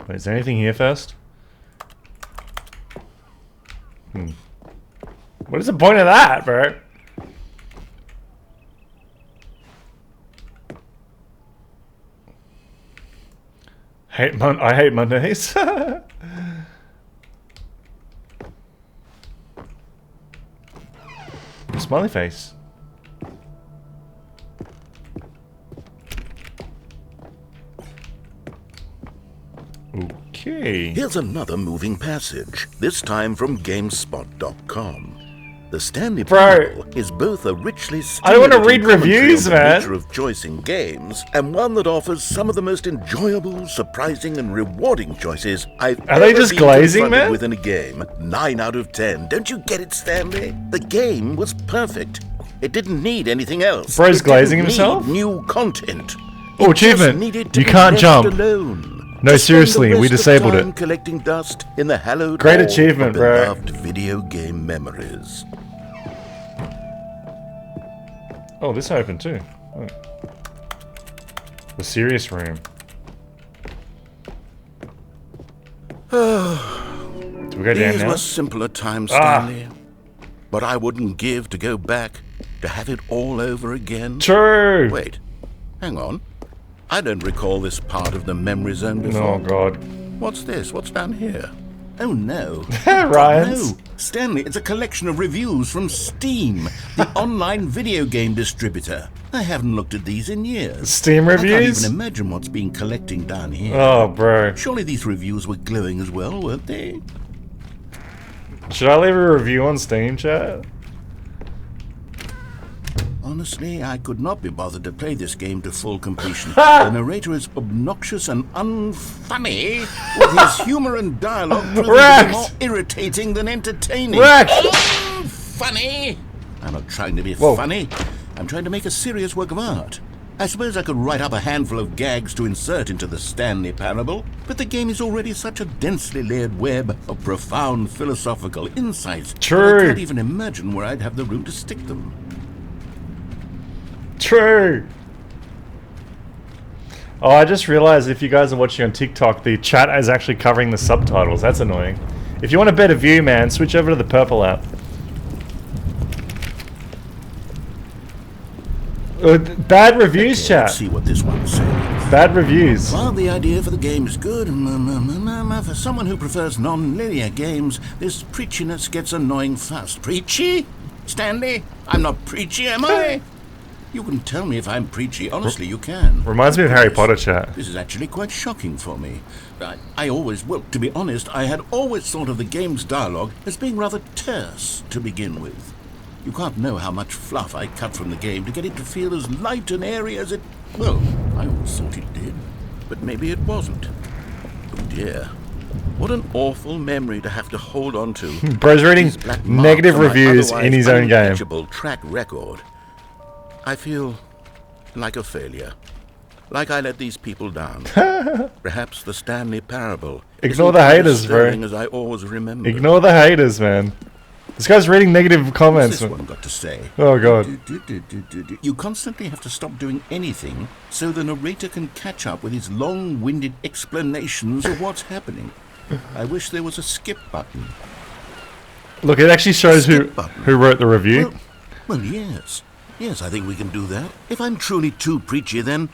Wait, is there anything here first? What is the point of that, bro? I hate Mondays. Smiley face. Okay. Here's another moving passage, this time from GameSpot.com. The Stanley Bro. Parable is both a richly I don't wanna stimulating read reviews, commentary on the man. nature of choice in games, and one that offers some of the most enjoyable, surprising, and rewarding choices I've Are they ever just been glazing, confronted man? with in a game. 9 out of 10. Don't you get it, Stanley? The game was perfect. It didn't need anything else. Bro's It glazing didn't himself? need new content. Oh, It just achievement. needed to You be can't left jump. alone. No, To spend seriously, the we rest of disabled time it. Collecting dust in the hallowed Great hall achievement, of bro. beloved video game memories. Oh, this opened too. Oh. The serious room. Do we go down These now? were simpler times, Stanley. But I wouldn't give to go back to have it all over again. True. Wait, hang on. I don't recall this part of the memory zone before. Oh god. What's this? What's down here? Oh no. Ryan's. No, Stanley, it's a collection of reviews from Steam, the online video game distributor. I haven't looked at these in years. Steam I can't reviews? even imagine what's been collecting down here. Oh, bro. Surely these reviews were glowing as well, weren't they? Should I leave a review on Steam, chat? Honestly, I could not be bothered to play this game to full completion. The narrator is obnoxious and unfunny, with his humor and dialogue proving to Wrecked. be more irritating than entertaining. Wrecked. Funny? I'm not trying to be Whoa. funny. I'm trying to make a serious work of art. I suppose I could write up a handful of gags to insert into the Stanley Parable, but the game is already such a densely layered web of profound philosophical insights that True. I can't even imagine where I'd have the room to stick them. True. Oh, I just realized if you guys are watching on TikTok, the chat is actually covering the subtitles. That's annoying. If you want a better view, man, switch over to the purple app. Bad reviews, Okay, chat. let's see what this one says. Bad reviews. Well, the idea for the game is good. For someone who prefers non-linear games, this preachiness gets annoying fast. Preachy? Stanley? I'm not preachy, am I? You can tell me if I'm preachy. Honestly, you can. Reminds me of Harry Potter, chat. This is actually quite shocking for me. Well, to be honest, I had always thought of the game's dialogue as being rather terse to begin with. You can't know how much fluff I cut from the game to get it to feel as light and airy as it... Well, I always thought it did. But maybe it wasn't. Oh dear. What an awful memory to have to hold on to. Bro's reading These black marks negative on my reviews in his own game. unimpeachable track record. I feel like a failure. Like I let these people down. Perhaps the Stanley Parable. Ignore isn't the quite haters, as bro. stirring as I always remember. Ignore the haters, man. This guy's reading negative What's comments. this one got to say? Oh god. You constantly have to stop doing anything so the narrator can catch up with his long-winded explanations of what's happening. I wish there was a skip button. Look, it actually shows Skip button. who wrote the review. Well, yes. Yes, I think we can do that. If I'm truly too preachy, then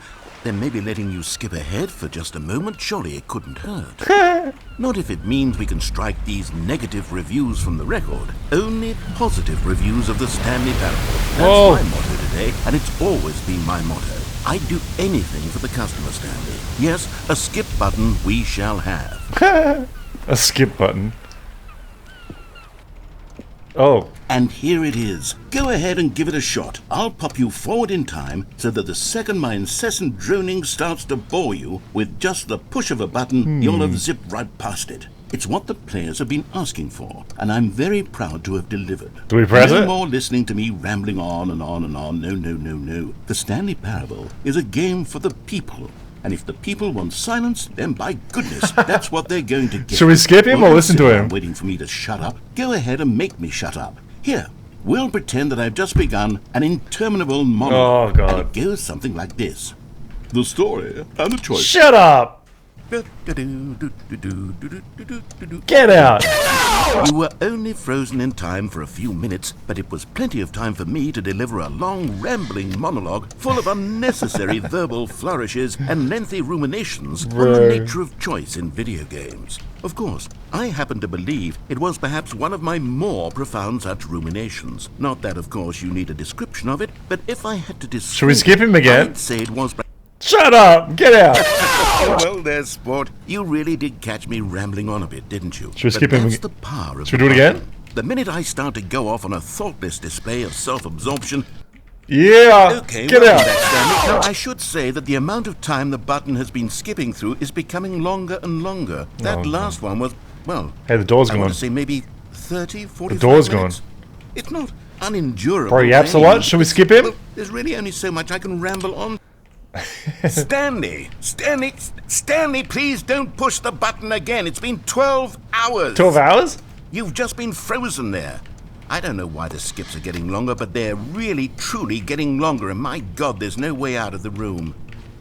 maybe letting you skip ahead for just a moment, surely it couldn't hurt. Not if it means we can strike these negative reviews from the record. Only positive reviews of the Stanley Parable. That's Whoa. my motto today, and it's always been my motto. I'd do anything for the customer, Stanley. Yes, a skip button we shall have. A skip button. Oh. And here it is. Go ahead and give it a shot. I'll pop you forward in time so that the second my incessant droning starts to bore you, with just the push of a button, you'll have zipped right past it. It's what the players have been asking for, and I'm very proud to have delivered. Do we press No it? more listening to me rambling on and on and on. No, no, no, no. The Stanley Parable is a game for the people. And if the people want silence, then by goodness, that's what they're going to get. Should we skip him or Don't listen sit to around him? waiting for me to shut up. Go ahead and make me shut up. Here, we'll pretend that I've just begun an interminable monologue. Oh, God. And it goes something like this. The story and the choice. Shut up! Get out! You were only frozen in time for a few minutes, but it was plenty of time for me to deliver a long, rambling monologue full of unnecessary verbal flourishes and lengthy ruminations on the Bro. nature of choice in video games. Of course, I happen to believe it was perhaps one of my more profound such ruminations. Not that, of course, you need a description of it, but if I had to describe Should we skip him again? I'd say it was... Shut up! Get out! Well, there, sport. You really did catch me rambling on a bit, didn't you? Should we But skip him that's ag- the power of Should we do it the again? button. The minute I start to go off on a thoughtless display of self-absorption... Yeah! Okay, Get welcome out! back, Stanley. Now, I should say that the amount of time the button has been skipping through is becoming longer and longer. That last one was, well... Hey, the door's I gone. want to say maybe 30, 45 The door's minutes. gone. It's not unendurable. Bro, you yaps a lot? Should we skip him? Well, there's really only so much I can ramble on. Stanley, please don't push the button again. It's been 12 hours. 12 hours? You've just been frozen there. I don't know why the skips are getting longer, but they're really, truly getting longer. And my God, there's no way out of the room.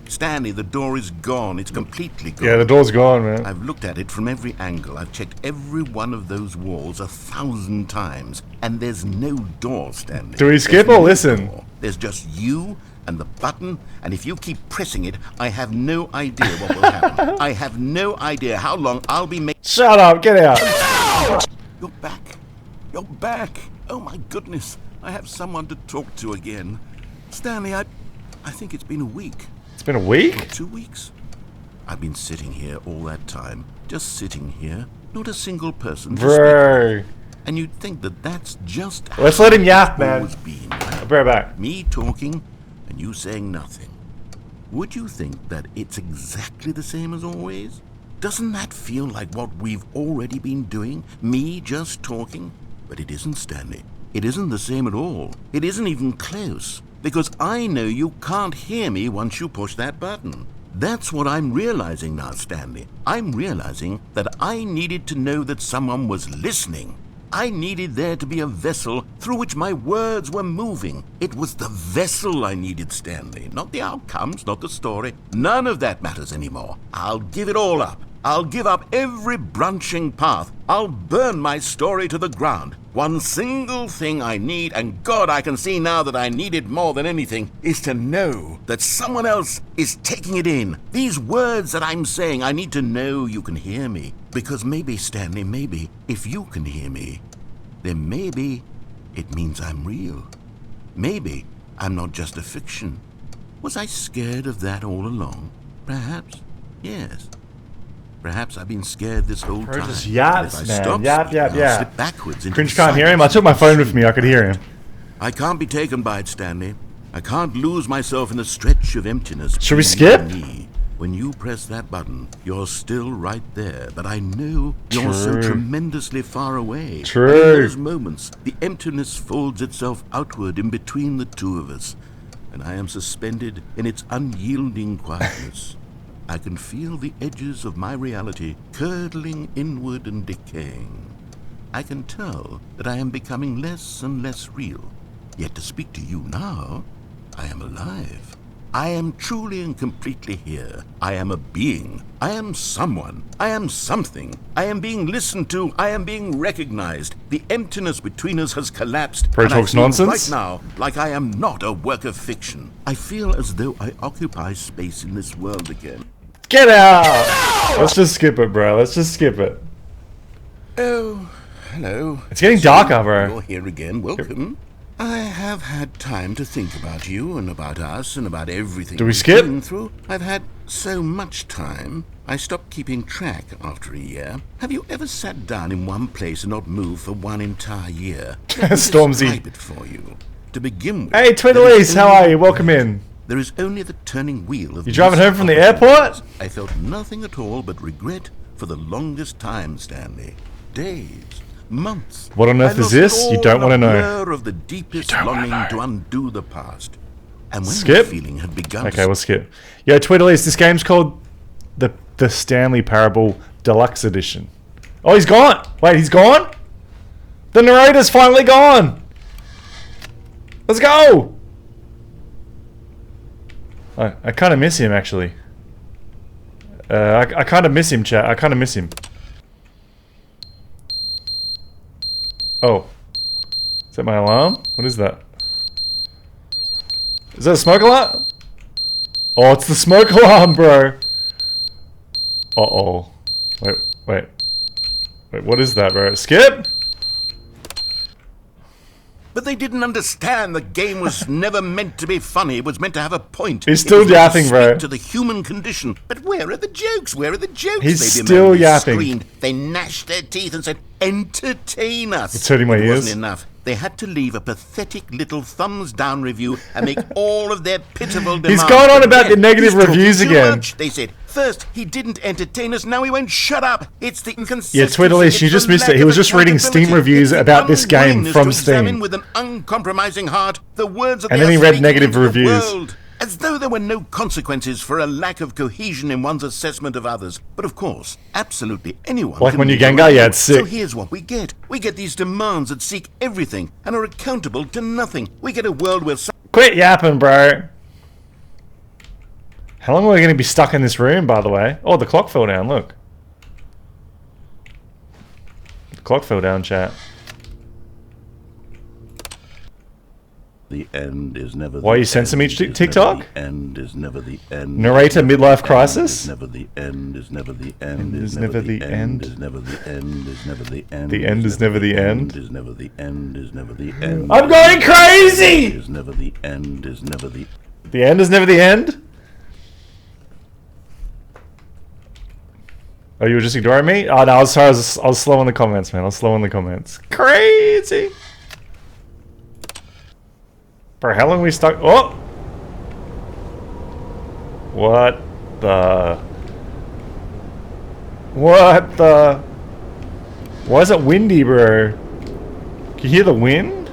Stanley, the door is gone. It's completely gone. Yeah, the door's gone, man. I've looked at it from every angle. I've checked every one of those walls 1,000 times. And there's no door, Stanley. Do we skip or listen? There's just you and the button, and if you keep pressing it, I have no idea what will happen. I have no idea how long I'll be making... Shut up, get out. You're back. You're back. Oh my goodness. I have someone to talk to again. Stanley, I think it's been a week. It's been a week? 2 weeks. I've been sitting here all that time. Just sitting here. Not a single person to speak Bro. to. And you'd think that that's just how Let's let him yap, it's man. always been. I'll be right back. Me talking and you saying nothing. Would you think that it's exactly the same as always? Doesn't that feel like what we've already been doing? Me just talking? But it isn't, Stanley. It isn't the same at all. It isn't even close. Because I know you can't hear me once you push that button. That's what I'm realizing now, Stanley. I'm realizing that I needed to know that someone was listening. I needed there to be a vessel through which my words were moving. It was the vessel I needed, Stanley, not the outcomes, not the story. None of that matters anymore. I'll give it all up. I'll give up every branching path. I'll burn my story to the ground. One single thing I need, and God, I can see now that I need it more than anything, is to know that someone else is taking it in. These words that I'm saying, I need to know you can hear me. Because maybe, Stanley, maybe, if you can hear me, then maybe it means I'm real. Maybe I'm not just a fiction. Was I scared of that all along? Perhaps, yes. Perhaps I've been scared this whole Bro, time. just yaps, If I man. stop Yap, speaking, yap, I'll yap. slip backwards into Cringe the can't hear him. I silence. took my phone with me. I could hear him. I can't be taken by it, Stanley. I can't lose myself in the stretch of emptiness. Should we between skip? you and me. When you press that button, you're still right there, but I know you're so True. tremendously far away. True. And in those moments, the emptiness folds itself outward in between the two of us, and I am suspended in its unyielding quietness. I can feel the edges of my reality curdling inward and decaying. I can tell that I am becoming less and less real. Yet to speak to you now, I am alive. I am truly and completely here. I am a being. I am someone. I am something. I am being listened to. I am being recognized. The emptiness between us has collapsed. Bro and I talks feel nonsense? right now like I am not a work of fiction. I feel as though I occupy space in this world again. Get out! Let's just skip it, bro. Let's just skip it. Oh, hello. It's getting darker, bro. You're here again. Welcome. I have had time to think about you and about us and about everything Do we we've skip? been through. I've had so much time. I stopped keeping track after a year. Have you ever sat down in one place and not moved for one entire year? Let me Stormzy. describe it for you. To begin with, Hey, Twiddlies, how are you? Welcome in. there is only the turning wheel of You driving missed home from the opportunities. airport? I felt nothing at all but regret for the longest time, Stanley. Days, months. What on earth I is lost this? it You all don't in wanna a know. blur of the deepest don't wanna longing know. to undo the past. And when Skip? that feeling had begun Okay, we'll skip. Yo, Twiddlies, this game's called the Stanley Parable Deluxe Edition. Oh, he's gone! Wait, he's gone? The narrator's finally gone! Let's go! I kind of miss him, actually. I kind of miss him, chat. I kind of miss him. Oh. Is that my alarm? What is that? Is that a smoke alarm? Oh, it's the smoke alarm, bro. Uh-oh. Wait, what is that, bro? Skip? But they didn't understand the game was never meant to be funny. It was meant to have a point. He's still yapping, bro. To the human condition. But where are the jokes? Where are the jokes? He's They still bemoaned, yapping. Screamed. They gnashed their teeth and said, "Entertain us." It's hurting my It ears. wasn't enough. They had to leave a pathetic little thumbs down review and make all of their pitiful demands. He's going on about Again, the negative he's talking reviews too again. much, they said. First, he didn't entertain us, now he won't shut up. It's the inconsistency. Yeah, Twitterlist, you just missed it. He was just reading Steam reviews about this game from Steam. With an uncompromising heart, the words of And the then he read speaking negative into the reviews. world. As though there were no consequences for a lack of cohesion in one's assessment of others. But of course, absolutely anyone Like can when you be Gengar, right. yeah, it's sick. So here's what we get. We get these demands that seek everything and are accountable to nothing. We get a world where Quit yapping, bro. How long are we going to be stuck in this room, by the way? Oh, the clock fell down, look. The clock fell down, chat. the end is never. Why are you censoring me, TikTok? The end is never the end. Narrator midlife crisis? Is never the end. Is never the end. Is never the end. Is never the end. Is never the end. The end is never the end. Is never the end. Is never the end. I'm going crazy! Is never the end. Is never the. The end is never the end? Oh, you were just ignoring me? Oh, no, I was sorry. I was slow in the comments, man. I was slow in the comments. Crazy! Bro, how long are we stuck? Oh! What the... What the... Why is it windy, bro? Can you hear the wind?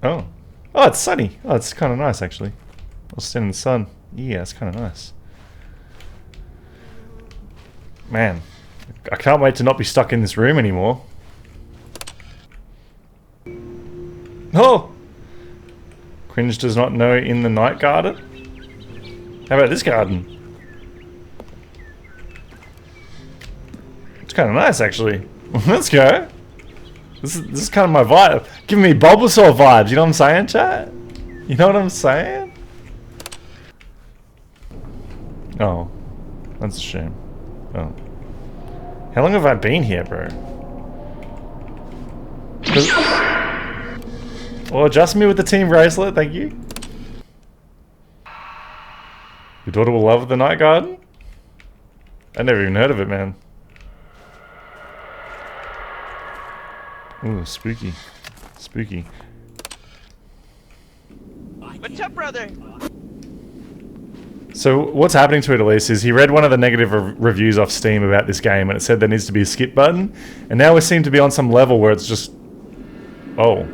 Oh. Oh, it's sunny. Oh, it's kind of nice, actually. I'll stand in the sun. Yeah, it's kind of nice. Man, I can't wait to not be stuck in this room anymore. Oh! Cringe does not know in the night garden? How about this garden? It's kind of nice, actually. Let's go. This is kind of my vibe. Giving me Bulbasaur vibes, you know what I'm saying, chat? You know what I'm saying? Oh. That's a shame. Oh. How long have I been here, bro? Oh, adjust me with the team bracelet, thank you. Your daughter will love the night garden? I never even heard of it, man. Ooh, spooky. Spooky. What's up, brother? So what's happening to it, Elise, is he read one of the negative reviews off Steam about this game and it said there needs to be a skip button, and now we seem to be on some level where it's just... Oh.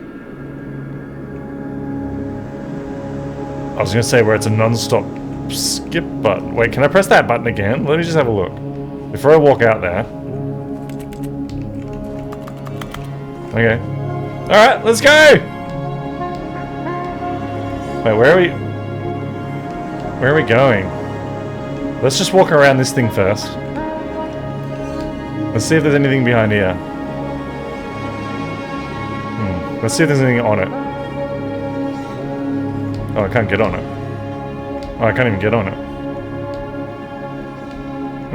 I was going to say where it's a non-stop skip button. Wait, can I press that button again? Let me just have a look. Before I walk out there. Okay. Alright, let's go! Wait, where are we... Where are we going? Let's just walk around this thing first. Let's see if there's anything behind here. Let's see if there's anything on it. Oh, I can't get on it. Oh, I can't even get on it.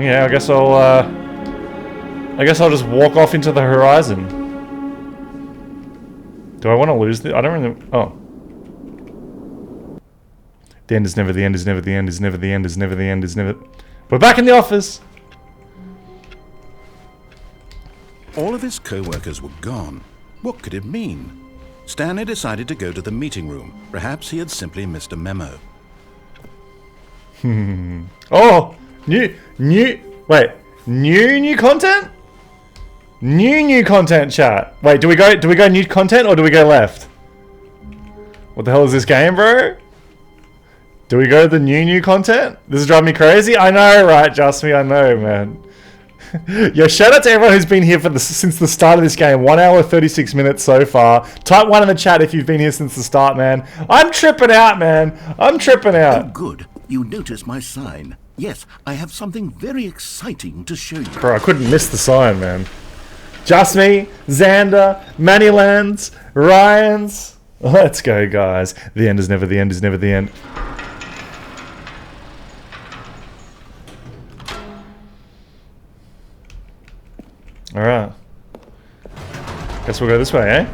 Yeah, I guess I'll just walk off into the horizon. Do I want to lose the... I don't really... Oh. The end is never the end is never the end is never the end is never the end is never... We're back in the office! All of his co-workers were gone. What could it mean? Stanley decided to go to the meeting room. Perhaps he had simply missed a memo. Oh! New content? New content, chat. Wait, do we go new content or do we go left? What the hell is this game, bro? Do we go to the new content? This is driving me crazy? I know, right, Just Me, I know, man. Yo, shout out to everyone who's been here since the start of this game. 1 hour, 36 minutes so far. Type 1 in the chat if you've been here since the start, man. I'm tripping out, man. I'm tripping out. Oh, good. You noticed my sign. Yes, I have something very exciting to show you. Bro, I couldn't miss the sign, man. Just Me, Xander, Mannylands, Ryans. Let's go, guys. The end is never the end is never the end. Alright. Guess we'll go this way, eh?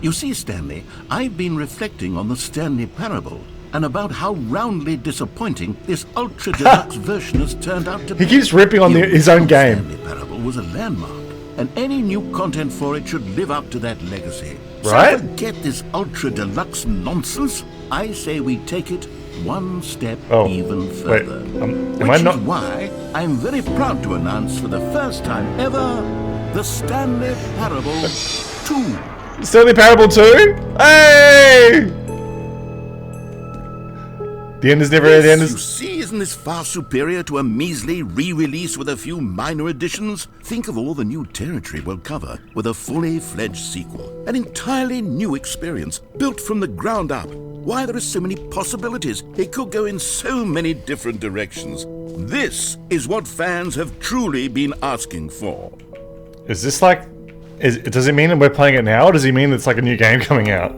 You see, Stanley, I've been reflecting on the Stanley Parable and about how roundly disappointing this Ultra Deluxe version has turned out to be. He keeps ripping on his own game. Stanley Parable was a landmark, and any new content for it should live up to that legacy. Right? So forget this Ultra Deluxe nonsense. I say we take it one step even further. Am I not? Which is why I'm very proud to announce for the first time ever the Stanley Parable 2. Stanley Parable 2? Hey! The end is never the end You is. see, isn't this far superior to a measly re-release with a few minor additions? Think of all the new territory we'll cover with a fully fledged sequel. An entirely new experience, built from the ground up. Why, there are so many possibilities. It could go in so many different directions. This is what fans have truly been asking for. Is this like? Does it mean that we're playing it now, or does it mean it's like a new game coming out?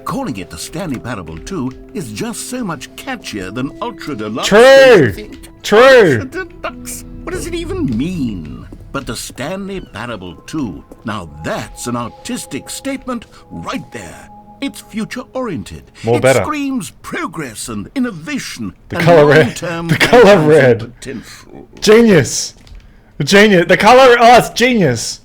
Calling it the Stanley Parable 2 is just so much catchier than Ultra Deluxe. True! True! Ultra Deluxe? What does it even mean? But the Stanley Parable 2, now that's an artistic statement right there. It's future-oriented. Better. It screams progress and innovation. The color red. The color red. Potential. Genius! Genius! The color. Oh, it's genius!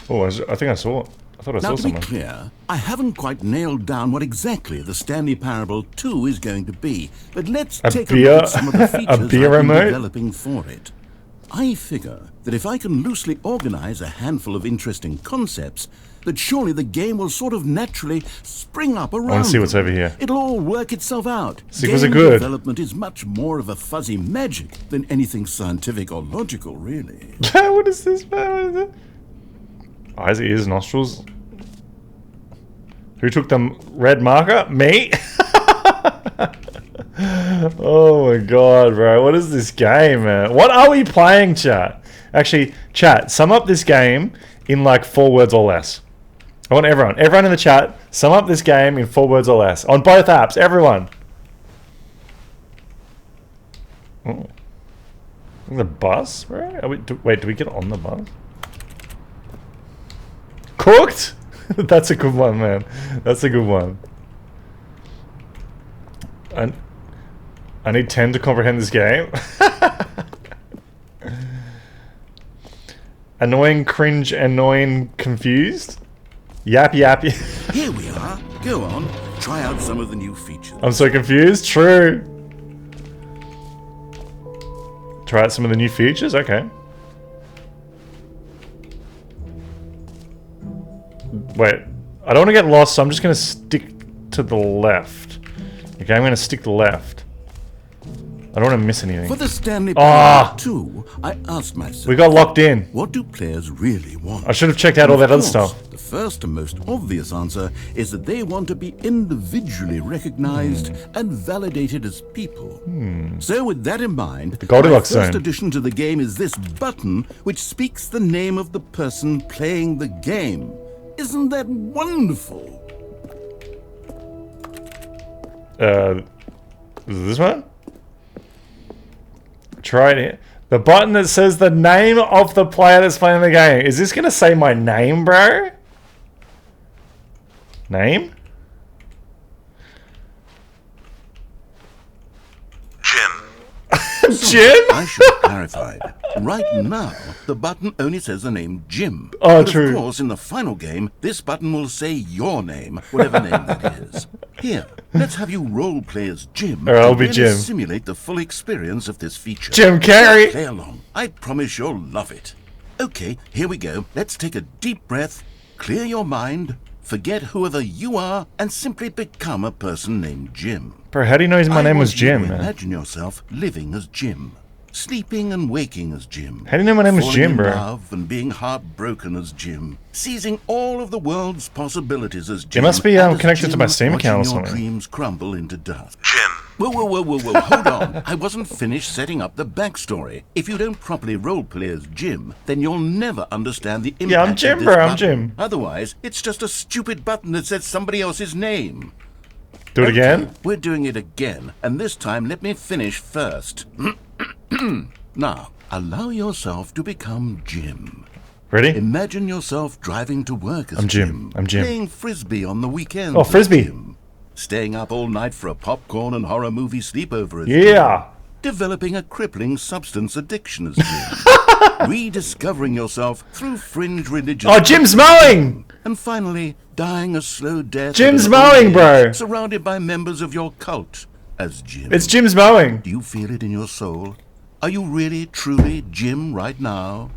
Oh, I think I saw it. I thought I saw Now, to someone. be clear, I haven't quite nailed down what exactly the Stanley Parable 2 is going to be, but let's take a look at some of the features I've been developing for it. I figure that if I can loosely organize a handful of interesting concepts, that surely the game will sort of naturally spring up around. I want to see what's them. over here. It'll all work itself out. Sequels are Game good. development is much more of a fuzzy magic than anything scientific or logical, really. What is this, man? What is it? Eyes, ears, nostrils. Who took the red marker? Me? Oh my god, bro. What is this game, man? What are we playing, chat? Actually, chat, sum up this game in like 4 words or less. I want everyone in the chat, sum up this game in 4 words or less. On both apps, everyone. Oh. The bus, bro? Wait, do we get on the bus? Cooked? That's a good one, man. That's a good one. I need 10 to comprehend this game. Annoying, cringe, annoying, confused. Yap, yap. Here we are. Go on. Try out some of the new features. I'm so confused. True. Try out some of the new features? Okay. Wait, I don't want to get lost, so I'm just going to stick to the left. Okay, I'm going to stick to the left. I don't want to miss anything. For the Stanley Parable 2, I asked myself, We got locked in. what do players really want? I should have checked out all that other stuff. The first and most obvious answer is that they want to be individually recognized and validated as people. So with that in mind, the Goldilocks first zone. addition to the game is this button, which speaks the name of the person playing the game. Isn't that wonderful? Is it this one? Try it here. The button that says the name of the player that's playing the game. Is this gonna say my name, bro? Name? Jim? I should have clarified. Right now, the button only says the name Jim. Oh, but true. Of course, in the final game, this button will say your name, whatever name that is. Here, let's have you role play as Jim. Alright, I'll and be really Jim. Simulate the full experience of this feature. Jim Carrey. Play along. I promise you'll love it. Okay, here we go. Let's take a deep breath, clear your mind, forget whoever you are, and simply become a person named Jim. Bro, how do you know my name was want you to Jim, man? Imagine yourself living as Jim, sleeping and waking as Jim. How do you know my name was falling Jim, in bro? love and being heartbroken as Jim, seizing all of the world's possibilities as Jim. It must be and as connected to Jim, my Steam account or watching your something. dreams crumble into dust. Jim. Whoa, hold on. I wasn't finished setting up the backstory. If you don't properly roleplay as Jim, then you'll never understand the impact Yeah, I'm of Jim, this bro, I'm button. Jim. Otherwise, it's just a stupid button that says somebody else's name. Do it again? We're doing it again, and this time let me finish first. Now, allow yourself to become Jim. Ready? Imagine yourself driving to work as I'm Jim. I'm Jim. Playing frisbee on the weekends. Oh, as frisbee. Jim. Staying up all night for a popcorn and horror movie sleepover as Yeah. Jim. Developing a crippling substance addiction as Jim. Rediscovering yourself through fringe religious... Oh, Jim's mowing! And finally, dying a slow death... Jim's at an old mowing, age, bro. Surrounded by members of your cult as Jim. It's Jim's mowing. Do you feel it in your soul? Are you really, truly Jim right now?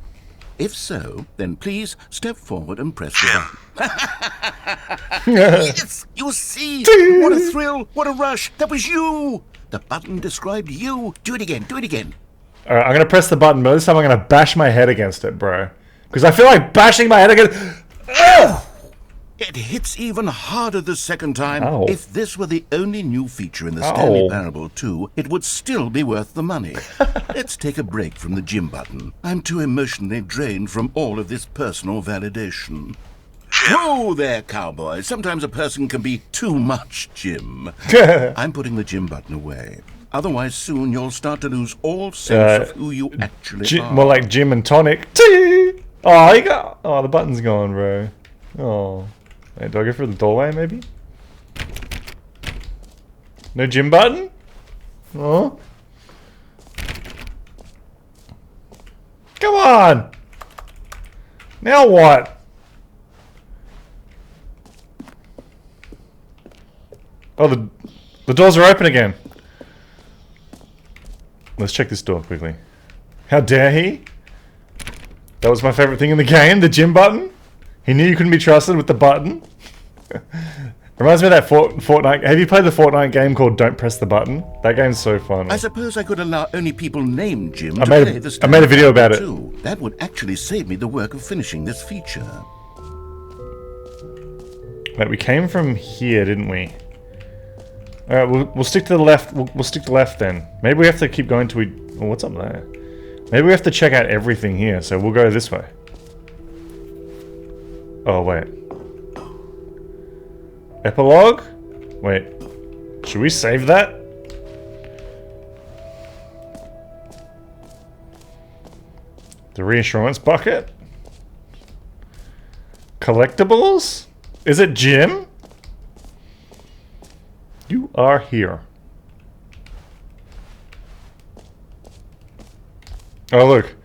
If so, then please step forward and press the button. Yes! You see! What a thrill! What a rush! That was you! The button described you! Do it again! Do it again! Alright, I'm gonna press the button, but this time I'm gonna bash my head against it, bro. Because I feel like bashing my head against... Ugh! It hits even harder the second time. Ow. If this were the only new feature in the Stanley Parable 2, it would still be worth the money. Let's take a break from the Jim button. I'm too emotionally drained from all of this personal validation. Whoa there, cowboy. Sometimes a person can be too much Jim. I'm putting the Jim button away. Otherwise, soon you'll start to lose all sense of who you actually are. More like Jim and tonic. Tee! Oh, you got... Oh, the button's gone, bro. Oh. Wait, do I go through the doorway, maybe? No Jim button? Oh. Come on! Now what? Oh, the doors are open again. Let's check this door quickly. How dare he? That was my favorite thing in the game, the Jim button. He knew you couldn't be trusted with the button. Reminds me of that Fortnite. Have you played the Fortnite game called Don't Press the Button? That game's so fun. I suppose I could allow only people named Jim I to made play a- the I made a video about it. too. That would actually save me the work of finishing this feature. Wait, we came from here, didn't we? Alright, we'll stick to the left. We'll stick to left then. Maybe we have to keep going till we... Oh, what's up there? Maybe we have to check out everything here, so we'll go this way. Oh, wait. Epilogue? Wait. Should we save that? The reassurance bucket? Collectibles? Is it Jim? You are here. Oh, look.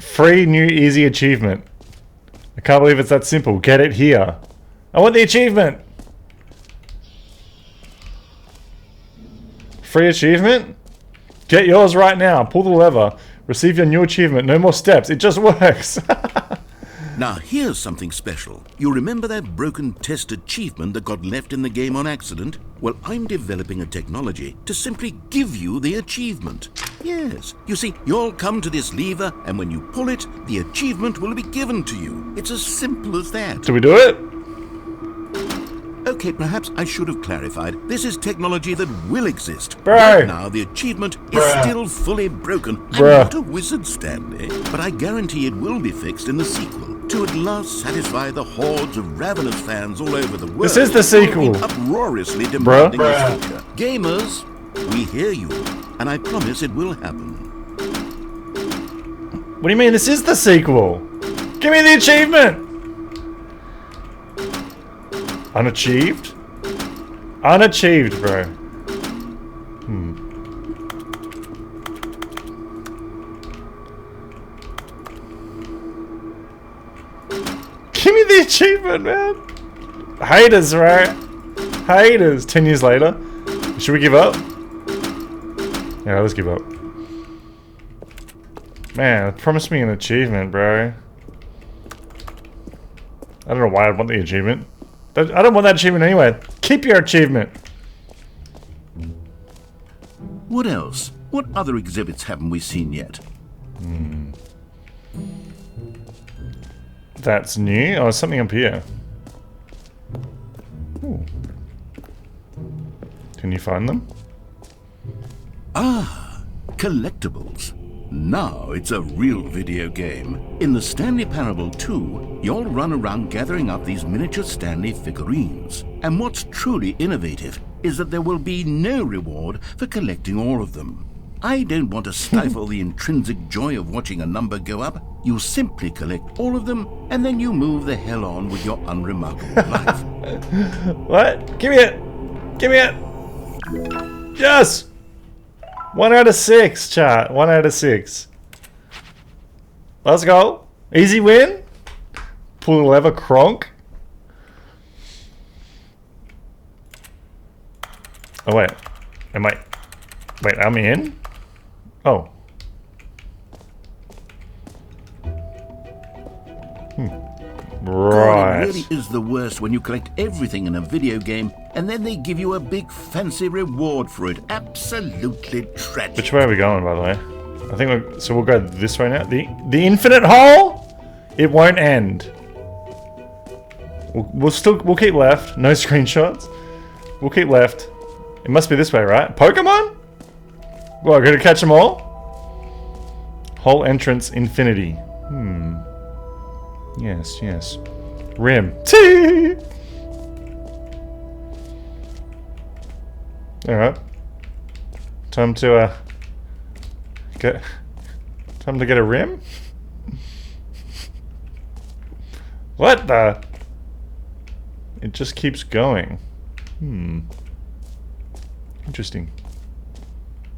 Free new easy achievement. I can't believe it's that simple. Get it here. I want the achievement. Free achievement? Get yours right now. Pull the lever. Receive your new achievement. No more steps. It just works. Now here's something special. You remember that broken test achievement that got left in the game on accident? Well, I'm developing a technology to simply give you the achievement. Yes. You see, you'll come to this lever, and when you pull it, the achievement will be given to you. It's as simple as that. Do we do it? Okay, perhaps I should have clarified. This is technology that will exist. Bro. Right now, the achievement is still fully broken. Bruh. I'm not a wizard, Stanley, but I guarantee it will be fixed in the sequel to at last satisfy the hordes of ravenous fans all over the world. This is the sequel. who have been uproariously demanding Bruh. this feature. Gamers, we hear you, and I promise it will happen. What do you mean this is the sequel? Give me the achievement! Unachieved? Unachieved, bro. Give me the achievement, man! Haters, right? Haters! 10 years later. Should we give up? Yeah, let's give up. Man, promise me an achievement, bro. I don't know why I'd want the achievement. I don't want that achievement anyway. Keep your achievement. What else? What other exhibits haven't we seen yet? That's new. Oh, there's something up here. Ooh. Can you find them? Collectibles. Now it's a real video game. In the Stanley Parable 2, you'll run around gathering up these miniature Stanley figurines. And what's truly innovative is that there will be no reward for collecting all of them. I don't want to stifle the intrinsic joy of watching a number go up. You simply collect all of them, and then you move the hell on with your unremarkable life. What? Give me it! Give me it! Yes! 1 out of 6, chat. 1 out of 6. Let's go. Easy win. Pull the lever, Kronk. Oh, wait. Am I... Wait, I'm in? Oh. Right. God, it really is the worst when you collect everything in a video game and then they give you a big fancy reward for it. Absolutely tragic. Which way are we going, by the way? I think we're... So we'll go this way now. The infinite hole? It won't end. We'll keep left. No screenshots. We'll keep left. It must be this way, right? Pokemon? Well, I'm gonna catch them all? Whole entrance infinity. Yes, yes. Rim. Tee! Alright. Time to get a rim? What the? It just keeps going. Interesting.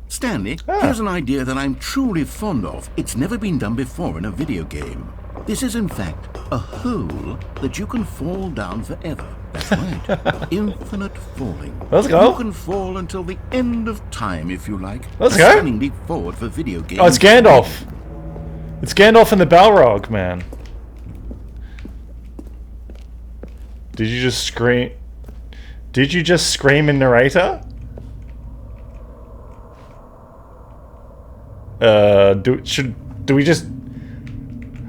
Stanley, here's an idea that I'm truly fond of. It's never been done before in a video game. This is, in fact, a hole that you can fall down forever. That's right. Infinite falling. Let's go. You can fall until the end of time, if you like. Let's a go. Stunning leap forward for video games. Oh, it's Gandalf. It's Gandalf and the Balrog, man. Did you just scream? Did you just scream in narrator? Do we just...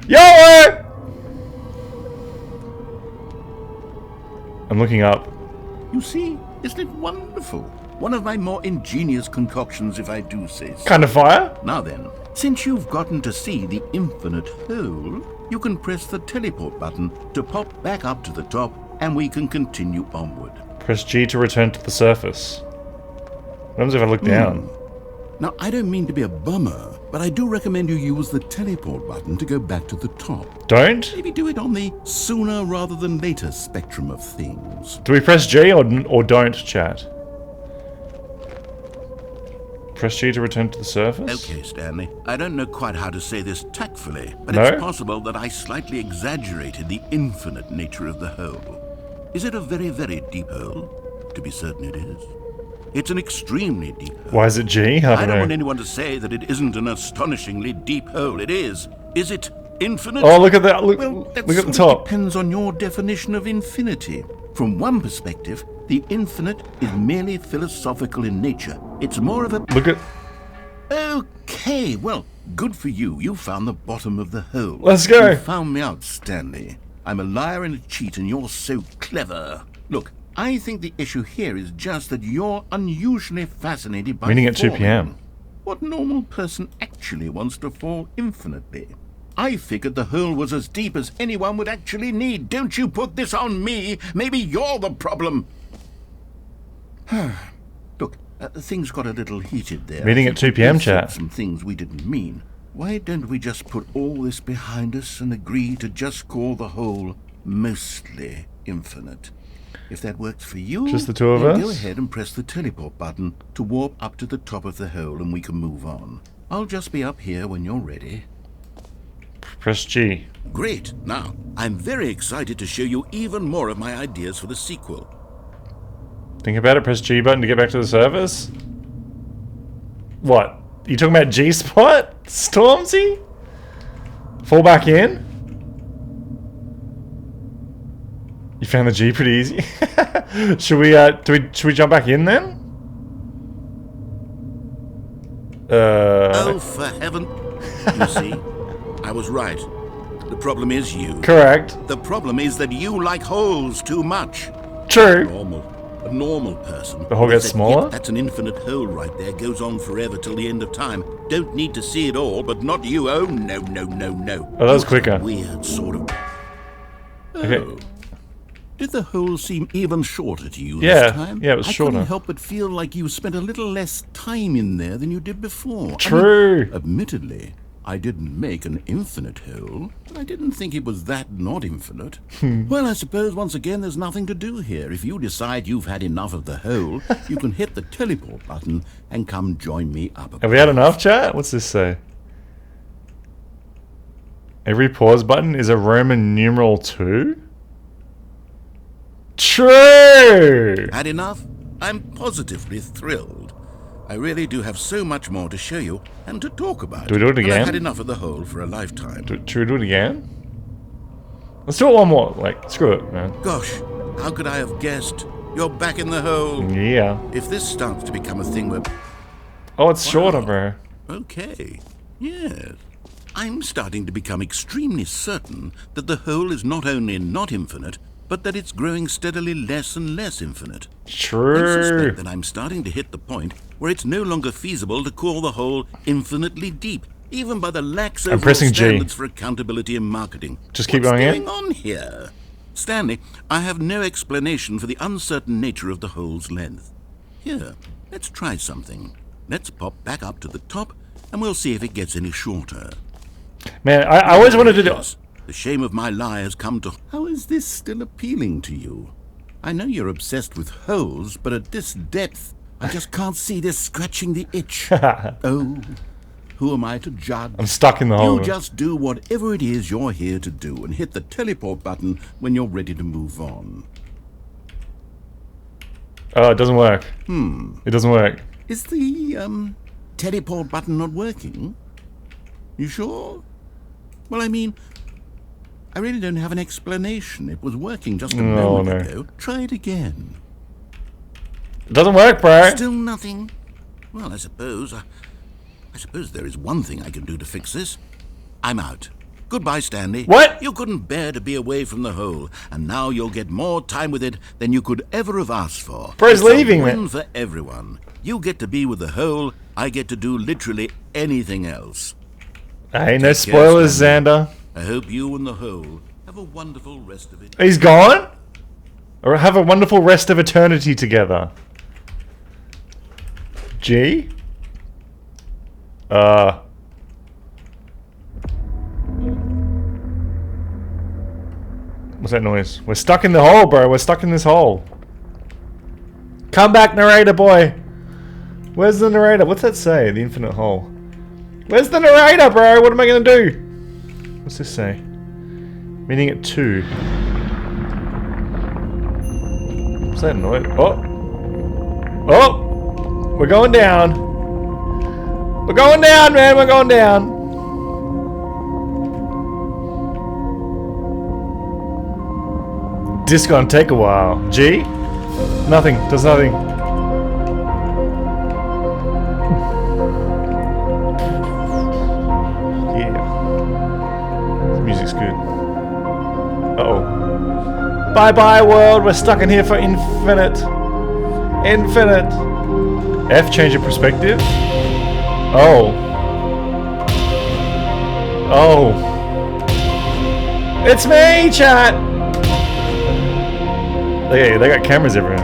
Yo! I'm looking up. You see, isn't it wonderful? One of my more ingenious concoctions, if I do say so. Kind of fire? Now then, since you've gotten to see the infinite hole, you can press the teleport button to pop back up to the top, and we can continue onward. Press G to return to the surface. What happens if I look down? Now, I don't mean to be a bummer, but I do recommend you use the teleport button to go back to the top. Don't? Maybe do it on the sooner rather than later spectrum of things. Do we press G or don't, chat? Press G to return to the surface? Okay, Stanley. I don't know quite how to say this tactfully, but No? it's possible that I slightly exaggerated the infinite nature of the hole. Is it a very, very deep hole? To be certain it is. It's an extremely deep hole. Why is it G? I don't want anyone to say that it isn't an astonishingly deep hole. It is. Is it infinite? Oh, look at that. Look, Well, that look at the sort of top. depends on your definition of infinity. From one perspective, the infinite is merely philosophical in nature. It's more of a... Look at... Okay, well, good for you. You found the bottom of the hole. Let's go. You found me out, Stanley. I'm a liar and a cheat, and you're so clever. Look, I think the issue here is just that you're unusually fascinated by Meeting at 2 falling. p.m. What normal person actually wants to fall infinitely? I figured the hole was as deep as anyone would actually need. Don't you put this on me. Maybe you're the problem. Look, things got a little heated there. Meeting at 2 p.m. We said chat. some things we didn't mean. Why don't we just put all this behind us and agree to just call the hole mostly infinite? If that works for you, Just the two of then us? go ahead and press the teleport button to warp up to the top of the hole and we can move on. I'll just be up here when you're ready. Press G. Great. Now, I'm very excited to show you even more of my ideas for the sequel. Think about it. Press G button to get back to the surface. What? You talking about G spot? Stormzy? Fall back in? You found the G pretty easy. Should we jump back in then? Oh, for heaven. You see, I was right. The problem is you. Correct. The problem is that you like holes too much. True. A normal person. The hole gets said, smaller? "Yep, that's an infinite hole right there. Goes on forever till the end of time. Don't need to see it all, but not you. Oh, no, no, no, no. Oh, that was You're a quicker. Weird sort of... Okay. Oh. Did the hole seem even shorter to you Yeah, this time? yeah, it was I shorter. couldn't help but feel like you spent a little less time in there than you did before. True. I mean, admittedly, I didn't make an infinite hole, but I didn't think it was that not infinite. Well, I suppose once again there's nothing to do here. If you decide you've had enough of the hole, you can hit the teleport button and come join me up above. Have we had enough, chat? What's this say? Every pause button is a Roman numeral 2? True! Had enough? I'm positively thrilled. I really do have so much more to show you and to talk about. Do we do it And again? I've had enough of the hole for a lifetime. Should we do it again? Let's do it one more. Like, screw it, man. Gosh, how could I have guessed? You're back in the hole. Yeah. If this starts to become a thing where... Oh, it's shorter, bro. Okay, yes. I'm starting to become extremely certain that the hole is not only not infinite, but that it's growing steadily less and less infinite. I True. suspect that I'm starting to hit the point where it's no longer feasible to call the hole infinitely deep, even by the lax overall pressing G. standards for accountability and marketing. Just keep What's going in? on here? Stanley, I have no explanation for the uncertain nature of the hole's length. Here, let's try something. Let's pop back up to the top, and we'll see if it gets any shorter. Man, I always wanted to do... Yes, the shame of my lie has come to... How is this still appealing to you? I know you're obsessed with holes, but at this depth, I just can't see this scratching the itch. Oh, who am I to judge? I'm stuck in the hole. You just do whatever it is you're here to do and hit the teleport button when you're ready to move on. Oh, it doesn't work. It doesn't work. Is the, teleport button not working? You sure? Well, I mean, I really don't have an explanation. It was working just a moment ago. Try it again. It doesn't work, bro. Still nothing? Well, I suppose there is one thing I can do to fix this. I'm out. Goodbye, Stanley. What? You couldn't bear to be away from the hole, and now you'll get more time with it than you could ever have asked for. Bro's leaving, man. man. For everyone. You get to be with the hole, I get to do literally anything else. Hey, no spoilers, Xander. I hope you and the hole have a wonderful rest of it. He's gone? Or have a wonderful rest of eternity together. G? What's that noise? We're stuck in the hole, bro. We're stuck in this hole. Come back, narrator boy. Where's the narrator? What's that say? The infinite hole. Where's the narrator, bro? What am I gonna do? What's this say? Meaning at 2. What's that noise? Oh! Oh! We're going down. We're going down, man. We're going down. This gonna take a while. G? Nothing. Does nothing. Yeah. The music's good. Uh-oh. Bye-bye, world. We're stuck in here for infinite. Infinite. F, change of perspective. Oh. Oh. It's me, chat! They got cameras everywhere.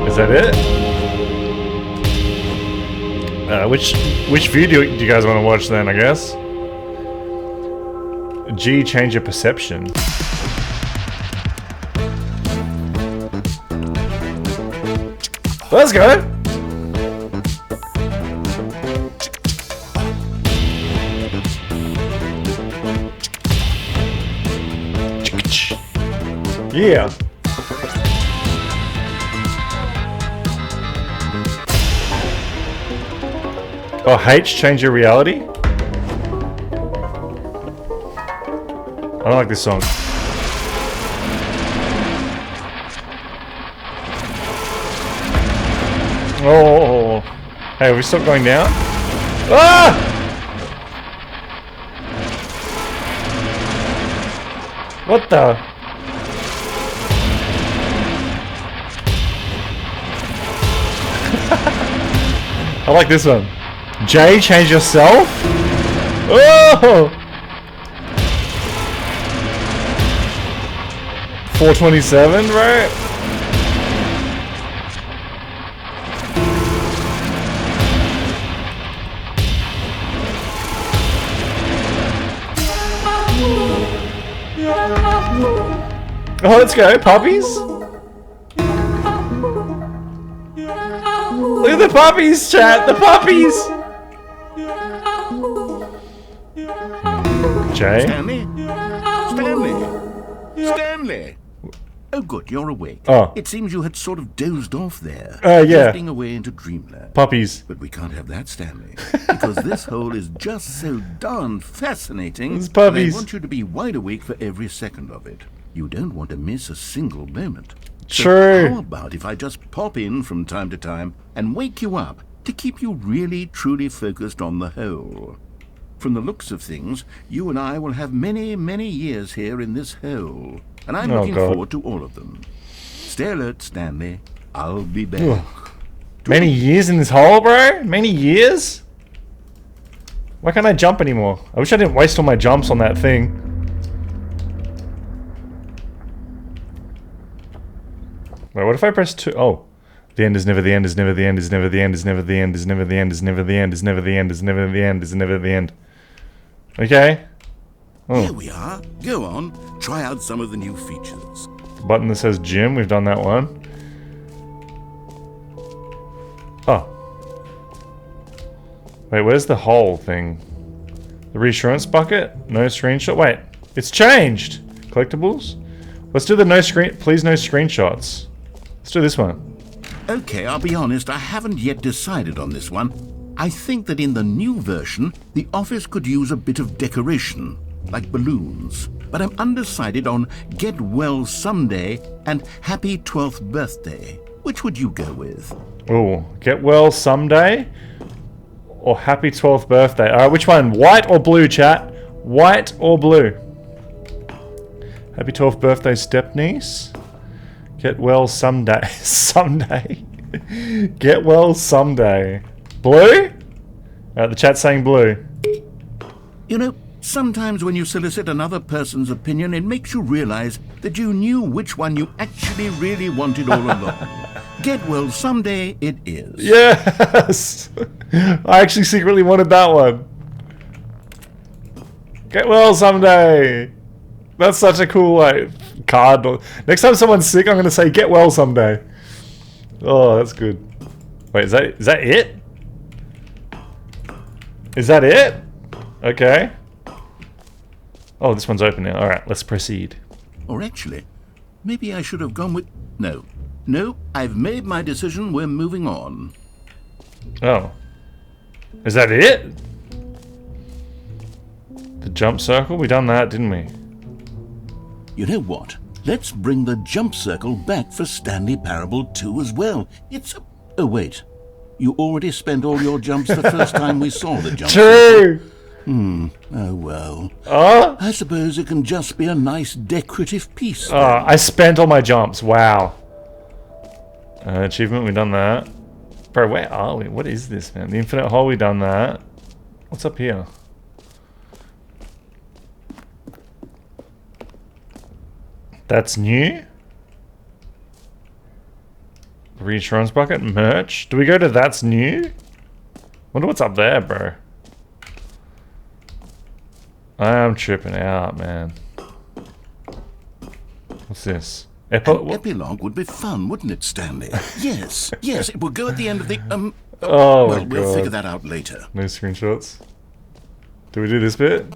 Is that it? Which view do you guys want to watch then, I guess? G, change your perception. Let's go! Yeah. Oh, H, change your reality? I don't like this song. Oh. Hey, have we stopped going down? Ah! What the? I like this one. J, change yourself? Oh! 427, bro? Oh, let's go, puppies. Look at the puppies, chat, the puppies. Jay? Stanley? Stanley! Oh, good, you're awake. Oh. It seems you had sort of dozed off there. Yeah. Drifting away into dreamland. Puppies. But we can't have that, Stanley. Because this hole is just so darn fascinating. It's puppies. I want you to be wide awake for every second of it. You don't want to miss a single moment. So True. how about if I just pop in from time to time and wake you up to keep you really, truly focused on the hole? From the looks of things, you and I will have many, many years here in this hole. And I'm looking forward to all of them. Stay alert, Stanley. I'll be back. Ugh. Many years in this hole, bro? Many years? Why can't I jump anymore? I wish I didn't waste all my jumps on that thing. Wait, what if I press 2? Oh. The end is never the end, is never the end, is never the end, is never the end, is never the end, is never the end, is never the end, is never the end, is never the end. Okay. Oh. Here we are. Go on. Try out some of the new features. The button that says gym, we've done that one. Oh. Wait, where's the whole thing? The reassurance bucket? No screenshot? Wait, it's changed! Collectibles? Let's do the no screen, please no screenshots. Let's do this one. Okay, I'll be honest, I haven't yet decided on this one. I think that in the new version, the office could use a bit of decoration, like balloons. But I'm undecided on Get Well Someday and Happy 12th Birthday. Which would you go with? Oh, get well someday? Or happy 12th birthday? Alright, which one? White or blue, chat? White or blue? Happy 12th birthday, stepniece. Get well someday. Someday. Get well someday. Blue? The chat's saying blue. You know, sometimes when you solicit another person's opinion, it makes you realize that you knew which one you actually really wanted all along. Get well someday it is. Yes! I actually secretly wanted that one. Get well someday. That's such a cool card. Next time someone's sick, I'm gonna say get well someday. Oh, that's good. Wait, is that it? Is that it? Okay. Oh, this one's open now. Alright, let's proceed. Or actually, maybe I should have gone with... No. No, I've made my decision. We're moving on. Oh. Is that it? The jump circle? We done that, didn't we? You know what? Let's bring the jump circle back for Stanley Parable 2 as well. It's a... Oh, wait. You already spent all your jumps the first time we saw the jump circle. True! Oh, well. Oh? I suppose it can just be a nice decorative piece. I spent all my jumps. Wow. Achievement, we done that. Bro, where are we? What is this, man? The infinite hole, we done that. What's up here? That's new? Reassurance bucket? Merch? Do we go to that's new? Wonder what's up there, bro. I'm tripping out, man. What's this? An epilogue would be fun, wouldn't it, Stanley? Yes, yes, it will go at the end of the, Oh my well, we'll God. figure that out later. No screenshots. Do we do this bit?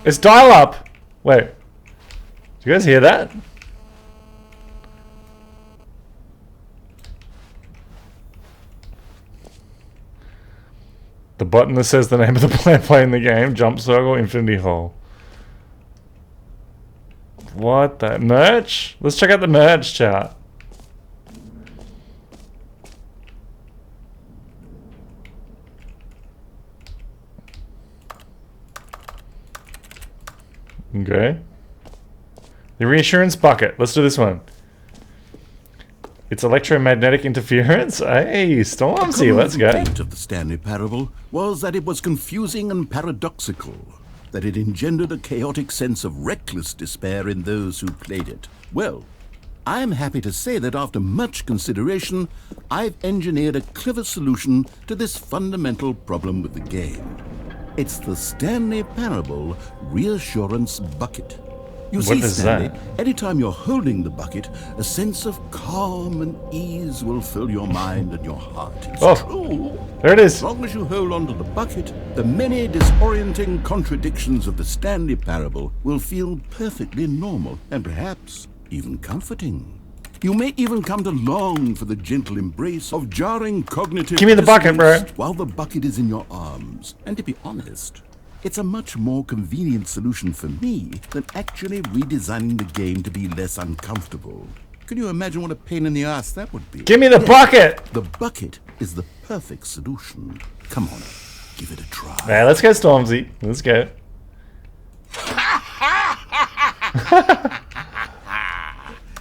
It's dial up! Wait. Do you guys hear that? The button that says the name of the player playing the game, jump circle, infinity hole. What the merch? Let's check out the merch chat. Okay. The reassurance bucket. Let's do this one. It's electromagnetic interference. Hey, Stormzy, let's go. The effect of the Stanley Parable was that it was confusing and paradoxical. that it engendered a chaotic sense of reckless despair in those who played it. Well, I'm happy to say that after much consideration, I've engineered a clever solution to this fundamental problem with the game. It's the Stanley Parable Reassurance Bucket. You see, Stanley, anytime you're holding the bucket, a sense of calm and ease will fill your mind and your heart. It's true. There it is. As long as you hold on to the bucket, the many disorienting contradictions of the Stanley Parable will feel perfectly normal and perhaps even comforting. You may even come to long for the gentle embrace of jarring cognitive Give me the bucket, bro. while the bucket is in your arms. And to be honest, it's a much more convenient solution for me than actually redesigning the game to be less uncomfortable. Can you imagine what a pain in the ass that would be? Give me the bucket! The bucket is the perfect solution. Come on, give it a try. Man, let's go, Stormzy. Let's go.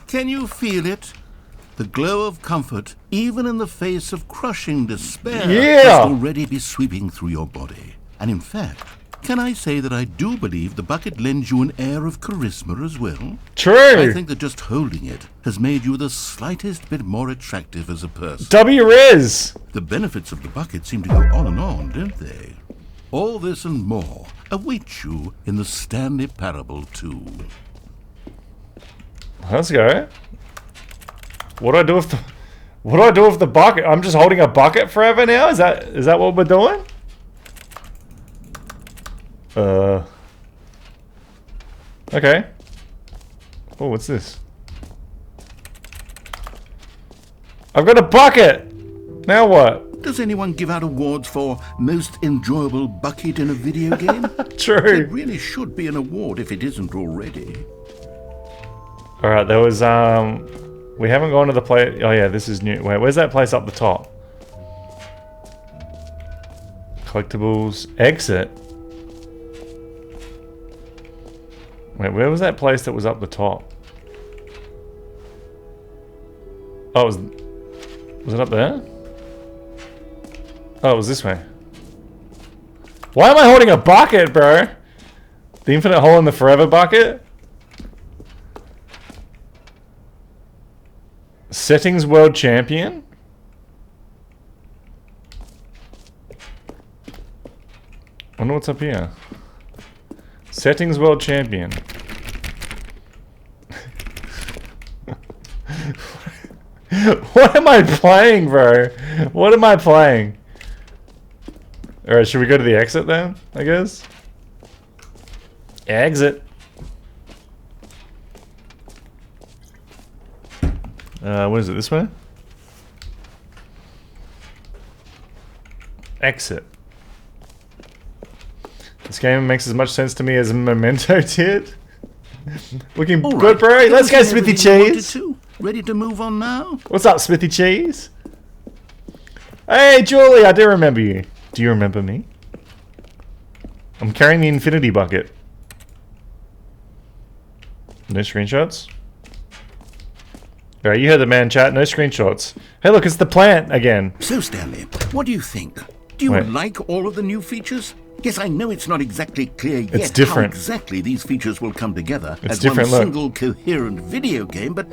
Can you feel it? The glow of comfort, even in the face of crushing despair, must already be sweeping through your body. And in fact, can I say that I do believe the bucket lends you an air of charisma as well? True. I think that just holding it has made you the slightest bit more attractive as a person. W-Riz! The benefits of the bucket seem to go on and on, don't they? All this and more await you in the Stanley Parable 2. Let's go. What do I do with the bucket? I'm just holding a bucket forever now? Is that what we're doing? Okay. Oh, what's this? I've got a bucket! Now what? Does anyone give out awards for most enjoyable bucket in a video game? True. It really should be an award if it isn't already. Alright, there was, we haven't gone to the place. Oh yeah, this is new. Wait, where's that place up the top? Collectibles. Exit. Wait, where was that place that was up the top? Oh, was it up there? Oh, it was this way. Why am I holding a bucket, bro? The infinite hole in the forever bucket? Settings world champion? I wonder what's up here. Settings world champion. What am I playing, bro? What am I playing? Alright, should we go to the exit then, I guess? Exit. What is it, this way? Exit. This game makes as much sense to me as Memento did. Looking good, bro. Let's go, Smithy Cheese. Ready to move on now? What's up, Smithy Cheese? Hey, Julie, I do remember you. Do you remember me? I'm carrying the infinity bucket. No screenshots? Alright, you heard the man, chat. No screenshots. Hey, look, it's the plant again. So, Stanley, what do you think? Do you like all of the new features? Yes, I know it's not exactly clear yet how exactly these features will come together as one single coherent video game, but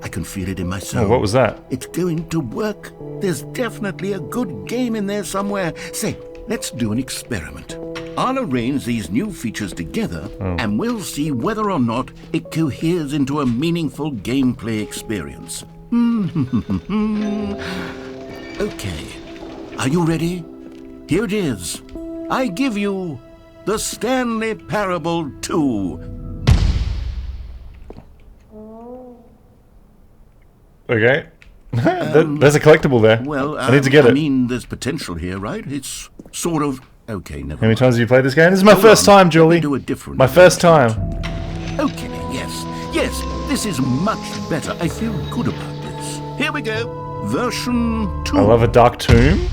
I can feel it in my soul. Oh, what was that? It's going to work. There's definitely a good game in there somewhere. Say, let's do an experiment. I'll arrange these new features together, and we'll see whether or not it coheres into a meaningful gameplay experience. Okay, are you ready? Here it is. I give you the Stanley Parable 2. Okay. There's a collectible there. Well, I need to get it. I mean, there's potential here, right? It's sort of... Okay, never mind. How many times have you played this game? This is my first time, Julie. Do a different my first time. Okay, yes, this is much better. I feel good about this. Here we go. Version 2. I love a dark tomb.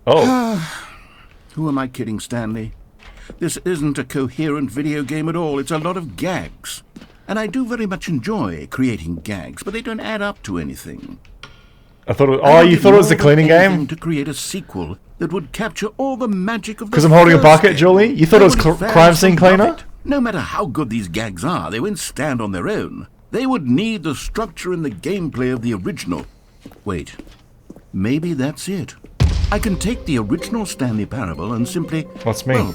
Oh. Who am I kidding, Stanley? This isn't a coherent video game at all. It's a lot of gags. And I do very much enjoy creating gags, but they don't add up to anything. I thought it was... Oh, you thought it was the cleaning game? To create a sequel that would capture all the magic of the Because I'm holding a first bucket, game. Julie? You thought it was Nobody fans crime scene would love cleaner? it. No matter how good these gags are, they won't stand on their own. They would need the structure and the gameplay of the original. Wait, maybe that's it. I can take the original Stanley Parable and simply... What's me? Well,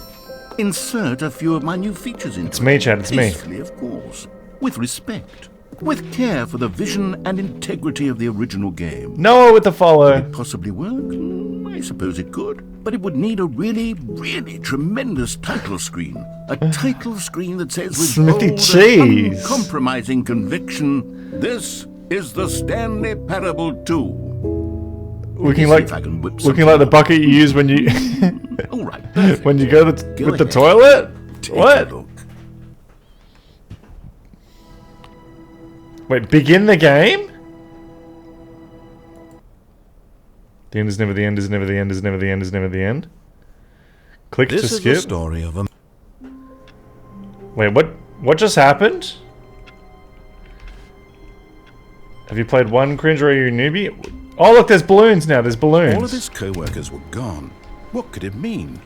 insert a few of my new features into it. It's me, Chad, it's me. Tastefully, of course. With respect. With care for the vision and integrity of the original game. Noah with the follow. Could it possibly work? I suppose it could. But it would need a really, really tremendous title screen. A title screen that says with Smithy bold cheese. and uncompromising conviction, this is the Stanley Parable 2. Looking See like if I can whip looking like the bucket you use when you All right, perfect. when you go with the ahead. toilet. Take What? a look. Wait, begin the game? The end is never the end, is never the end, is never the end, is never the end. Click This to is skip. the story of a... Wait, what just happened? Have you played one cringe or are you a newbie? Oh look, there's balloons now, there's balloons. All of his co-workers were gone. What could it mean?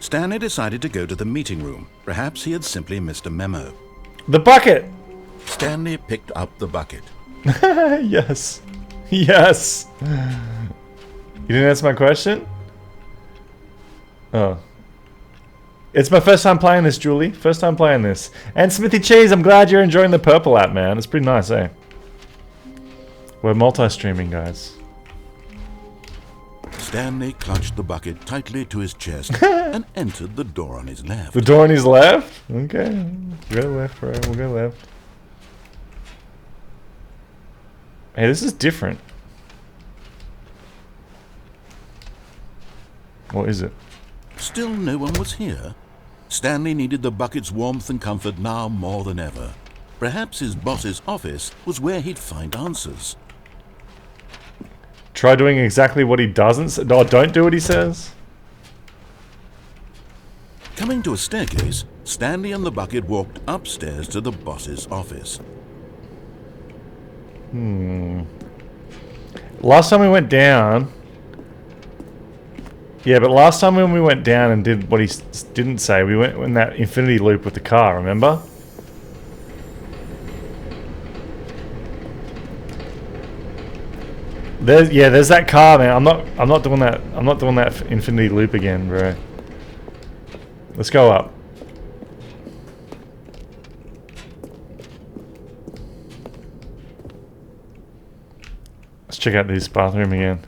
Stanley decided to go to the meeting room. Perhaps he had simply missed a memo. The bucket! Stanley picked up the bucket. Yes. Yes. You didn't answer my question? Oh. It's my first time playing this, Julie. First time playing this. And Smithy Cheese, I'm glad you're enjoying the purple app, man. It's pretty nice, eh? We're multi-streaming, guys. Stanley clutched the bucket tightly to his chest and entered the door on his left. The door on his left? Okay. We'll go left, bro. We'll go left. Hey, this is different. What is it? Still no one was here. Stanley needed the bucket's warmth and comfort now more than ever. Perhaps his boss's office was where he'd find answers. Try doing exactly what he doesn't say. No, don't do what he says. Coming to a staircase, Stanley and the bucket walked upstairs to the boss's office. Last time we went down... Yeah, but last time when we went down and did what he didn't say, we went in that infinity loop with the car, remember? There's that car, man. I'm not doing that. I'm not doing that infinity loop again, bro. Let's go up. Let's check out this bathroom again.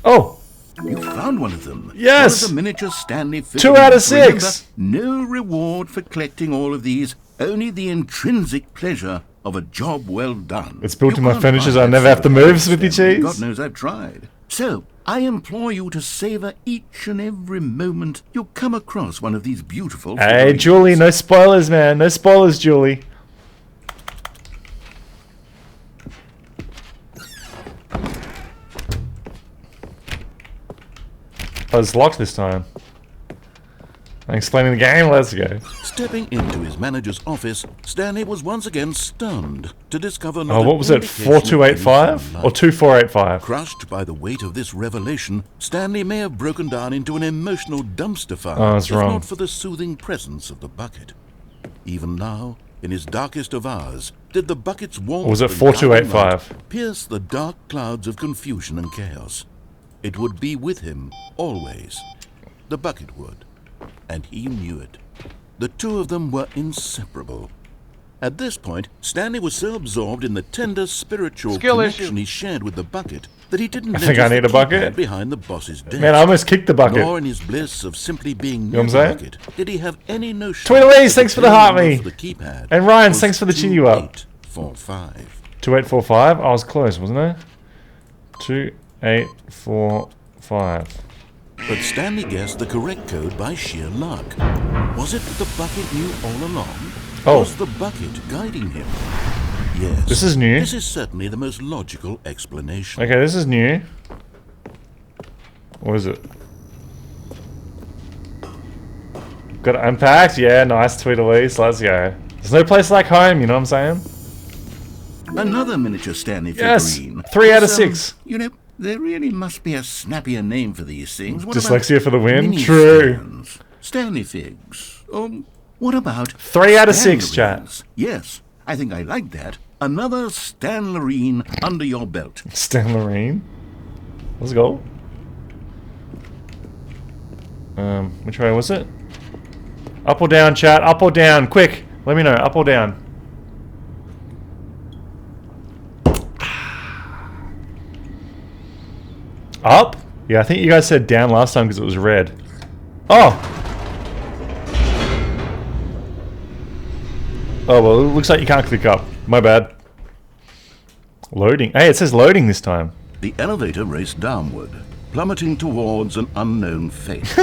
Oh! You found one of them. Yes! One of the miniature Stanley 2 out of 6! Remember, no reward for collecting all of these, only the intrinsic pleasure of a job well done. It's built You in my can't furniture, buy so I that never have to sort of move, thing, Smithy Stanley. Cheese. God knows I've tried. So, I implore you to savor each and every moment you come across one of these beautiful Hey, figurines. Julie, no spoilers, man. No spoilers, Julie. Oh, it's locked this time. I'm explaining the game, let's go. Stepping into his manager's office, Stanley was once again stunned to discover not Oh, an what was it? indication of any 4285? human Or life. 2485? Crushed by the weight of this revelation, Stanley may have broken down into an emotional dumpster fire, Oh, that's if wrong. not for the soothing presence of the bucket. Even now, in his darkest of hours, did the bucket's warmth Or was it and guiding 4285? light pierce the dark clouds of confusion and chaos. It would be with him, always. The bucket would. And he knew it. The two of them were inseparable. At this point, Stanley was so absorbed in the tender spiritual Skill connection issue. he shared with the bucket that he didn't I think I notice need the a bucket. keypad behind the boss's desk. Man, I almost kicked the bucket. Nor in his bliss of simply being know near what the I'm saying? bucket did he have any notion. Tweedlees, that thanks the for the heart number me. for the keypad And Ryan, was thanks for the chin you up. 2845. 2845? I was close, wasn't I? 2845. But Stanley guessed the correct code by sheer luck. Was it that the bucket knew all along? Oh. Was the bucket guiding him? Yes. This is new. This is certainly the most logical explanation. Okay, this is new. What is it? Got it unpacked? Yeah, nice Tweedlees. Let's go. There's no place like home, you know what I'm saying? Another miniature Stanley Yes, figurine. 3 out of It's, 6. You know, There really must be a snappier name for these things. What Dyslexia about for the win? mini True. Stans? Stanley figs. What about 3 out of 6, Stanlerines? chat. Yes, I think I like that. Another Stanlerine under your belt. Stanley. Let's go. Which way was it? Up or down, chat? Up or down? Quick! Let me know. Up or down? Up? Yeah, I think you guys said down last time because it was red. Oh! Oh, well, it looks like you can't click up. My bad. Loading. Hey, it says loading this time. The elevator raced downward, plummeting towards an unknown fate.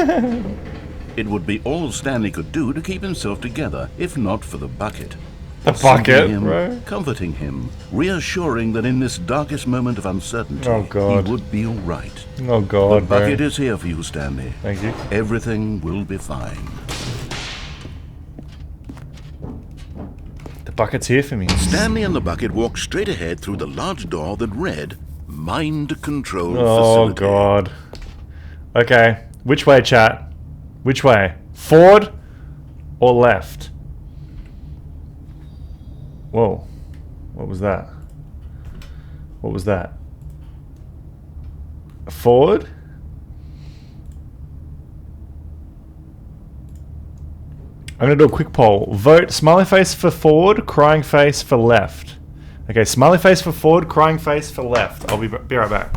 It would be all Stanley could do to keep himself together, if not for the bucket. The bucket, Soothing him, bro? comforting him, reassuring that in this darkest moment of uncertainty, Oh, God. he would be all right. Oh, God, The bro. bucket is here for you, Stanley. Thank you. Everything will be fine. The bucket's here for me. Stanley and the bucket walked straight ahead through the large door that read, Mind Control Oh, Facility. God. Okay. Which way, chat? Which way? Forward or left? Whoa. What was that? What was that? Forward? I'm going to do a quick poll. Vote smiley face for forward, crying face for left. Okay, smiley face for forward, crying face for left. I'll be right back.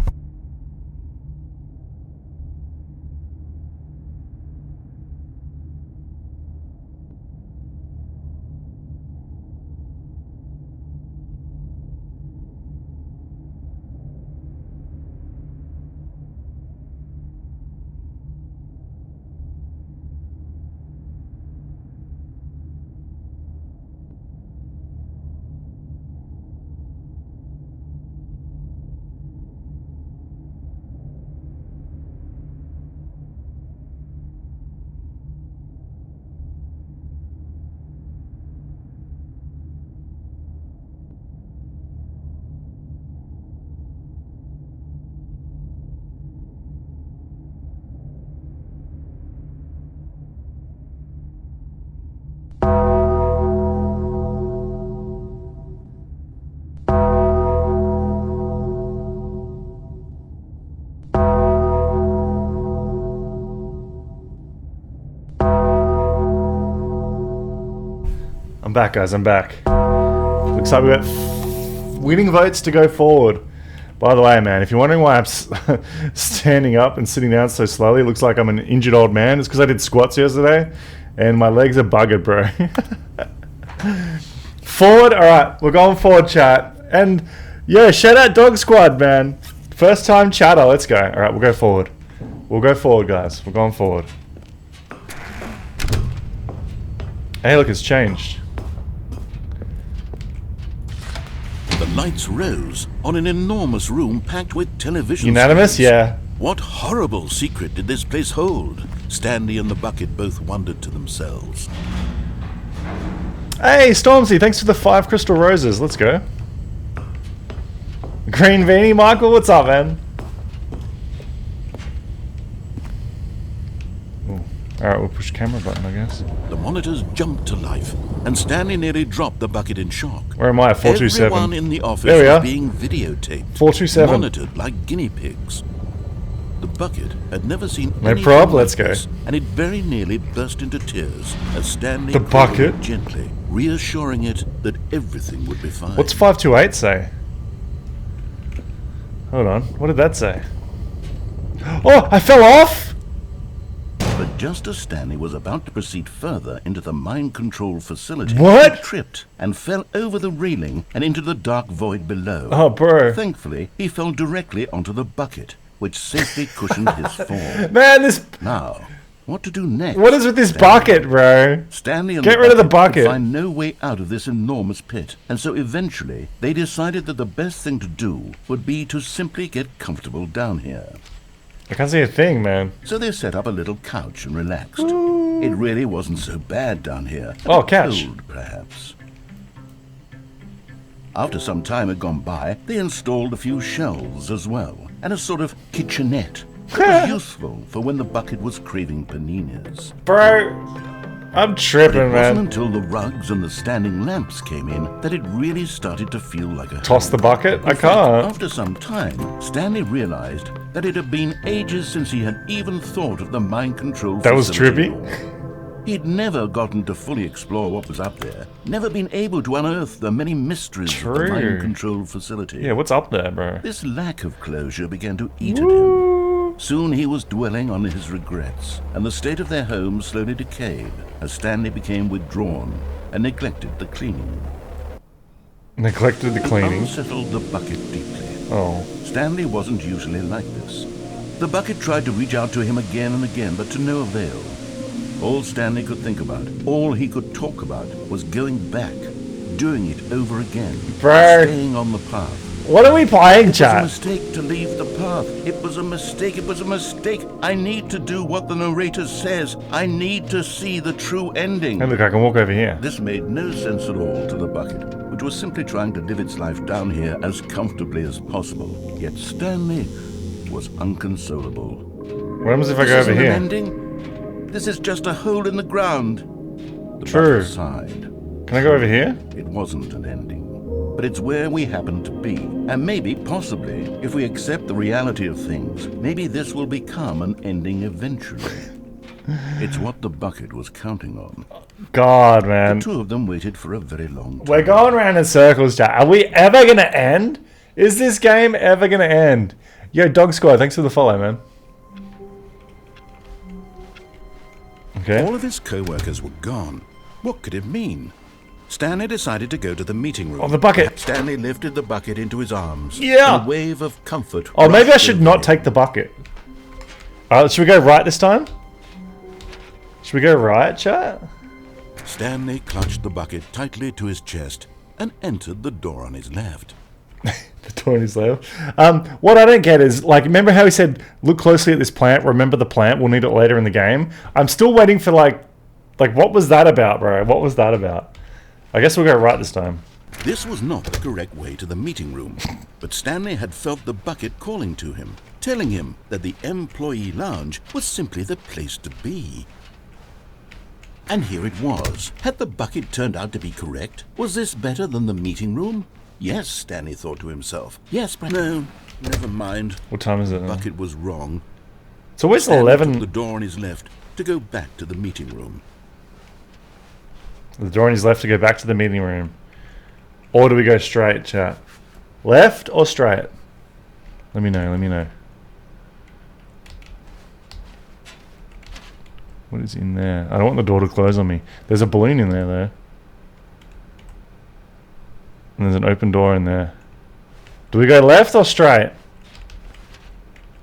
I'm back, guys. I'm back. Looks like we got winning votes to go forward. By the way, man, if you're wondering why I'm standing up and sitting down so slowly, it looks like I'm an injured old man. It's because I did squats yesterday, and my legs are buggered, bro. Forward. All right, we're going forward, chat. And yeah, shout out Dog Squad, man. First time chatter. Let's go. All right, we'll go forward. We'll go forward, guys. We're going forward. Hey, look, it's changed. The lights rose on an enormous room packed with television Unanimous? screens. Yeah. What horrible secret did this place hold? Stanley and the bucket both wondered to themselves. Hey, Stormzy, thanks for the 5 crystal roses. Let's go. Green Beanie, Michael, what's up, man? Alright, we'll push camera button, I guess. The monitors jumped to life, and Stanley nearly dropped the bucket in shock. Where am I? 427. Everyone in the office There we was are. being videotaped, 427. monitored like guinea pigs. The bucket had never seen No anything prob, like let's go. this, and it very nearly burst into tears as Stanley The called bucket? it gently, reassuring it that everything would be fine. What's 528 say? Hold on, what did that say? Oh, I fell off! But just as Stanley was about to proceed further into the mind control facility, What? he tripped and fell over the railing and into the dark void below. Oh, bro. Thankfully, he fell directly onto the bucket, which safely cushioned his fall. Man, this... Now, what to do next? What is with this Stanley? bucket, bro? Stanley and Get rid of the bucket. could find no way out of this enormous pit, and so eventually they decided that the best thing to do would be to simply get comfortable down here. I can't see a thing, man. So they set up a little couch and relaxed. It really wasn't so bad down here. A Oh, bit couch. Cold, perhaps. After some time had gone by, they installed a few shelves as well, and a sort of kitchenette that was useful for when the bucket was craving paninis. Bro, I'm tripping, It wasn't man. until the rugs and the standing lamps came in that it really started to feel like a Toss the home. bucket? I In fact, can't. After some time, Stanley realized that it had been ages since he had even thought of the mind control That was facility. trippy. He'd never gotten to fully explore what was up there, never been able to unearth the many mysteries of the True. mind control facility. Yeah, what's up there, bro? This lack of closure began to eat at him. Soon he was dwelling on his regrets, and the state of their home slowly decayed as Stanley became withdrawn and neglected the cleaning. Neglected the cleaning. Unsettled the bucket deeply. Oh. Stanley wasn't usually like this. The bucket tried to reach out to him again and again, but to no avail. All Stanley could think about, all he could talk about, was going back, doing it over again, Bro. staying on the path. What are we playing, It was a chat? mistake to leave the path. It was a mistake. It was a mistake. I need to do what the narrator says. I need to see the true ending. Hey, look, I can walk over here. This made no sense at all to the bucket, which was simply trying to live its life down here as comfortably as possible. Yet Stanley was unconsolable. What happens if I This go over isn't here? an ending. This is just a hole in the ground. The True. bucket sighed. Can I go over here? It wasn't an ending, but it's where we happen to be. And maybe, possibly, if we accept the reality of things, maybe this will become an ending eventually. It's what the bucket was counting on. God, The man. two of them waited for a very long time. We're going around in circles, chat. Are we ever going to end? Is this game ever going to end? Yo, Dog Squad, thanks for the follow, man. Okay. All of his co-workers were gone. What could it mean? Stanley decided to go to the meeting room. Oh, the bucket. Stanley lifted the bucket into his arms. Yeah. And a wave of comfort. Oh, maybe I rushed should over not him. take the bucket. Alright, should we go right this time? Should we go right, chat? Stanley clutched the bucket tightly to his chest and entered the door on his left. The door on his left. What I don't get is, like, remember how he said, look closely at this plant, remember the plant, we'll need it later in the game? I'm still waiting for, like, what was that about, bro? What was that about? I guess we'll go right this time. This was not the correct way to the meeting room, but Stanley had felt the bucket calling to him, telling him that the employee lounge was simply the place to be. And here it was. Had the bucket turned out to be correct? Was this better than the meeting room? Yes, Stanley thought to himself. Yes, but no, never mind. What time is it The now? bucket was wrong. So where's Stanley 11? took the door on his left to go back to the meeting room. The door on his left to go back to the meeting room. Or do we go straight, chat? Left or straight? Let me know, let me know. What is in there? I don't want the door to close on me. There's a balloon in there, though. And there's an open door in there. Do we go left or straight?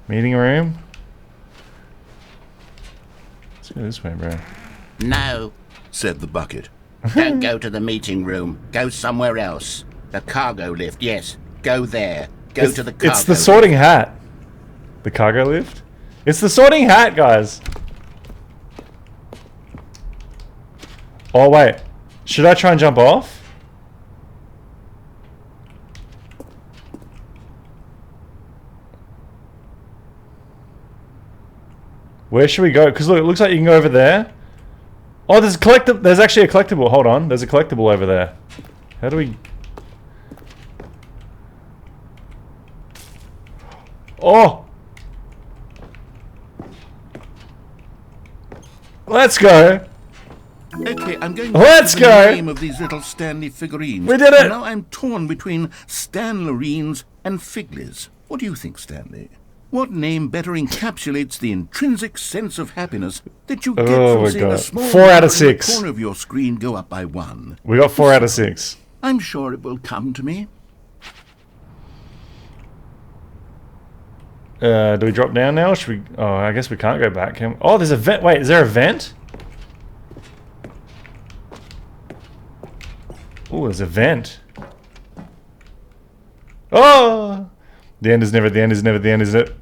Meeting room? Let's go this way, bro. No, Said the bucket. don't go to the meeting room. Go somewhere else. The cargo lift, yes. Go there. Go to the cargo It's the sorting hat. The cargo lift? It's the sorting hat, guys. Oh, wait. Should I try and jump off? Where should we go? Because look, it looks like you can go over there. Oh, there's a collectible. There's actually a collectible. Hold on. There's a collectible over there. How do we... Oh! Let's go! Okay, I'm going Let's to go. the name of these little Stanley figurines. We did it. And now I'm torn between Stanlerines and Figlies. What do you think, Stanley? What name better encapsulates the intrinsic sense of happiness that you get Oh from my seeing a God. small 4 out of number in the 6. corner of your screen go up by 1? We got 4 out of 6. I'm sure it will come to me. Do we drop down now? Or should we... Oh, I guess we can't go back. Can... Oh, there's a vent. Wait, is there a vent? Oh, there's a vent. Oh! The end is never, the end is never, the end is it.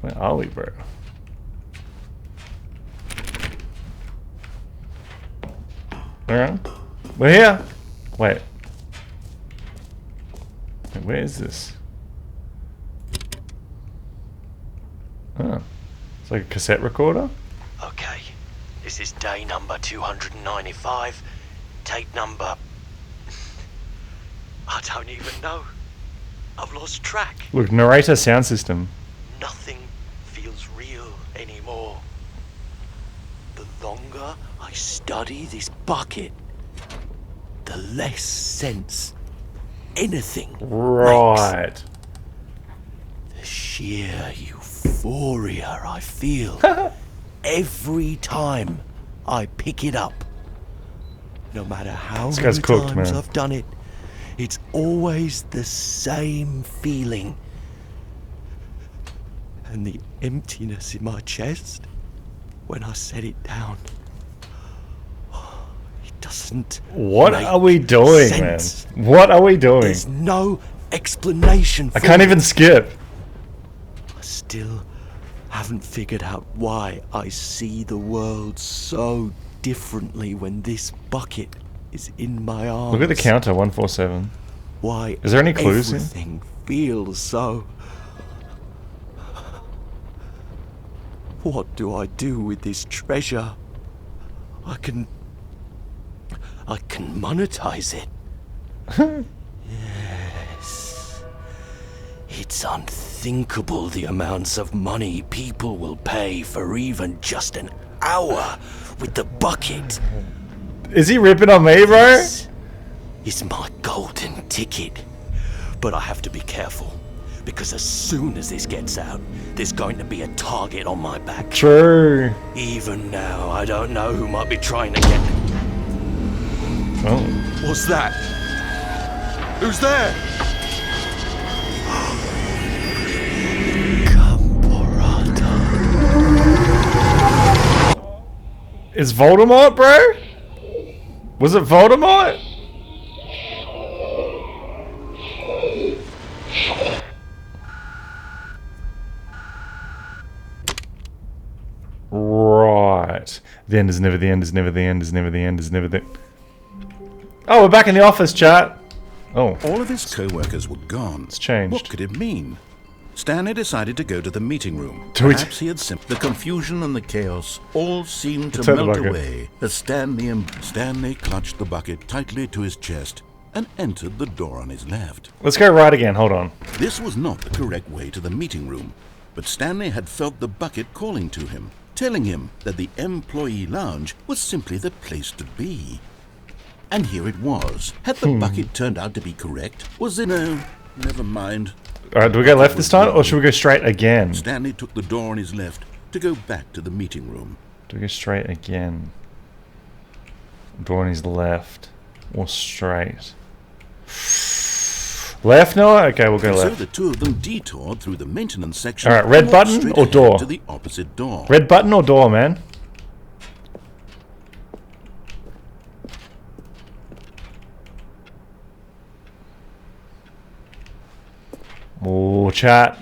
Where are we, bro? Alright. We're here. Wait. Where is this? Oh. It's like a cassette recorder? Okay, this is day number 295. Tape number... I don't even know. I've lost track. Look, narrator sound system. Nothing feels real anymore. The longer I study this bucket, the less sense anything Right. makes. The sheer euphoria I feel every time I pick it up. No matter how This many guy's cooked, times man. I've done it, it's always the same feeling. And the emptiness in my chest when I set it down. It doesn't. What make are we doing, sense. man? What are we doing? There's no explanation for I can't it. even skip. I still haven't figured out why I see the world so differently when this bucket is in my arms. Look at the counter, 147. Why Is there any clues here? everything feels so... What do I do with this treasure? I can monetize it. Yes. It's unthinkable the amounts of money people will pay for even just an hour with the bucket. Is he ripping on me, bro? This is my golden ticket. But I have to be careful, because as soon as this gets out, there's going to be a target on my back. True. Even now, I don't know who might be trying to get... Oh. What's that? Who's there? Is Voldemort, bro? Was it Voldemort? Right. The end is never the end is never the end is never the end is never the... Oh, we're back in the office, chat. Oh. All of his co-workers were gone. It's changed. What could it mean? Stanley decided to go to the meeting room. Do it. Perhaps he had the confusion and the chaos all seemed to Turn the melt bucket. away as Stanley clutched the bucket tightly to his chest and entered the door on his left. Let's go right again. Hold on. This was not the correct way to the meeting room, but Stanley had felt the bucket calling to him, telling him that the employee lounge was simply the place to be. And here it was. Had the bucket turned out to be correct? Was it no? Never mind. Alright, do we go left this time, or should we go straight again? Stanley took the door on his left to go back to the meeting room. Do we go straight again? Door on his left. Or straight? Left, Noah? Okay, we'll go So left. the two of them detoured through the maintenance section. Alright, red and walked button straight or ahead door? To the opposite door. Red button or door, man? Oh, chat.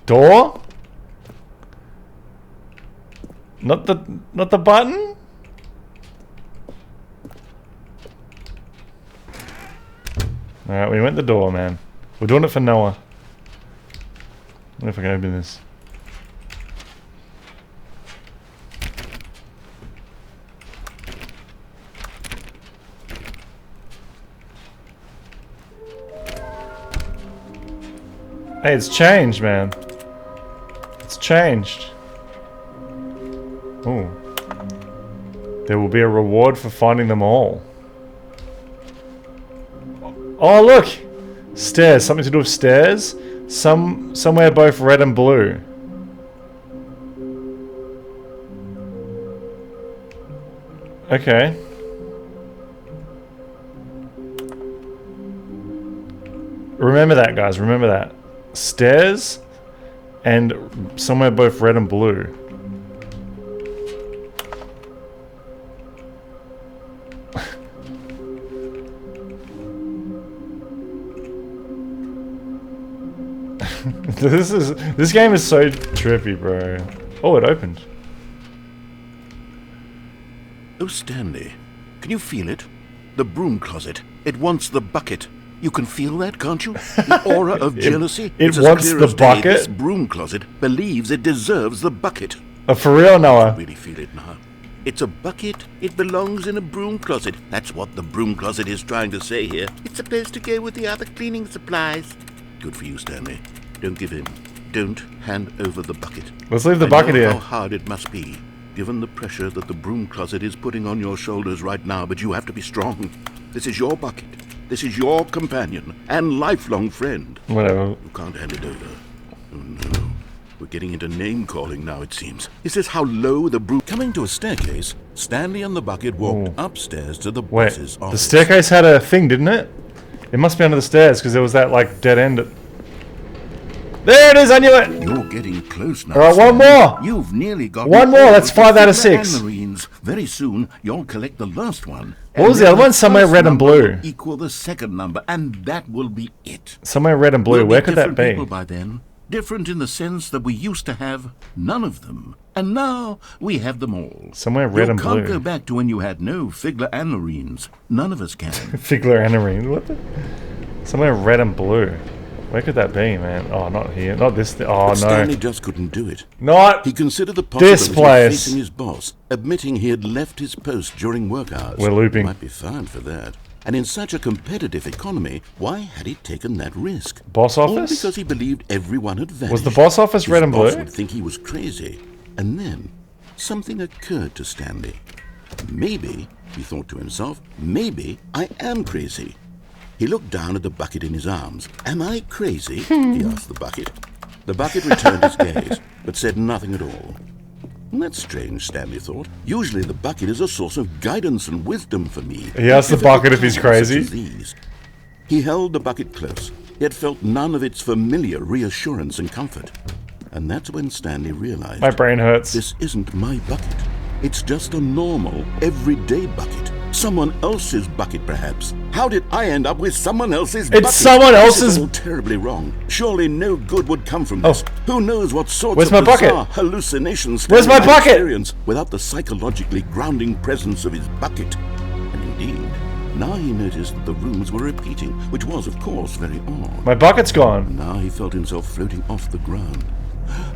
Door? Not the button? Alright, we went the door, man. We're doing it for Noah. I wonder if I can open this. Hey, it's changed, man. It's changed. Ooh. There will be a reward for finding them all. Oh, look! Stairs. Something to do with stairs. Somewhere both red and blue. Okay. Remember that, guys. Remember that. Stairs and somewhere both red and blue. This game is so trippy, bro. Oh, it opened. Oh, Stanley, Can you feel it? The broom closet. It wants the bucket. You can feel that, can't you? The aura of jealousy. It It's as wants clear the as day. This bucket? broom closet believes it deserves the bucket. Oh, for real, Noah? Really feel it now. It's a bucket. It belongs in a broom closet. That's what the broom closet is trying to say here. It's supposed to go with the other cleaning supplies. Good for you, Stanley. Don't give in. Don't hand over the bucket. Let's leave the I bucket know here. how hard it must be, given the pressure that the broom closet is putting on your shoulders right now, but you have to be strong. This is your bucket. This is your companion and lifelong friend. Whatever. You can't hand it over. Oh no. We're getting into name-calling now, it seems. Is this how low the broom... Coming to a staircase, Stanley and the bucket walked upstairs to the Wait, boss's the office. staircase had a thing, didn't it? It must be under the stairs, because there was that, like, dead end. There it is, I knew it! You're getting close now. Alright, one Stanley. more! You've nearly got One more, that's 5 out of 6. Marines. Very soon, you'll collect the last one. What was the other one? Somewhere red and blue. Equal the second number, and that will be it. Somewhere red and blue, We'll where be could that different be? people by then. Different in the sense that we used to have none of them. And now we have them all. Somewhere red you and can't blue. go back to when you had no Figler and Marines. None of us can. Figler and Marines, what the? Somewhere red and blue. Where could that be, man? Oh, not here. Not this. Oh, But no. Stanley just couldn't do it. Not He considered the this possibility of place. facing his boss, admitting he had left his post during work hours. We're looping. Might be fined for that. And in such a competitive economy, why had he taken that risk? Boss All office? because he believed everyone had vanished. Was the boss office His red and boss blue? would think he was crazy. And then something occurred to Stanley. Maybe, he thought to himself, maybe I am crazy. He looked down at the bucket in his arms. Am I crazy? He asked the bucket. The bucket returned his gaze, but said nothing at all. That's strange, Stanley thought. Usually the bucket is a source of guidance and wisdom for me. He asked the bucket if he's crazy. Such as these. He held the bucket close, yet felt none of its familiar reassurance and comfort. And that's when Stanley realized, My brain hurts. this isn't my bucket. It's just a normal, everyday bucket. Someone else's bucket, perhaps. How did I end up with someone else's bucket? someone This else's- is all terribly wrong. Surely no good would come from this. Who knows what sorts Where's of my bucket? bizarre hallucinations Where's my Stanley might bucket? experience without the psychologically grounding presence of his bucket. And indeed, now he noticed that the rooms were repeating, which was, of course, very odd. My bucket's gone. Now he felt himself floating off the ground.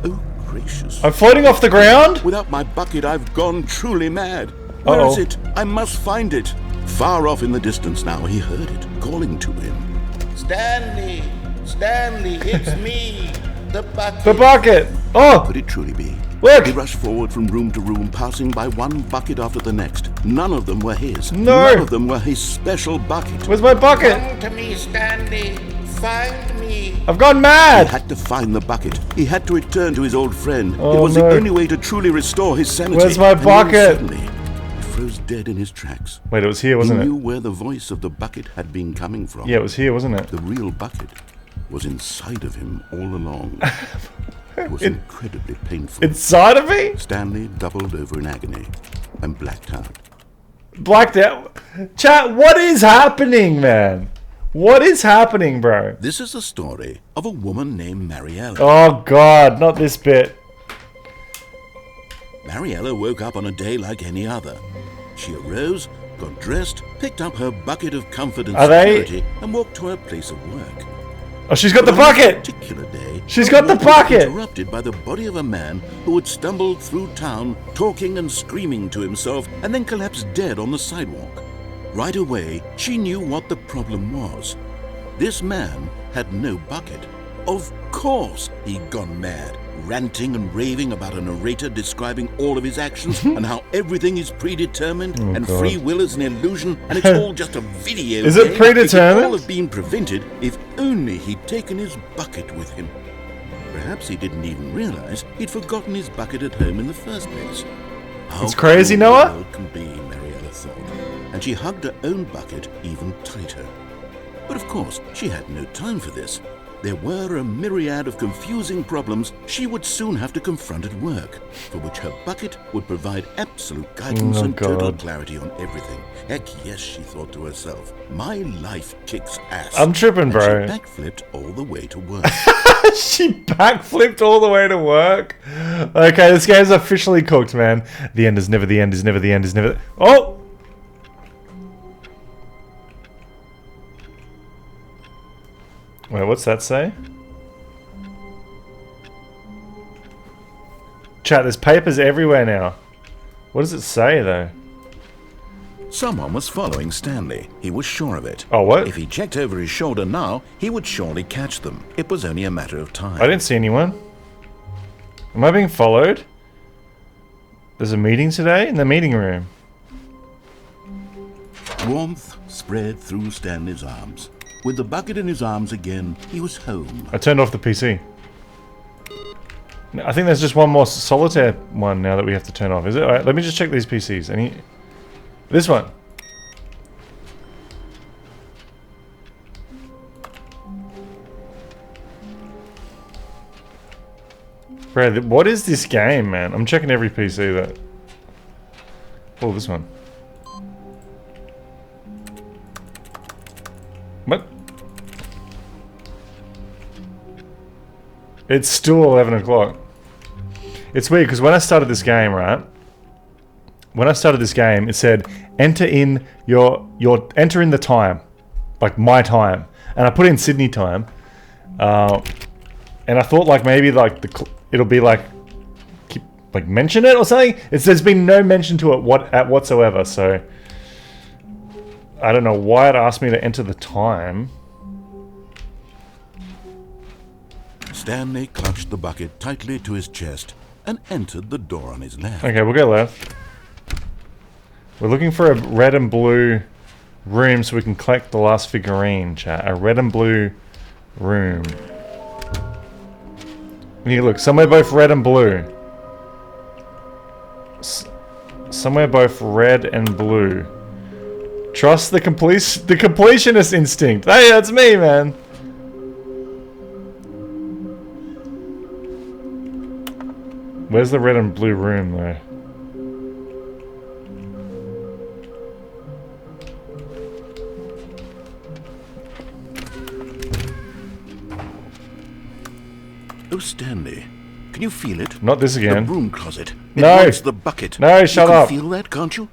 Oh, gracious. I'm floating off the ground? Without my bucket, I've gone truly mad. Where is it? I must find it. Far off in the distance now, he heard it, calling to him. Stanley! Stanley, it's me! The bucket! The bucket! Oh! Could it truly be? Look! He rushed forward from room to room, passing by one bucket after the next. None of them were his. No! None of them were his special bucket. Where's my bucket? Come to me, Stanley! Find me! I've gone He mad! had to find the bucket. He had to return to his old friend. Oh, it was no. the only way to truly restore his sanity. Where's my And then bucket? suddenly, he froze dead in his tracks. Wait, it was here, He wasn't knew it? where the voice of the bucket had been coming from. Yeah, it was here, wasn't it? The real bucket was inside of him all along. It was incredibly painful. Inside of me? Stanley doubled over in agony and blacked out. Blacked out. Chat, what is happening, man? What is happening, bro? This is the story of a woman named Mariella. Oh, God, not this bit. Mariella woke up on a day like any other. She arose, got dressed, picked up her bucket of comfort and Are they- security, and walked to her place of work. Oh, she's got the But on this bucket! particular day, She's her got the walk was bucket! Interrupted by the body of a man who had stumbled through town, talking and screaming to himself, and then collapsed dead on the sidewalk. Right away, she knew what the problem was. This man had no bucket. Of course, he'd gone mad, ranting and raving about a narrator describing all of his actions and how everything is predetermined and God. free will is an illusion and it's all just a video Is it game. predetermined? It could all have been prevented if only he'd taken his bucket with him. Perhaps he didn't even realize he'd forgotten his bucket at home in the first place. How It's crazy, cruel Noah. the world can be, Mariella thought, and she hugged her own bucket even tighter. But of course, she had no time for this. There were a myriad of confusing problems she would soon have to confront at work, for which her bucket would provide absolute guidance Oh, and total God. clarity on everything. Heck yes, she thought to herself. My life kicks ass. I'm tripping, And bro. she backflipped all the way to work. She backflipped all the way to work. Okay, this game's officially cooked, man. The end is never the end is never the end is never. Oh! Wait, what's that say? Chat, there's papers everywhere now. What does it say, though? Someone was following Stanley. He was sure of it. Oh, what? If he checked over his shoulder now, he would surely catch them. It was only a matter of time. I didn't see anyone. Am I being followed? There's a meeting today in the meeting room. Warmth spread through Stanley's arms. With the bucket in his arms again, he was home. I turned off the PC. I think there's just one more solitaire one now that we have to turn off. Is it? Alright, let me just check these PCs. Any... This one. Brad, what is this game, man? I'm checking every PC that... Oh, this one. What? It's still 11 o'clock. It's weird, because when I started this game, right? When I started this game, it said, enter in enter in the time. Like, my time. And I put in Sydney time. And I thought, like, maybe, like, it'll be, like, mention it or something? There's been no mention to it whatsoever, so... I don't know why it asked me to enter the time. Stanley clutched the bucket tightly to his chest and entered the door on his left. Okay, we'll go left. We're looking for a red and blue room so we can collect the last figurine, chat. A red and blue room. Yeah, look, somewhere both red and blue. Somewhere both red and blue. Trust the completionist instinct. Hey, that's me, man. Where's the red and blue room, though? Oh, Stanley, can you feel it? Not this again. The broom closet. No. It wants the bucket. No, shut up. You can feel that, can't you?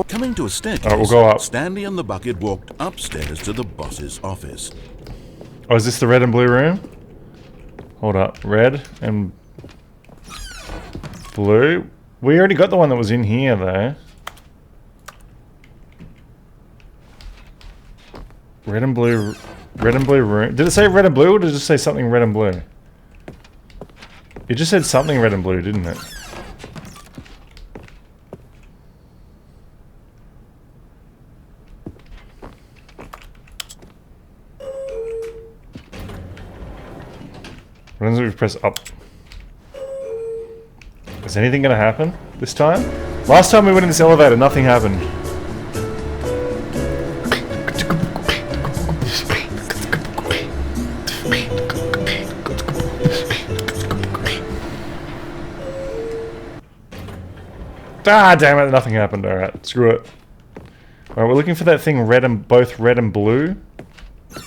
Coming to a staircase. Alright, we'll go up. Stanley and the bucket walked upstairs to the boss's office. Oh, is this the red and blue room? Hold up. Red and blue? We already got the one that was in here, though. Red and blue room. Did it say red and blue, or did it just say something red and blue? It just said something red and blue, didn't it? What happens if we press up? Is anything gonna happen this time? Last time we went in this elevator, nothing happened. Ah, damn it, nothing happened. Alright, screw it. Alright, we're looking for that thing both red and blue.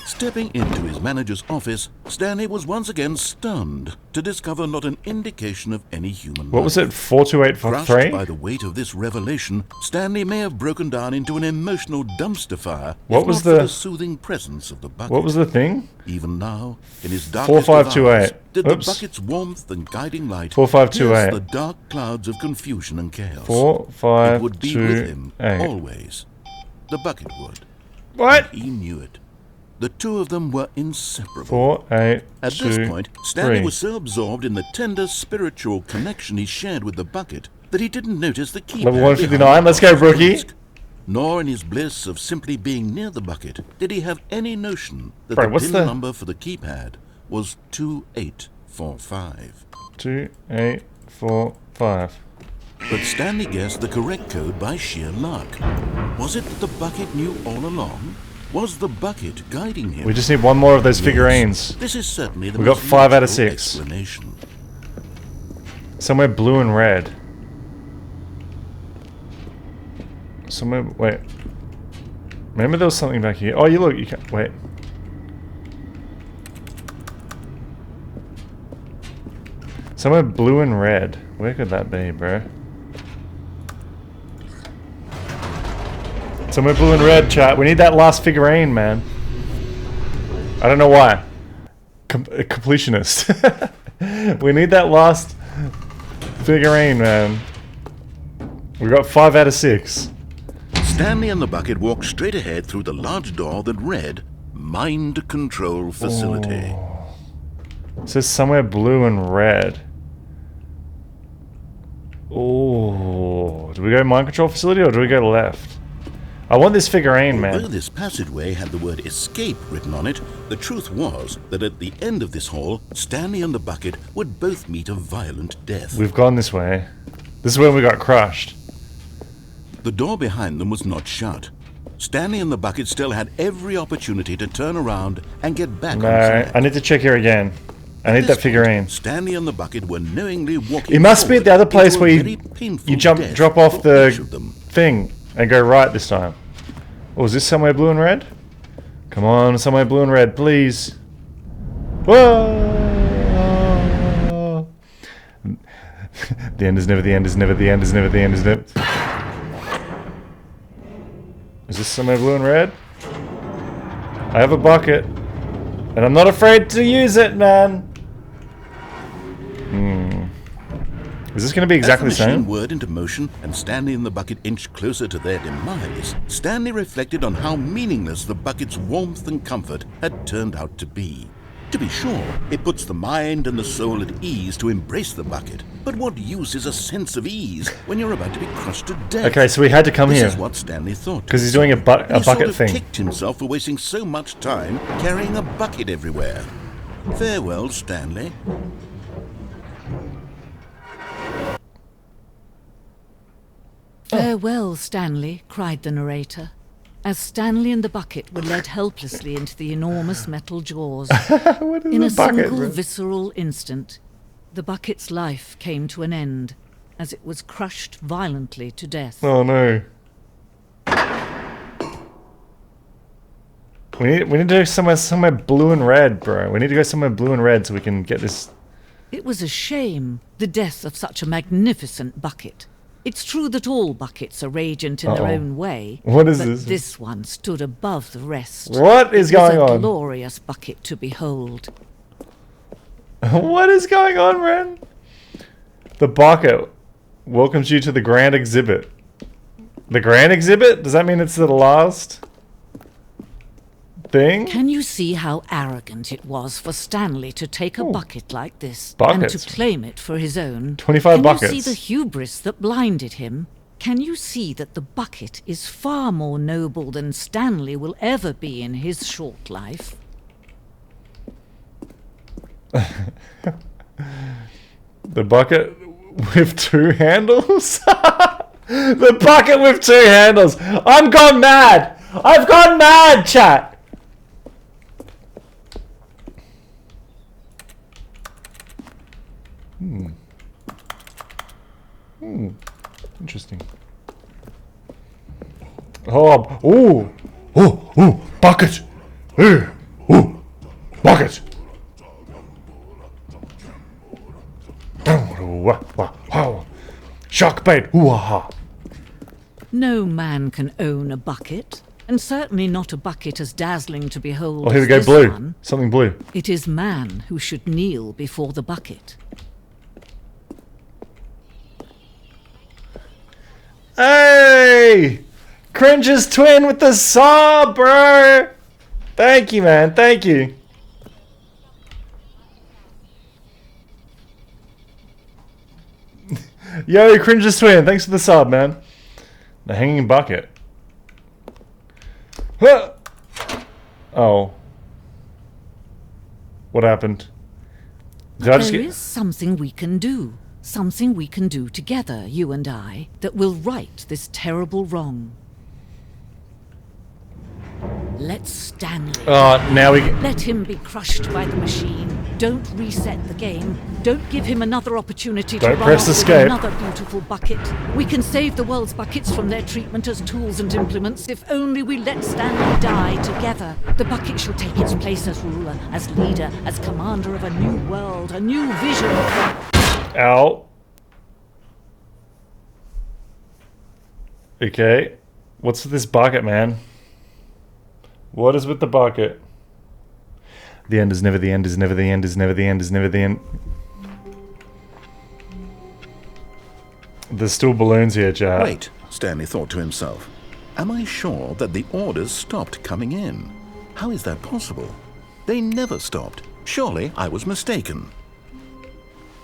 Stepping into his manager's office, Stanley was once again stunned to discover not an indication of any human What life. was it, 42843? Crushed by the weight of this revelation, Stanley may have broken down into an emotional dumpster fire. What was not for the soothing presence of the bucket? What was the thing? Even now, in his darkest 4528. of hours, did Oops. the bucket's warmth and guiding light 4528. pierce the dark clouds of confusion and chaos? 4528. It would be with him always. The bucket would. What? He knew it. The two of them were inseparable. 482. At this point, Stanley was so absorbed in the tender spiritual connection he shared with the bucket that he didn't notice the keypad. Level 159. Let's go, rookie. Nor in his bliss of simply being near the bucket did he have any notion that Bro, the what's pin the- number for the keypad was 2845. 2845. But Stanley guessed the correct code by sheer luck. Was it that the bucket knew all along? Was the bucket guiding him? We just need one more of those Yes, figurines. this is certainly the We got most 5 out of logical 6. explanation. Somewhere blue and red. Somewhere, wait. Remember there was something back here. Oh, you look, you can't, wait. Somewhere blue and red. Where could that be, bro? Somewhere blue and red, chat. We need that last figurine, man. I don't know why. a completionist. We need that last figurine, man. We got 5 out of 6. Stanley and the bucket walked straight ahead through the large door that read Mind Control Facility. Oh. It says somewhere blue and red. Oh, do we go mind control facility or do we go left? I want this figurine, man. Although this passageway had the word escape written on it, the truth was that at the end of this hall, Stanley and the bucket would both meet a violent death. We've gone this way. This is where we got crushed. The door behind them was not shut. Stanley and the bucket still had every opportunity to turn around and get back on track. I need to check here again. I need that figurine. Stanley and the bucket were knowingly walking. It must be at the other place where you drop off the thing and go right this time. Oh, is this somewhere blue and red? Come on, somewhere blue and red, please. Whoa! The end is never the end is never the end is never the end is never. Is this somewhere blue and red? I have a bucket. And I'm not afraid to use it, man. Is this going to be exactly the same? As the machine whirred into motion and Stanley and the bucket inched closer to their demise, Stanley reflected on how meaningless the bucket's warmth and comfort had turned out to be. To be sure, it puts the mind and the soul at ease to embrace the bucket. But what use is a sense of ease when you're about to be crushed to death? Okay, so we had to come here. This is what Stanley thought. Because he's doing a bucket sort of thing. He kicked himself for wasting so much time carrying a bucket everywhere. Farewell, Stanley. Farewell, Stanley, cried the narrator, as Stanley and the bucket were led helplessly into the enormous metal jaws. In a single visceral instant, the bucket's life came to an end, as it was crushed violently to death. Oh no. We need to go somewhere blue and red, bro. We need to go somewhere blue and red so we can get this. It was a shame, the death of such a magnificent bucket. It's true that all buckets are radiant in their own way. What is but this? This one stood above the rest. What is going on? A glorious bucket to behold. What is going on, man? The bucket welcomes you to the grand exhibit. The grand exhibit? Does that mean it's the last thing? Can you see how arrogant it was for Stanley to take a bucket like this Buckets. and to claim it for his own? 25 buckets. Can you see the hubris that blinded him? Can you see that the bucket is far more noble than Stanley will ever be in his short life? The bucket with 2 handles? The bucket with 2 handles! I'm gone mad! I've gone mad, chat! Interesting. Oh, ooh, bucket. Bucket. Wow. Shark bait. No man can own a bucket, and certainly not a bucket as dazzling to behold. Oh, here we as go, this blue. one. Something blue. It is man who should kneel before the bucket. Hey! Cringe's twin with the saw, bro! Thank you, man. Thank you. Yo, Cringe's twin. Thanks for the sub, man. The hanging bucket. Huh! Oh. What happened? Did I just There get... is something we can do. Something we can do together, you and I, that will right this terrible wrong. Let Stanley. Oh, now we... Let him be crushed by the machine. Don't reset the game. Don't give him another opportunity to Don't run press off with escape. another beautiful bucket. We can save the world's buckets from their treatment as tools and implements if only we let Stanley die together. The bucket shall take its place as ruler, as leader, as commander of a new world, a new vision. Ow. Okay. What's with this bucket, man? What is with the bucket? The end is never the end is never the end is never the end is never the end. There's still balloons here, chat. Wait, Stanley thought to himself. Am I sure that the orders stopped coming in? How is that possible? They never stopped. Surely I was mistaken.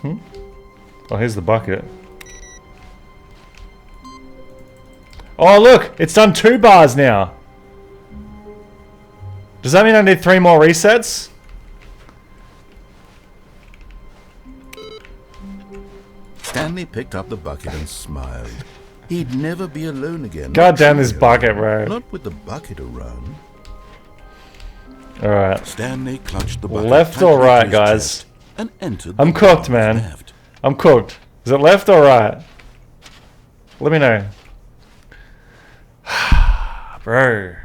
Oh, here's the bucket. Oh, look! It's done 2 bars now. Does that mean I need 3 more resets? Stanley picked up the bucket and smiled. He'd never be alone again. God damn this bucket, bro. Not with the bucket around. Alright. Stanley clutched the bucket Left or tightly to right, his guys? chest and entered I'm the cooked, bar man. left. I'm cooked. Is it left or right? Let me know. Bro.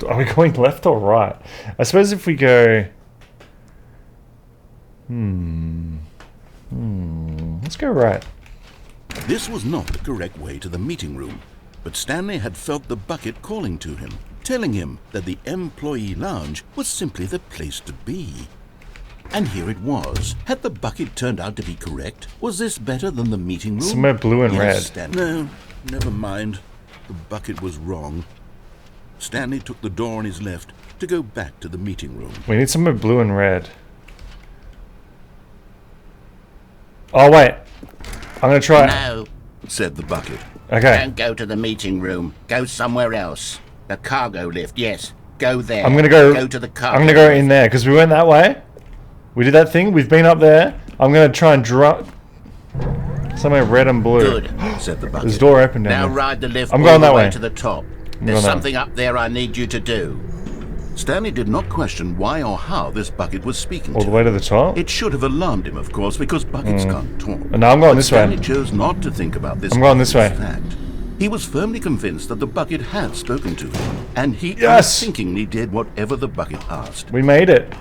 Are we going left or right? I suppose if we go... Let's go right. This was not the correct way to the meeting room, but Stanley had felt the bucket calling to him, telling him that the employee lounge was simply the place to be. And here it was. Had the bucket turned out to be correct? Was this better than the meeting room? Somewhere blue and red. No, never mind. The bucket was wrong. Stanley took the door on his left to go back to the meeting room. We need somewhere blue and red. Oh, wait. I'm gonna try it. No, Said the bucket. Okay. don't go to the meeting room. Go somewhere else. The cargo lift, yes. Go there. I'm gonna go... Go to the cargo I'm gonna go lift. in there, because we went that way. We did that thing. We've been up there. I'm gonna try and draw... somewhere red and blue. Good. Said the There's bucket. a door open Now down there. ride the lift I'm all going the that way way. to the top. going There's that something up there I need you to do. Stanley did not question why or how this bucket was speaking All to the him. way to the top? It should have alarmed him, of course, because buckets can't talk. No, I'm going But this Stanley way. chose not to think about this. I'm going this way. Fact. He was firmly convinced that the bucket had spoken to him, and he Yes! unthinkingly did whatever the bucket asked. We made it.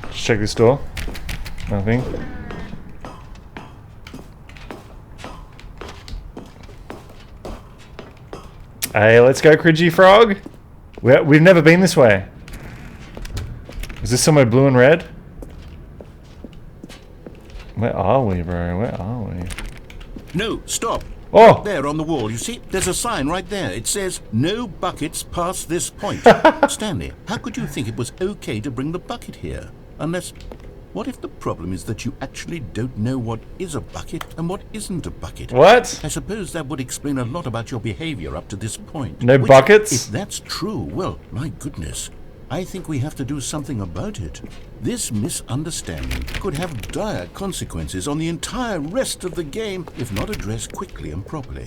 Let's check this door. Nothing. Hey, let's go, Cridgy Frog. We've never been this way. Is this somewhere blue and red? Where are we, bro? Where are we? No, stop. Oh! There on the wall, you see? There's a sign right there. It says, no buckets past this point. Stanley, how could you think it was okay to bring the bucket here? Unless... what if the problem is that you actually don't know what is a bucket and what isn't a bucket? What? I suppose that would explain a lot about your behavior up to this point. No Which, buckets? If that's true, well, my goodness. I think we have to do something about it. This misunderstanding could have dire consequences on the entire rest of the game if not addressed quickly and properly.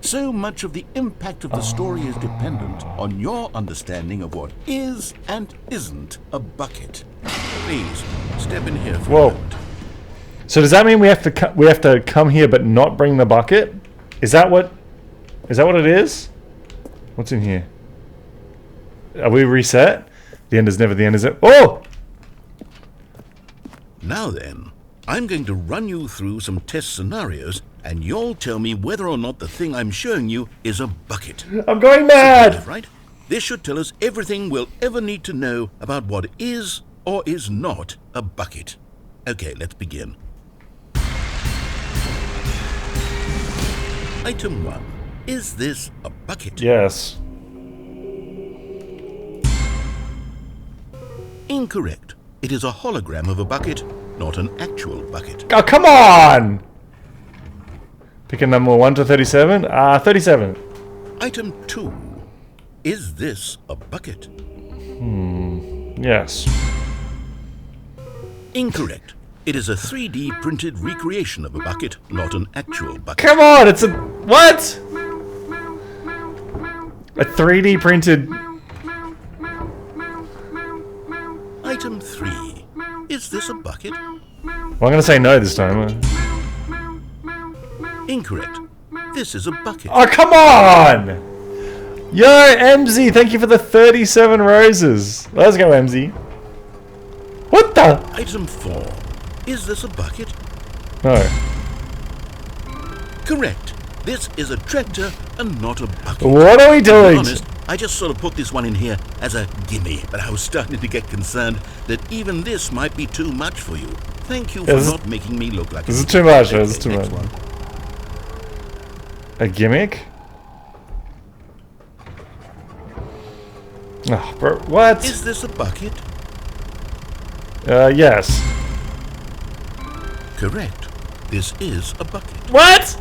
So much of the impact of the story is dependent on your understanding of what is and isn't a bucket. Please, step in here for Whoa. a moment. So does that mean we have to come here but not bring the bucket? Is that what it is? What's in here? Are we reset? The end is never the end, is it? Oh! Now then, I'm going to run you through some test scenarios, and you'll tell me whether or not the thing I'm showing you is a bucket. I'm going mad! Right? This should tell us everything we'll ever need to know about what is or is not a bucket. Okay, let's begin. Item 1. Is this a bucket? Yes. Incorrect. It is a hologram of a bucket, not an actual bucket. Oh, come on! Pick a number 1 to 37? 37. Item 2. Is this a bucket? Yes. Incorrect. It is a 3D printed recreation of a bucket, not an actual bucket. Come on, it's a... what? A 3D printed... Item 3. Is this a bucket? Well, I'm gonna say no this time. Incorrect. This is a bucket. Oh, come on! Yo, MZ, thank you for the 37 roses. Let's go, MZ. What the? Item 4. Is this a bucket? No. Correct. This is a tractor and not a bucket. What are we To be doing? honest, I just sort of put this one in here as a gimme, but I was starting to get concerned that even this might be too much for you. Thank you for not making me look like this is too much. This is too much. A gimmick? Oh, bro, what? Is this a bucket? Yes. Correct. This is a bucket. What?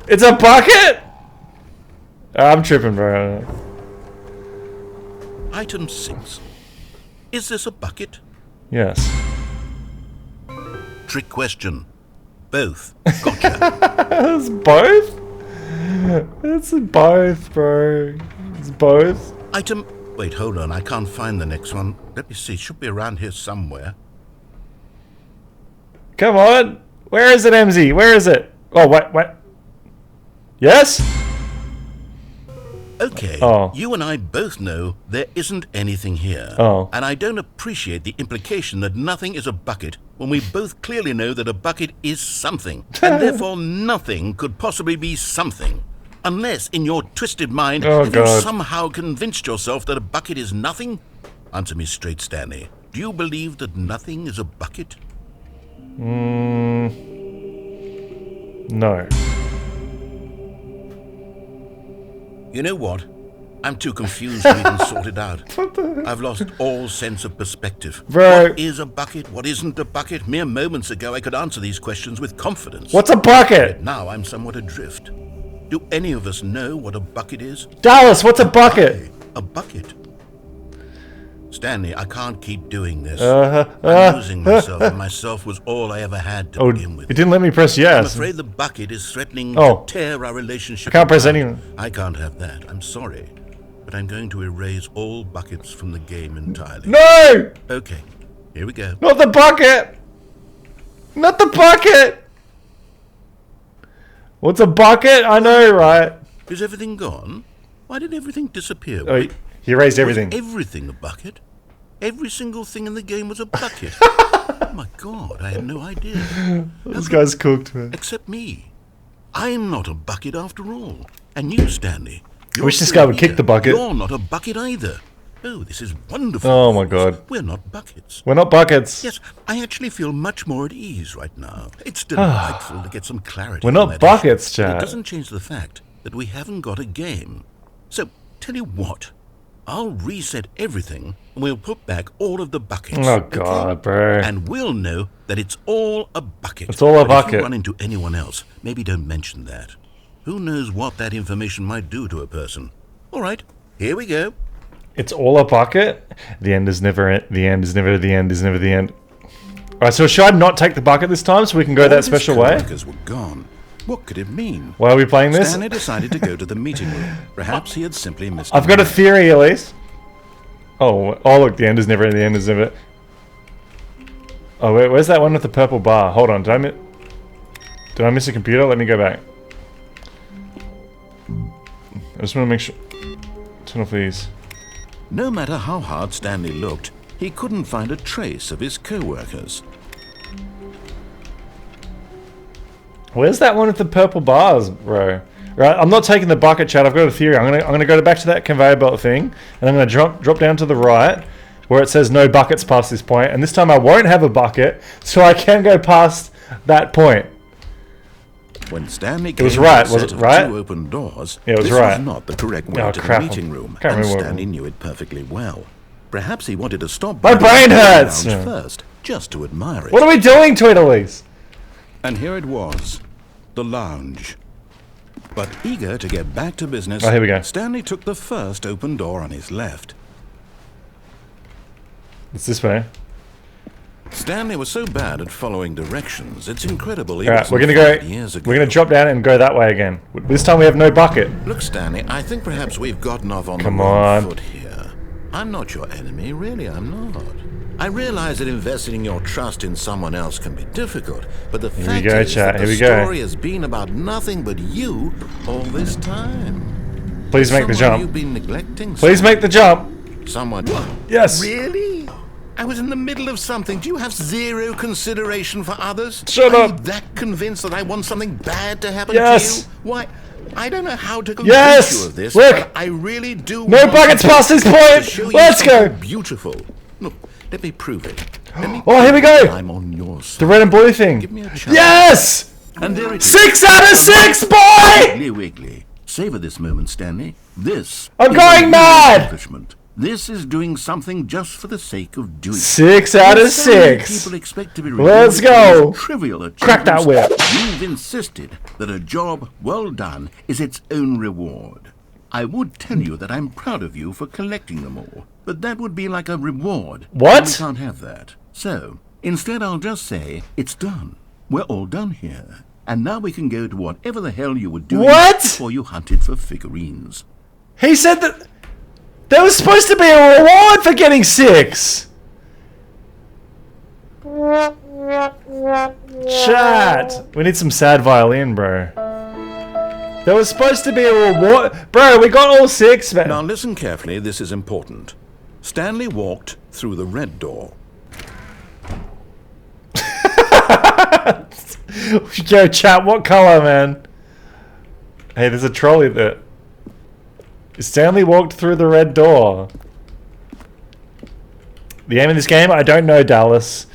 It's a bucket? I'm tripping, bro. Item 6. Is this a bucket? Yes. Trick question. Both. Gotcha. It's both? It's both, bro. It's both. Item... Wait, hold on. I can't find the next one. Let me see. It should be around here somewhere. Come on. Where is it, MZ? Where is it? Oh, what? Yes? Okay, you and I both know there isn't anything here. Oh. And I don't appreciate the implication that nothing is a bucket when we both clearly know that a bucket is something. And therefore nothing could possibly be something. Unless, in your twisted mind, you somehow convinced yourself that a bucket is nothing? Answer me straight, Stanley. Do you believe that nothing is a bucket? No. You know what? I'm too confused to even sort it out. I've lost all sense of perspective. Bro. What is a bucket? What isn't a bucket? Mere moments ago I could answer these questions with confidence. What's a bucket? But now I'm somewhat adrift. Do any of us know what a bucket is? Dallas, what's a bucket? A bucket. Stanley, I can't keep doing this. I'm losing myself, and myself was all I ever had to begin with. It didn't let me press yes. I'm afraid the bucket is threatening to tear our relationship. I can't press anything. I can't have that. I'm sorry. But I'm going to erase all buckets from the game entirely. No! Okay, here we go. Not the bucket! Not the bucket! What's a bucket? I know, right? Is everything gone? Why did everything disappear? Oh, he erased everything. Was everything a bucket? Every single thing in the game was a bucket. Oh my god, I had no idea. This guy's cooked, man. Except me. I'm not a bucket after all. And you, Stanley. I wish this guy would kick the bucket. You're not a bucket either. Oh, this is wonderful. Oh my god. We're not buckets. We're not buckets. Yes, I actually feel much more at ease right now. It's delightful to get some clarity. We're not buckets, Chad. It doesn't change the fact that we haven't got a game. So, tell you what. I'll reset everything and we'll put back all of the buckets. Oh god, bro. And we'll know that it's all a bucket. It's all a but bucket. If you run into anyone else, maybe don't mention that. Who knows what that information might do to a person. All right, here we go. It's all a bucket? The end is never the end is never the end is never the end. Alright, so should I not take the bucket this time so we can go that special way? All his co-workers were gone. What could it mean? Why are we playing this? Stanley decided to go to the meeting room. Perhaps he had simply missed. I've got a theory at least. Oh look, the end is never the end is never. Oh wait, where's that one with the purple bar? Hold on, did I miss a computer? Let me go back. I just want to make sure. Turn off these. No matter how hard Stanley looked, he couldn't find a trace of his co-workers. Where's that one with the purple bars, bro? Right, I'm not taking the bucket, Chad. I've got a theory. I'm gonna go back to that conveyor belt thing, and I'm gonna drop down to the right, where it says no buckets past this point. And this time I won't have a bucket, so I can go past that point. When Stanley it was right, was it right? Two open doors, yeah, it was this right. was not the correct way to the meeting room, and Stanley knew it perfectly well. Perhaps he wanted to stop. My brain hurts. First, just to admire it. What are we doing, Tweedleys? And here it was, the lounge. But eager to get back to business, here we go. Stanley took the first open door on his left. It's this way. Stanley was so bad at following directions, it's incredible. Alright, we're gonna drop down and go that way again. This time we have no bucket. Look, Stanley, I think perhaps we've gotten off on the wrong foot here. I'm not your enemy, really, I'm not. I realize that investing your trust in someone else can be difficult, but the fact is that the story has been about nothing but you all this time. Please make the jump. You've been neglecting. Please make the jump. Someone. Yes. Really? I was in the middle of something. Do you have zero consideration for others? Shut up. Are you that convinced that I want something bad to happen yes. to you? Why? I don't know how to convince Yes! you of this, Look! but I really do No want buckets to past this show point! you Let's go! something beautiful. Look, let me prove it. Let me Oh, here we prove go! that I'm on your side. The red and blue thing. Give me a chance. Yes! And there it is. 6 out of 6, boy! Wiggly Wiggly. Savor this moment, Stanley. This I'm is going a real mad! accomplishment. This is doing something just for the sake of doing it. 6 out of When so many 6. people expect to be Let's rewarded for go. these trivial Crack that achievements. whip. You've insisted that a job well done is its own reward. I would tell you that I'm proud of you for collecting them all, but that would be like a reward. What? And we can't have that. So, instead I'll just say, it's done. We're all done here. And now we can go to whatever the hell you were doing What? before you hunted for figurines. He said that there was supposed to be a reward for getting 6. Chat. We need some sad violin, bro. There was supposed to be a reward. Bro, we got all 6, man. Now listen carefully, this is important. Stanley walked through the red door. Yo, chat, what color, man? Hey, there's a trolley there. Stanley walked through the red door. The aim of this game, I don't know, Dallas.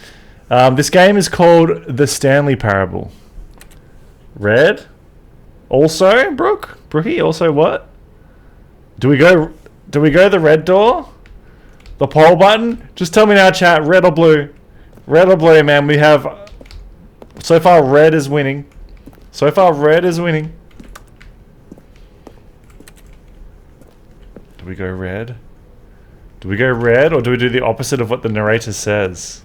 This game is called The Stanley Parable. Red? Also, Brookie, also what? Do we go the red door? The poll button? Just tell me now, chat, red or blue? Red or blue, man. We have... So far, red is winning. So far, red is winning. Do we go red? Do we go red, or do we do the opposite of what the narrator says?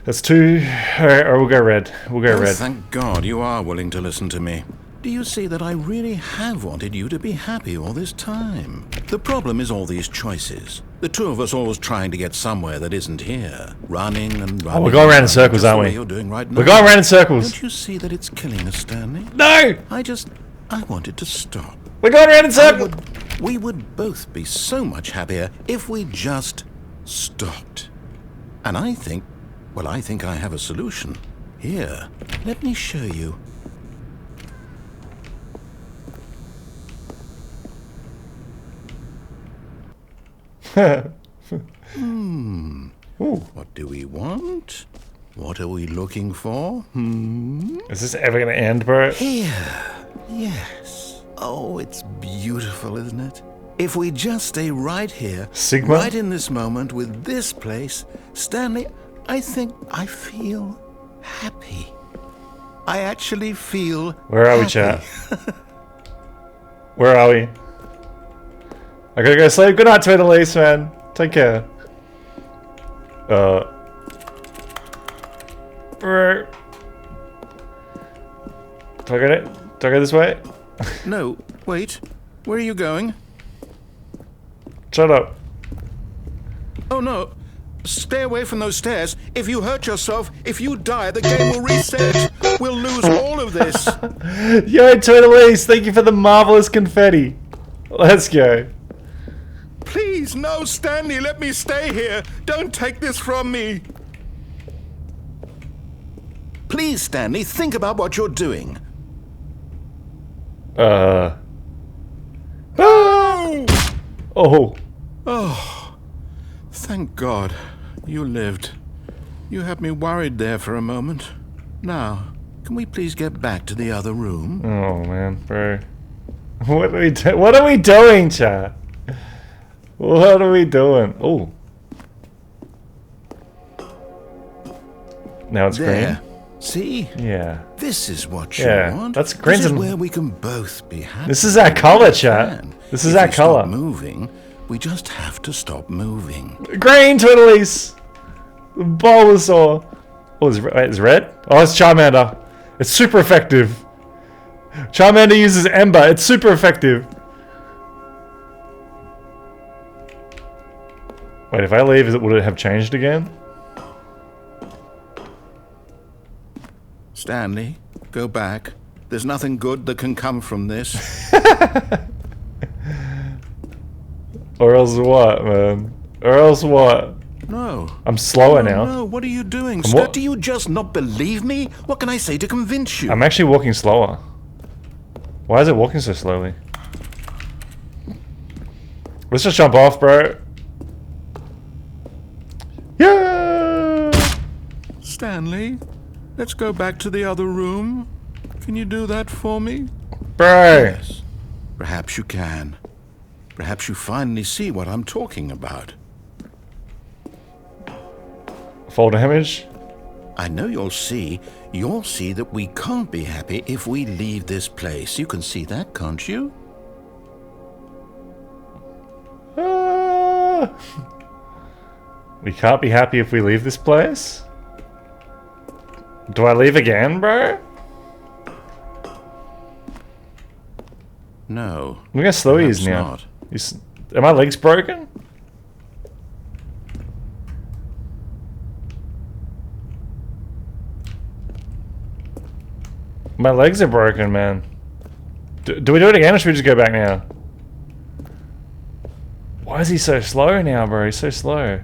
That's two... Alright, or we'll go red. We'll go red. Thank God you are willing to listen to me. Do you see that I really have wanted you to be happy all this time? The problem is all these choices. The two of us always trying to get somewhere that isn't here. Running and running. Oh, we're going around in circles, aren't we? You're doing right now. We're going around in circles. Don't you see that it's killing us, Stanley? No! I wanted to stop. We're going around in circles. We would both be so much happier if we just stopped. And I think I have a solution. Here, let me show you. What do we want? What are we looking for? Is this ever gonna end, bro? Here. Yes. Oh, it's beautiful, isn't it? If we just stay right here, Sigma? right in this moment with this place, Stanley, I think I feel happy. I actually feel Where are we, happy. chat? Where are we? I gotta go sleep. Good night, Twitter Elise, man. Take care. Bro. Do I go this way? No, wait. Where are you going? Shut up. Oh no. Stay away from those stairs. If you hurt yourself, if you die, the game will reset. We'll lose all of this. Yo, Twitter Elise, thank you for the marvelous confetti. Let's go. Please, no, Stanley, let me stay here. Don't take this from me. Please, Stanley, think about what you're doing. Oh. Oh, thank God you lived. You had me worried there for a moment. Now, can we please get back to the other room? Oh man, bro. What are we doing, chat? What are we doing? Oh. Now it's There. green. See? Yeah. This is what you Yeah, want. that's This green's is and- where we can both be happy. This is our color, chat. This is If our we color. Stop moving. We just have to stop moving. Green, Twitter Elise. Bulbasaur. Oh, it's red? Oh, it's Charmander. It's super effective. Charmander uses Ember. It's super effective. Wait, if I leave, would it have changed again? Stanley, go back. There's nothing good that can come from this. Or else what, man? Or else what? No. I'm slower No, now. no, what are you doing? What? Do you just not believe me? What can I say to convince you? I'm actually walking slower. Why is it walking so slowly? Let's just jump off, bro. Yeah! Stanley, let's go back to the other room. Can you do that for me? Bro! Yes. Perhaps you can. Perhaps you finally see what I'm talking about. Folder image. I know you'll see that we can't be happy if we leave this place. You can see that, can't you? We can't be happy if we leave this place? Do I leave again, bro? No. Look how slow he is perhaps now. not. Are my legs broken? My legs are broken, man. Do we do it again or should we just go back now? Why is he so slow now, bro? He's so slow.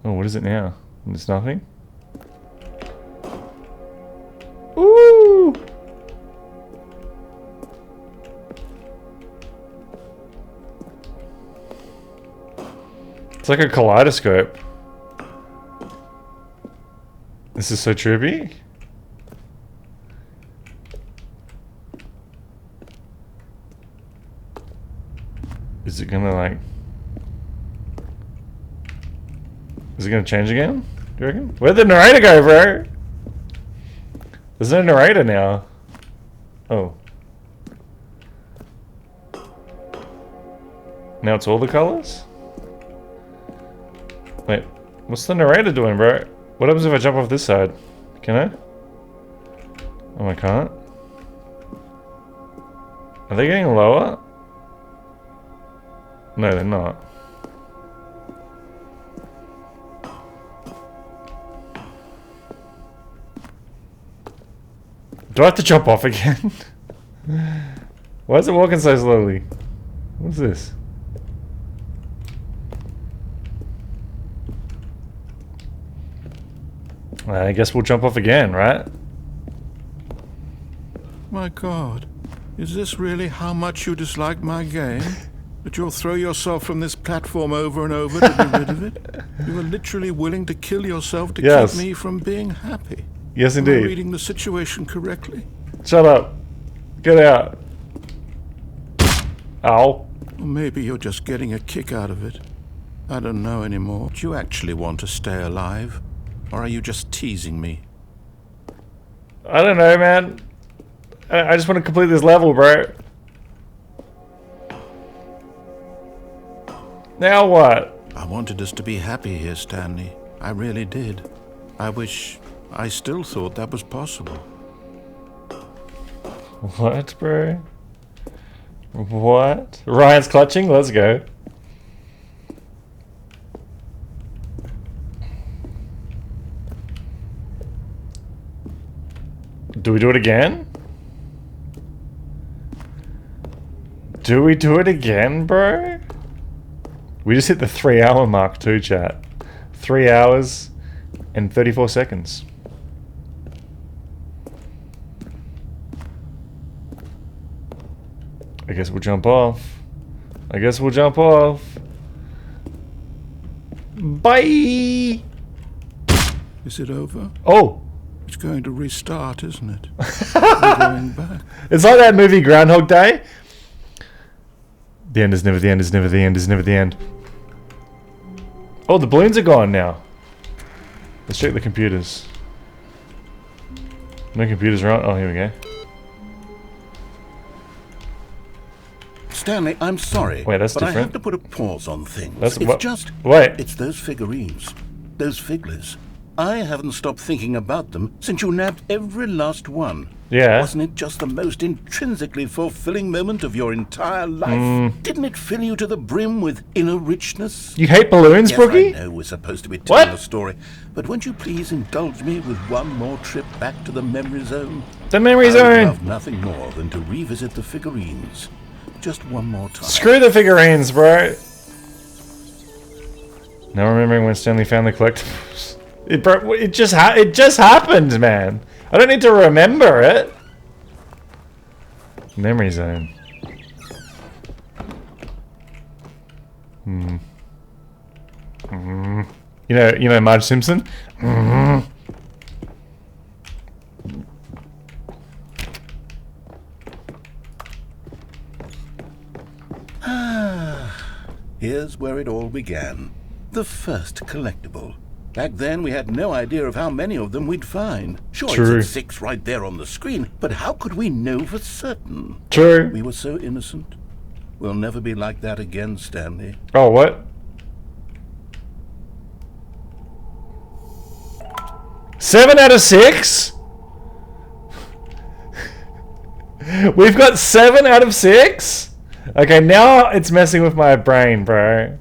Oh, what is it now? It's nothing? Ooh! It's like a kaleidoscope. This is so trippy. Is it gonna like... Is it gonna change again? Do you reckon? Where'd the narrator go, bro? There's no narrator now. Oh. Now it's all the colors? Wait, what's the narrator doing, bro? What happens if I jump off this side? Can I? Oh, I can't? Are they getting lower? No, they're not. Do I have to jump off again? Why is it walking so slowly? What's this? I guess we'll jump off again, right? My God, is this really how much you dislike my game? That you'll throw yourself from this platform over and over to be rid of it? You are literally willing to kill yourself to keep me from being happy. Yes, Am I indeed. reading the situation correctly? Shut up. Get out. Ow. Or maybe you're just getting a kick out of it. I don't know anymore. Do you actually want to stay alive? Or are you just teasing me? I don't know, man. I just want to complete this level, bro. Now what? I wanted us to be happy here, Stanley. I really did. I still thought that was possible. What, bro? What? Ryan's clutching? Let's go. Do we do it again? Do we do it again, bro? We just hit the 3-hour mark too, chat. 3 hours and 34 seconds. I guess we'll jump off. I guess we'll jump off. Bye! Is it over? Oh! It's going to restart, isn't it? I'm going back. It's like that movie Groundhog Day. The end is never the end is never the end is never the end. Oh, the balloons are gone now. Let's check the computers. No computers are on. Oh, here we go. Stanley, I'm sorry. Wait, that's but I have different. to put a pause on things. That's It's what? just... Wait. It's those figurines. Those figglers. I haven't stopped thinking about them since you nabbed every last one. Yeah. Wasn't it just the most intrinsically fulfilling moment of your entire life? Didn't it fill you to the brim with inner richness? You hate balloons, Yes, Brookie? I know we're supposed to be telling What? a story, but won't you please indulge me with one more trip back to the memory zone? The memory I would zone. love nothing more than to revisit the figurines. Just one more time. Screw the figurines, bro. Now remembering when Stanley found the collectibles. It just happened, man. I don't need to remember it. Memory zone. You know Marge Simpson? Here's where it all began. The first collectible. Back then, we had no idea of how many of them we'd find. Sure, True. It's 6 right there on the screen, but how could we know for certain? True. We were so innocent. We'll never be like that again, Stanley. Oh, what? 7 out of 6? We've got 7 out of 6? Okay, now it's messing with my brain, bro.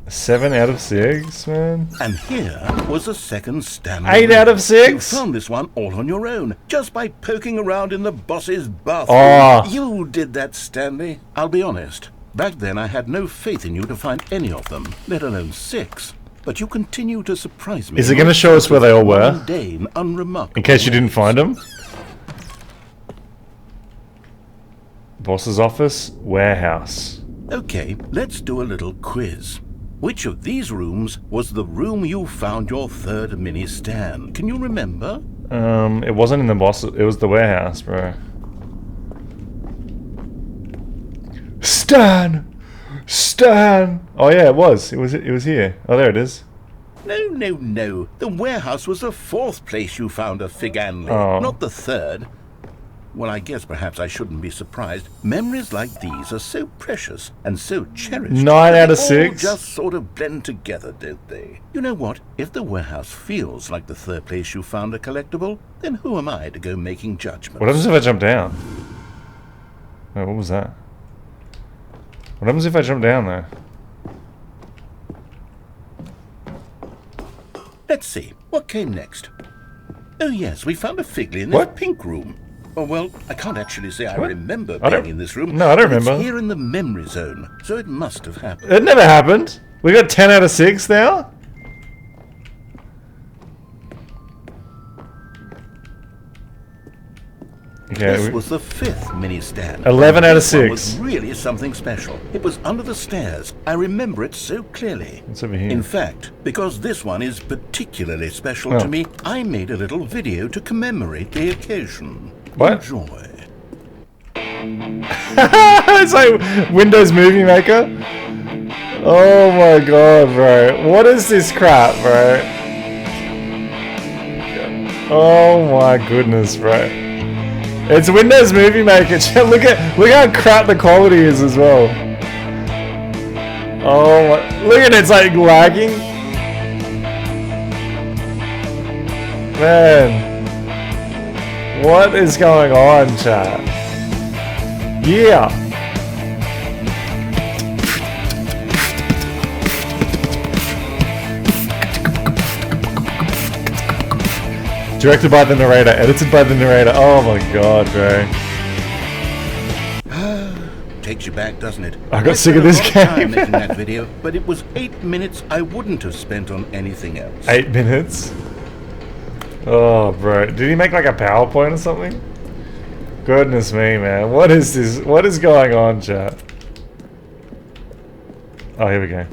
7 out of 6, man. And here was a second Stanley. 8 out of 6? You found this one all on your own, just by poking around in the boss's bathroom. Oh. You did that, Stanley. I'll be honest. Back then, I had no faith in you to find any of them, let alone 6. But you continue to surprise me. Is it going to show us where they all were? Mundane, unremarkable In case you didn't ways. find them? Boss's office, warehouse. Okay, let's do a little quiz. Which of these rooms was the room you found your third mini Stan? Can you remember? It wasn't in the boss, it was the warehouse, bro. Stan! Oh yeah, it was here. Oh, there it is. No. The warehouse was the 4th place you found a Figanley, Oh. not the 3rd. Well, I guess perhaps I shouldn't be surprised. Memories like these are so precious and so cherished. 9 that out of they all 6? just sort of blend together, don't they? You know what? If the warehouse feels like the 3rd place you found a collectible, then who am I to go making judgments? What happens if I jump down? Wait, what was that? What happens if I jump down there? Let's see. What came next? Oh yes, we found a Figley in this What? pink room. Oh well, I can't actually say I What? remember I don't- being in this room. No, I don't but remember. It's here in the memory zone, so it must have happened. It never happened. We got 10 out of 6 now? Okay, This was the 5th mini stand. 11 out of This one 6. was really something special. It was under the stairs. I remember it so clearly. It's over here. In fact, because this one is particularly special Oh. to me, I made a little video to commemorate the occasion. What? Enjoy. It's like Windows Movie Maker. Oh my god, bro. What is this crap, bro? Oh my goodness, bro. It's Windows Movie Maker. Look how crap the quality is as well. Oh my, look at it, it's like lagging. Man. What is going on, chat? Yeah. Directed by the narrator, edited by the narrator. Oh my god, bro. Takes you back, doesn't it? I got sick spent of a this lot time game. making that video, but it was 8 minutes I wouldn't have spent on anything else. 8 minutes? Oh, bro. Did he make like a PowerPoint or something? Goodness me, man. What is this? What is going on, chat? Oh, here we go.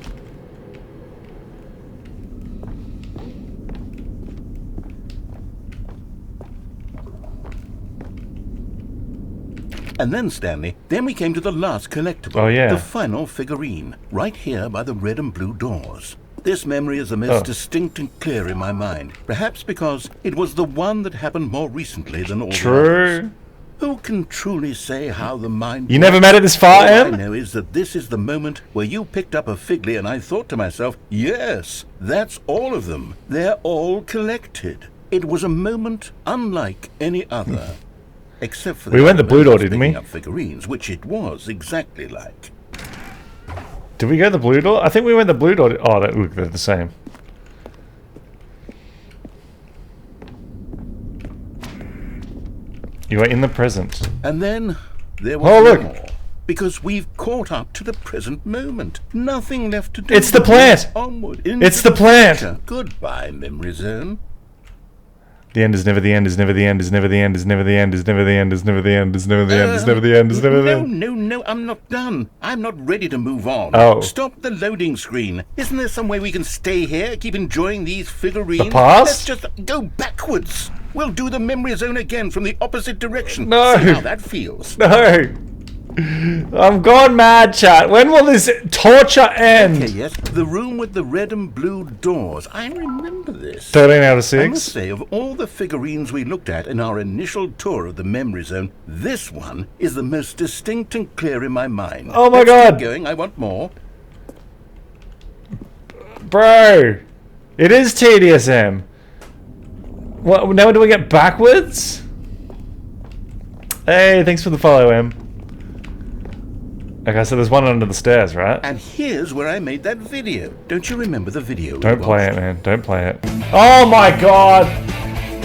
And then, Stanley, then we came to the last collectible. Oh, yeah. The final figurine, right here by the red and blue doors. This memory is the most distinct and clear in my mind, perhaps because it was the one that happened more recently than all the others. True. Who can truly say how the mind You never made it this far, All I Em? know is that this is the moment where you picked up a Figley and I thought to myself, yes, that's all of them. They're all collected. It was a moment unlike any other. Except for We went the blue element door, of didn't picking we? up figurines, which it was exactly like. Did we go the blue door? I think we went the blue door. Oh, look, they're the same. You are in the present. And then there was Oh, look. more. because we've caught up to the present moment. Nothing left to do. It's the plant. Onward. It's the plant. Goodbye, memory zone. The end is never the end, is never the end, is never the end, is never the end, is never the end, is never the end, is never the end, is never the end, is never the end. No, I'm not done. I'm not ready to move on. Oh. Stop the loading screen. Isn't there some way we can stay here, keep enjoying these figurines? The past? Let's just go backwards. We'll do the memory zone again from the opposite direction. No. See how that feels. No. I'm gone mad, chat. When will this torture end? Okay, yes. The room with the red and blue doors. I remember this. 13 out of I must 6. say, of all the figurines we looked at in our initial tour of the memory zone, this one is the most distinct and clear in my mind. Oh my Let's God. keep going. I want more. Bro. It is tedious, Em. What, now do we get backwards? Hey, thanks for the follow, Em. Okay, so there's one under the stairs, right? And here's where I made that video. Don't you remember the video? Don't play it, man. Don't play it. Oh my God!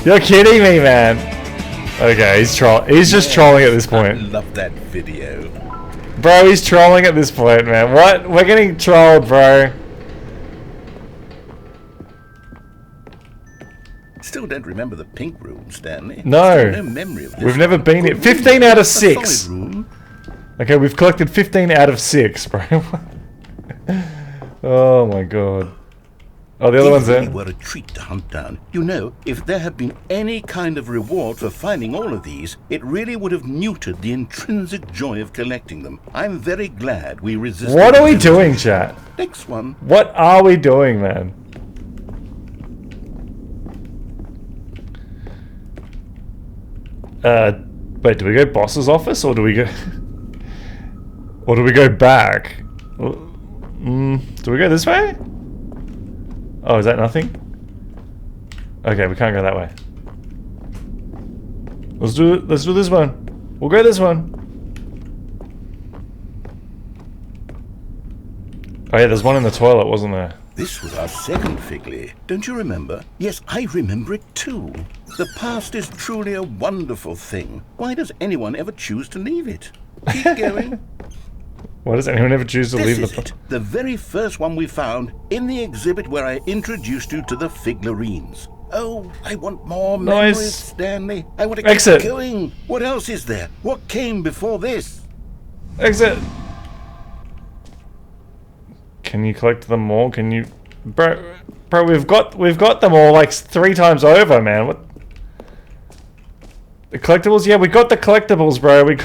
You're kidding me, man. Okay, he's just trolling at this I point. love that video. Bro, he's trolling at this point, man. What? We're getting trolled, bro. Still don't remember the pink room, Stanley. No. Still no memory of this. We've never been here. 15 out of 6. Okay, we've collected 15 out of 6, bro. Oh my God. Oh, the other one's there. It were a treat to hunt down. You know, if there had been any kind of reward for finding all of these, it really would have neutered the intrinsic joy of collecting them. I'm very glad we resisted. What are we doing, chat? Next one. What are we doing, man? Wait, do we go boss's office or do we go... or do we go back? Do we go this way? Oh, is that nothing? Okay, we can't go that way. Let's do this one. We'll go this one. Oh yeah, there's one in the toilet, wasn't there? This was our second Figley. Don't you remember? Yes, I remember it too. The past is truly a wonderful thing. Why does anyone ever choose to leave it? Keep going. Why does anyone ever choose to leave This is it. The very first one we found in the exhibit where I introduced you to the figurines. Oh, I want more memories, Stanley. I want to keep going. What else is there? What came before this? Exit. Can you collect them all? Can you, bro? We've got them all like 3 times over, man. What? The collectibles? Yeah, we got the collectibles, bro.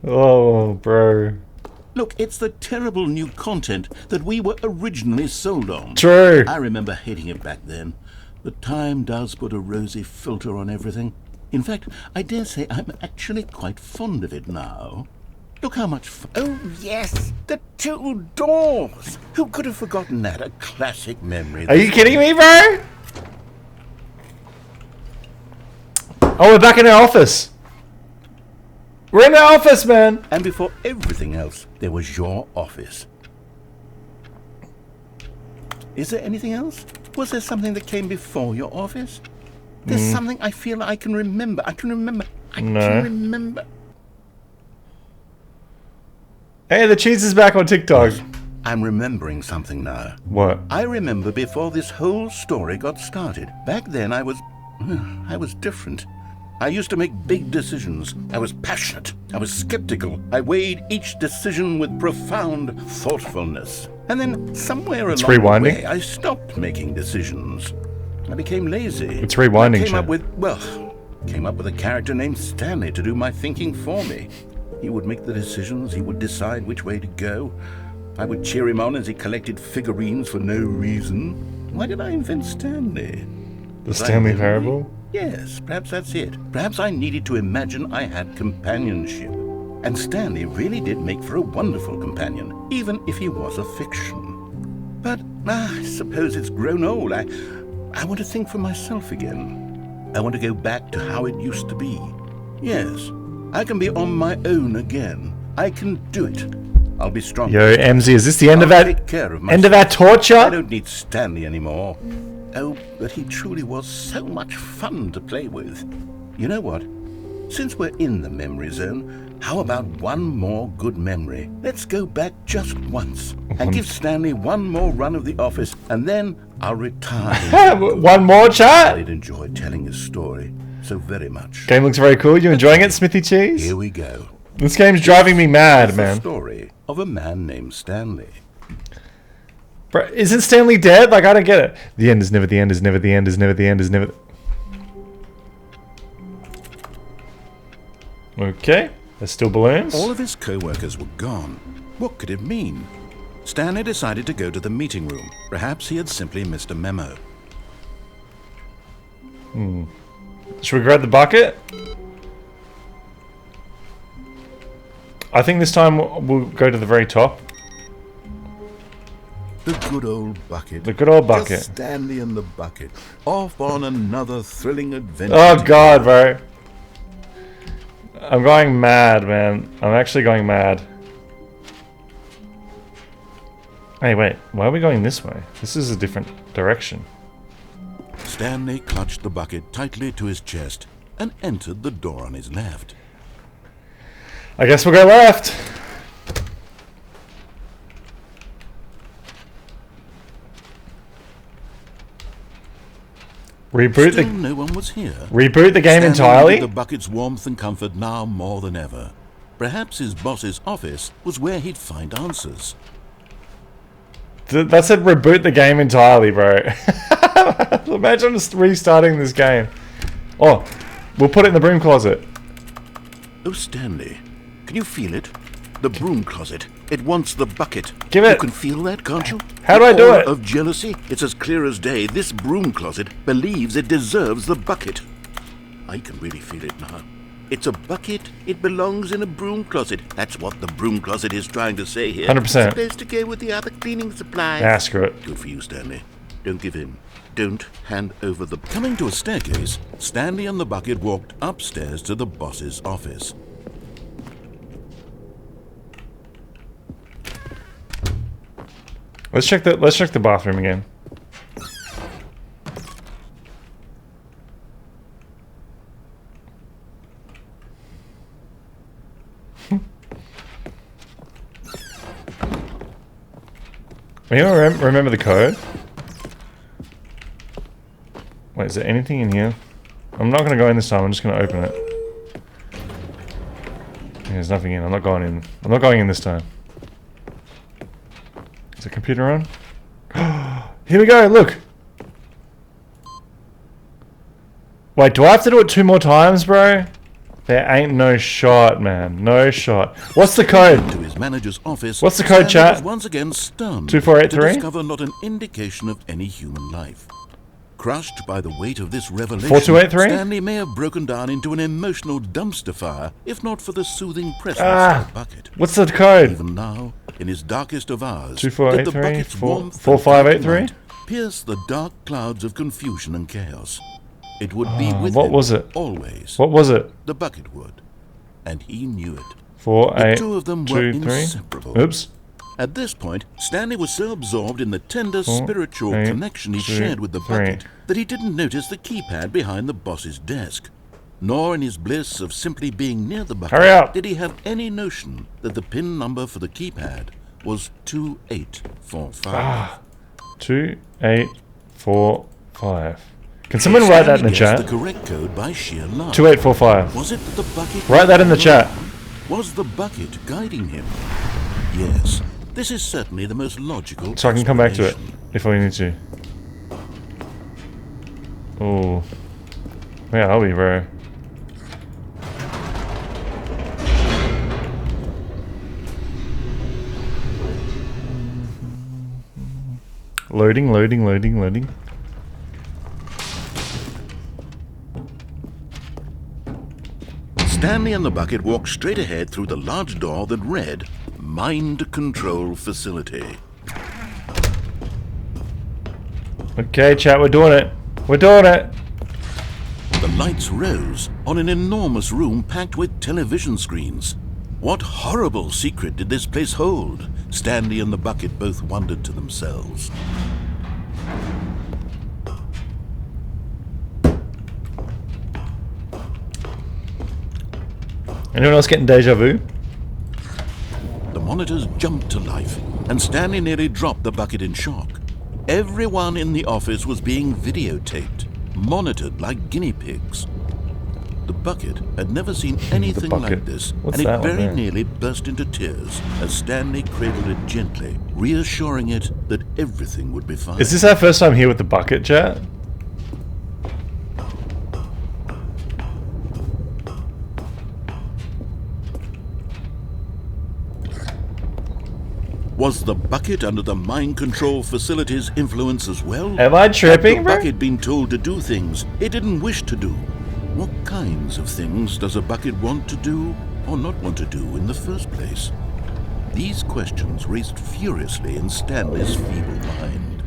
Oh, bro. Look, it's the terrible new content that we were originally sold on. True. I remember hating it back then. But time does put a rosy filter on everything. In fact, I dare say I'm actually quite fond of it now. Look how much fun. Oh, yes! The 2 doors! Who could have forgotten that? A classic memory. Are you kidding me, bro? Oh, we're back in our office. We're in our office, man. And before everything else, there was your office. Is there anything else? Was there something that came before your office? There's something I feel I can remember. I can remember. Hey, the cheese is back on TikTok. I'm remembering something now. What? I remember before this whole story got started. Back then I was different. I used to make big decisions. I was passionate. I was skeptical. I weighed each decision with profound thoughtfulness. And then somewhere along the way, I stopped making decisions. I became lazy. It's rewinding, came up with a character named Stanley to do my thinking for me. He would make the decisions. He would decide which way to go. I would cheer him on as he collected figurines for no reason. Why did I invent Stanley? The Stanley Parable? Yes, perhaps that's it. Perhaps I needed to imagine I had companionship. And Stanley really did make for a wonderful companion, even if he was a fiction. But I suppose it's grown old. I want to think for myself again. I want to go back to how it used to be. Yes, I can be on my own again. I can do it. I'll be strong. Yo, MZ, is this the end of our torture? I don't need Stanley anymore. Oh, but he truly was so much fun to play with. You know what? Since we're in the memory zone, How about one more good memory? Let's go back just once and give Stanley one more run of the office, and then I'll retire. One more, chat? I'd enjoy telling his story so very much. Game looks very cool. You enjoying it, Smithy Cheese? Here we go. This game's driving me mad, man. The story of a man named Stanley. Bro, isn't Stanley dead? Like, I don't get it. The end is never the end is never the end is never the end is never... Okay. There's still balloons. All of his co-workers were gone. What could it mean? Stanley decided to go to the meeting room. Perhaps he had simply missed a memo. Should we grab the bucket? I think this time we'll go to the very top. The good old bucket. The good old bucket. Just Stanley and the bucket. Off on another thrilling adventure. Oh god, bro. I'm going mad, man. I'm actually going mad. Hey, wait. Why are we going this way? This is a different direction. Stanley clutched the bucket tightly to his chest and entered the door on his left. I guess we'll go left. Still no one was here. Reboot the game Stanley entirely? needed the bucket's warmth and comfort now more than ever. Perhaps his boss's office was where he'd find answers. That said reboot the game entirely, bro. Imagine just restarting this game. Oh, we'll put it in the broom closet. Oh, Stanley, can you feel it? The broom closet. It wants the bucket. Give it. You can feel that, can't you? How do I do it? Of jealousy, it's as clear as day. This broom closet believes it deserves the bucket. I can really feel it now. It's a bucket. It belongs in a broom closet. That's what the broom closet is trying to say here. 100%. It's supposed to go with the other cleaning supplies. Ah, screw it. Good for you, Stanley. Don't give in. Don't hand over the... Coming to a staircase, Stanley and the bucket walked upstairs to the boss's office. Let's check the bathroom again. Anyone remember the code? Wait, is there anything in here? I'm not going to go in this time, I'm just going to open it. There's nothing in, I'm not going in. I'm not going in this time. Is the computer on? Here we go, look! Wait, do I have to do it 2 more times, bro? There ain't no shot, man. No shot. What's the code? To his manager's office, what's the code, chat? Was once again stunned 2483? to discover not an indication of any human life. Crushed by the weight of this revelation, 4283? Stanley may have broken down into an emotional dumpster fire if not for the soothing presence of the bucket. What's the code? Even now, in his darkest of hours, 2483? did the bucket's warmth 4583? pierce the dark clouds of confusion and chaos. It would be with what him was it? Always. What was it? The bucket would. And he knew it. 4, 8, The two of them were 2, 3. inseparable. Oops. At this point, Stanley was so absorbed in the tender spiritual connection he shared with the bucket that he didn't notice the keypad behind the boss's desk. Nor in his bliss of simply being near the bucket did he have any notion that the PIN number for the keypad was 2845. 2845. Can someone write that in the chat? The correct code by sheer luck. 2845. Was it the bucket? Write that in the chat. Was the bucket guiding him? Yes. This is certainly the most logical. So I can come back to it if I need to. Oh. Where are we, bro? Loading, loading, loading, loading. Stanley and the bucket walked straight ahead through the large door that read, Mind Control Facility. Okay, chat, we're doing it. We're doing it. The lights rose on an enormous room packed with television screens. What horrible secret did this place hold? Stanley and the bucket both wondered to themselves. Anyone else getting deja vu? The monitors jumped to life, and Stanley nearly dropped the bucket in shock. Everyone in the office was being videotaped, monitored like guinea pigs. The bucket had never seen anything like this, and it very nearly burst into tears as Stanley cradled it gently, reassuring it that everything would be fine. Is this our first time here with the bucket, chat? Was the bucket under the mind control facility's influence as well? Am I tripping, Had the bucket been told to do things it didn't wish to do? What kinds of things does a bucket want to do or not want to do in the first place? These questions raced furiously in Stanley's feeble mind.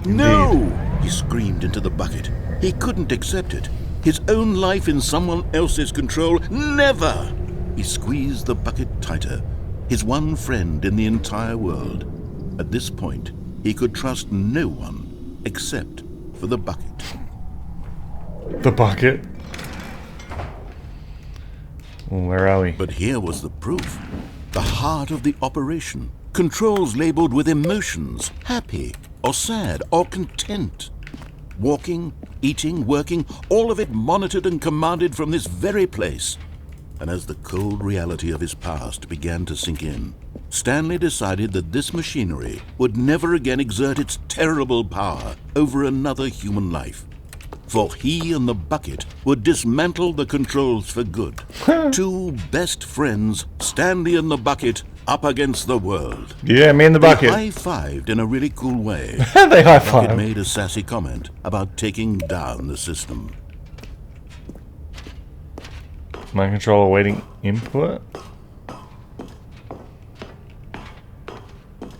No! He screamed into the bucket. He couldn't accept it. His own life in someone else's control, never! He squeezed the bucket tighter. His one friend in the entire world. At this point, he could trust no one except for the bucket. The bucket? Where are we? But here was the proof. The heart of the operation. Controls labeled with emotions, happy or sad or content. Walking, eating, working, all of it monitored and commanded from this very place. And as the cold reality of his past began to sink in, Stanley decided that this machinery would never again exert its terrible power over another human life. For he and the bucket would dismantle the controls for good. Two best friends, Stanley and the bucket, up against the world. Yeah, me and the bucket. They high-fived in a really cool way. They high-fived. The bucket made a sassy comment about taking down the system. Mind control awaiting input.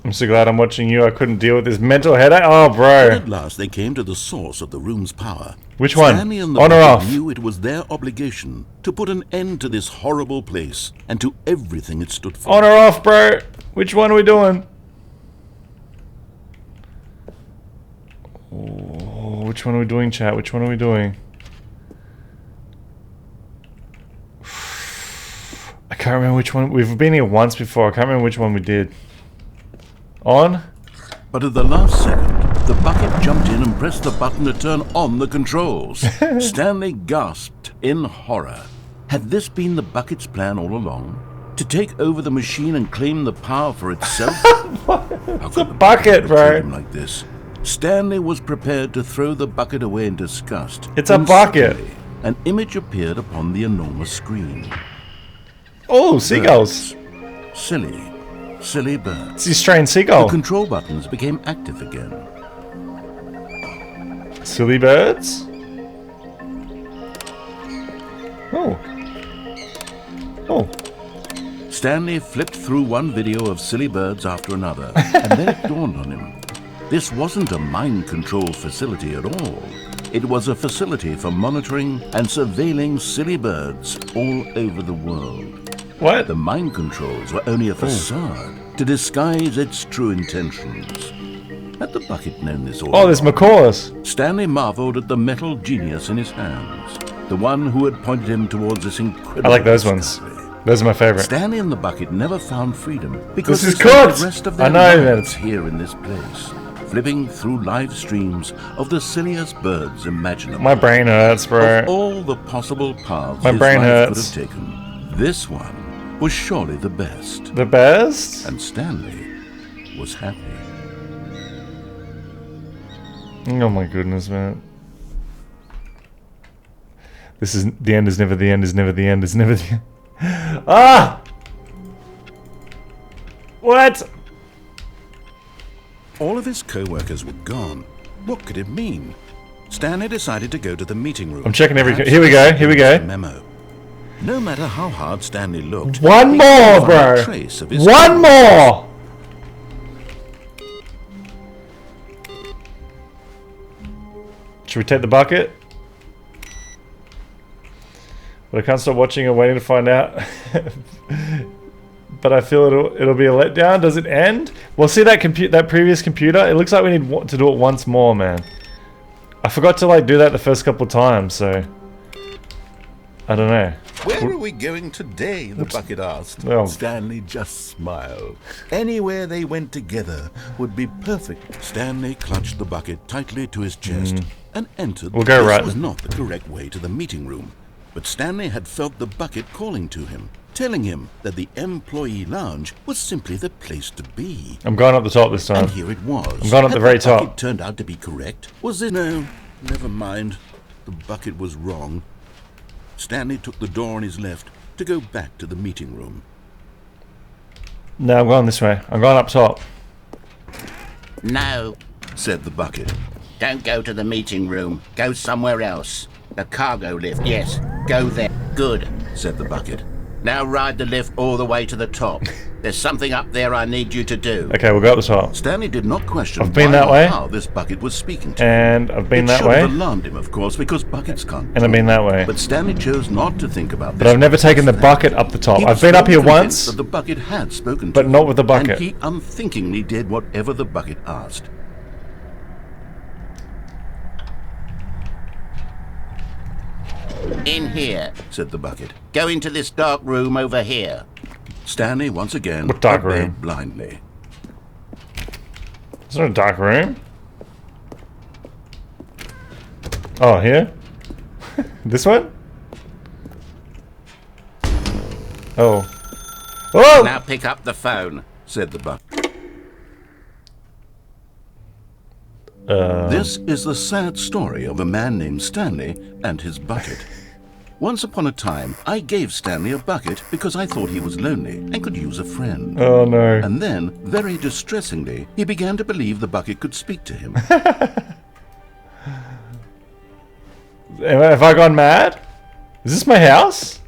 I'm so glad I'm watching you. I couldn't deal with this mental headache. Oh, bro. At last, they came to the source of the room's power. Which one? Stanley and the on or off? knew it was their obligation to put an end to this horrible place and to everything it stood for. On or off, bro? Which one are we doing? Oh, which one are we doing, chat? Which one are we doing? I can't remember which one. We've been here once before. I can't remember which one we did. On? But at the last second, the bucket jumped in and pressed the button to turn on the controls. Stanley gasped in horror. Had this been the bucket's plan all along? To take over the machine and claim the power for itself? It's a bucket, bro. Like this. Stanley was prepared to throw the bucket away in disgust. It's a bucket. Suddenly, an image appeared upon the enormous screen. Oh, seagulls. Silly birds. It's the strange seagull. The control buttons became active again. Silly birds? Oh. Oh. Stanley flipped through one video of silly birds after another, and then it dawned on him. This wasn't a mind control facility at all. It was a facility for monitoring and surveilling silly birds all over the world. What? The mind controls were only a facade to disguise its true intentions. Had the bucket known this all Oh, there's macaws. Stanley marveled at the metal genius in his hands, the one who had pointed him towards this incredible I like those ones. Those are my favorite. Stanley and the bucket never found freedom because this is they spent good. the rest of their lives here in this place, flipping through live streams of the silliest birds imaginable. My brain hurts, bro. Of all the possible paths My his brain life hurts. could have taken, this one was surely the best. The best? And Stanley was happy. Oh my goodness, man. This is the end is never the end is never the end is never the end. Ah! What? All of his co-workers were gone. What could it mean? Stanley decided to go to the meeting room. I'm checking every. Perhaps Here we go. Here we go. Memo. No matter how hard Stanley looked, One he more, couldn't find bro. a trace of his One more. Should we take the bucket? But I can't stop watching and waiting to find out. But I feel it'll be a letdown. Does it end? Well, see that previous computer? It looks like we need to do it once more, man. I forgot to like do that the first couple times, so I don't know. Where are we going today? The bucket asked. Well, Stanley just smiled. Anywhere they went together would be perfect. Stanley clutched the bucket tightly to his chest and entered. We'll go right. This was not the correct way to the meeting room, but Stanley had felt the bucket calling to him, telling him that the employee lounge was simply the place to be. I'm going up the top this time. And here it was. I'm going up the very top. The bucket turned out to be correct. Was it? No, never mind. The bucket was wrong. Stanley took the door on his left to go back to the meeting room. No, I'm going this way. I'm going up top. No, said the bucket. don't go to the meeting room. Go somewhere else. The cargo lift, yes. Go there. Good, said the bucket. Now ride the lift all the way to the top. There's something up there I need you to do. Okay, we'll go up the top. Stanley did not question I've been why that or way. how this bucket was speaking to And I've been it that should way. have alarmed him, of course, because buckets can't. And I've been that way. But Stanley chose not to think about this. But I've never taken the bucket up the top. He I've was been up here convinced once, that the bucket had spoken to but him, not with the bucket. And he unthinkingly did whatever the bucket asked. In here, said the bucket. go into this dark room over here. Stanley once again What dark obeyed room? blindly. It's not a dark room. Oh, here? This one? Oh. Oh! Now pick up the phone. Said the bucket. This is the sad story of a man named Stanley and his bucket. Once upon a time, I gave Stanley a bucket because I thought he was lonely and could use a friend. Oh no. And then, very distressingly, he began to believe the bucket could speak to him. Have I gone mad? Is this my house?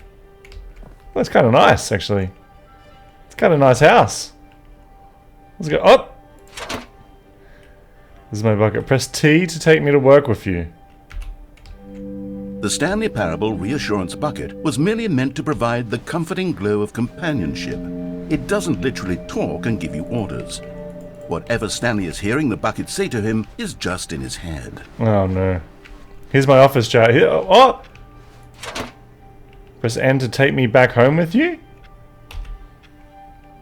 Well, it's kind of nice, actually. It's kind of a nice house. Let's go. Oh! This is my bucket. Press T to take me to work with you. The Stanley Parable Reassurance Bucket was merely meant to provide the comforting glow of companionship. It doesn't literally talk and give you orders. Whatever Stanley is hearing the bucket say to him is just in his head. Oh no. Here's my office chat. Here. Oh! Press N to take me back home with you?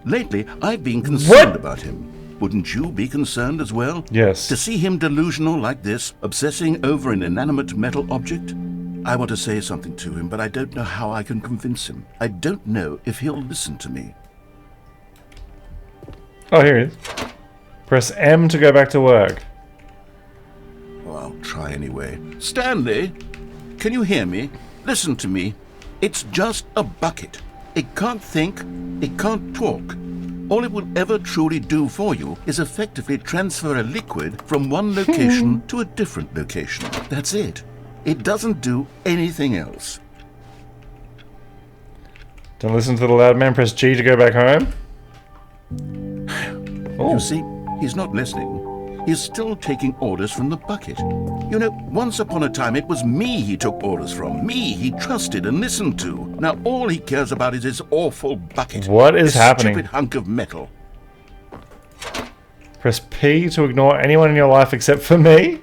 Lately, I've been concerned What? about him. Wouldn't you be concerned as well? Yes. To see him delusional like this, obsessing over an inanimate metal object? I want to say something to him, but I don't know how I can convince him. I don't know if he'll listen to me. Oh, here he is. Press M to go back to work. Well, I'll try anyway. Stanley, can you hear me? Listen to me. It's just a bucket. It can't think, it can't talk. All it will ever truly do for you is effectively transfer a liquid from one location to a different location. That's it. It doesn't do anything else. Don't listen to the loud man. Press G to go back home. Oh. You see, he's not listening. He's still taking orders from the bucket. You know, once upon a time it was me he took orders from. Me he trusted and listened to. Now all he cares about is his awful bucket. What is this happening? Stupid hunk of metal. Press P to ignore anyone in your life except for me.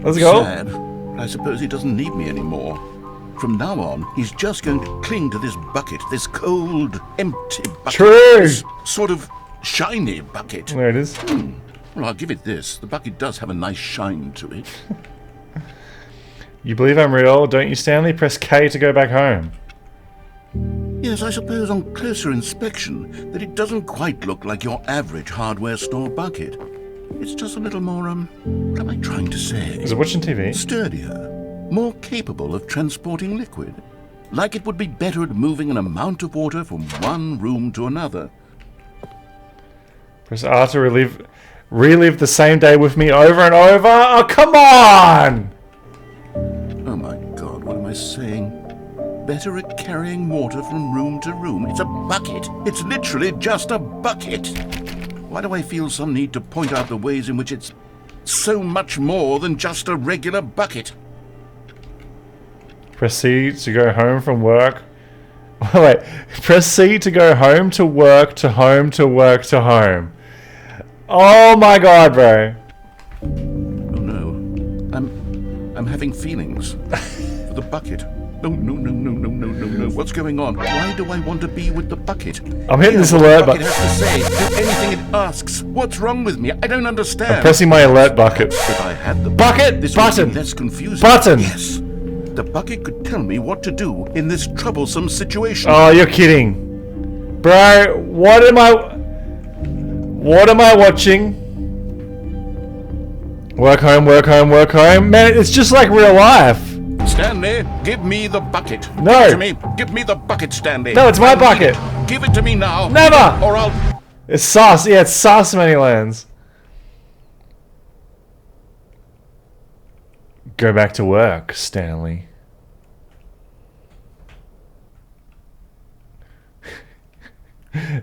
Let's go. Sad. I suppose he doesn't need me anymore. From now on, he's just going to cling to this bucket, this cold, empty bucket. True. This sort of shiny bucket. There it is. Well, I'll give it this. The bucket does have a nice shine to it. You believe I'm real, don't you, Stanley? Press K to go back home. Yes, I suppose on closer inspection that it doesn't quite look like your average hardware store bucket. It's just a little more, what am I trying to say? Is it watching TV? Sturdier, more capable of transporting liquid. Like it would be better at moving an amount of water from one room to another. Press R to relive the same day with me over and over. Oh, come on! Oh my God, what am I saying? Better at carrying water from room to room. It's a bucket. It's literally just a bucket. Why do I feel some need to point out the ways in which it's so much more than just a regular bucket? Press C to go home from work. Wait, press C to go home to work to home to work to home. Oh my God, bro. Oh no, I'm having feelings. For the bucket. No, no, no, no, no, no, no, no. What's going on? Why do I want to be with the bucket? I'm hitting this alert button. button. It has to say, do anything it asks. What's wrong with me? I don't understand. I'm pressing my alert bucket. If I had the Bucket this button. would be less confusing. Button. Yes. The bucket could tell me what to do in this troublesome situation. Oh, you're kidding. Bro, what am I watching? Work home, work home, work home. Man, it's just like real life. Stanley, give me the bucket. No. Give it to me. Give me the bucket, Stanley. No, it's my bucket. Give it to me now. Never. Or I'll... It's sauce. Yeah, it's sauce Manylands. Go back to work, Stanley.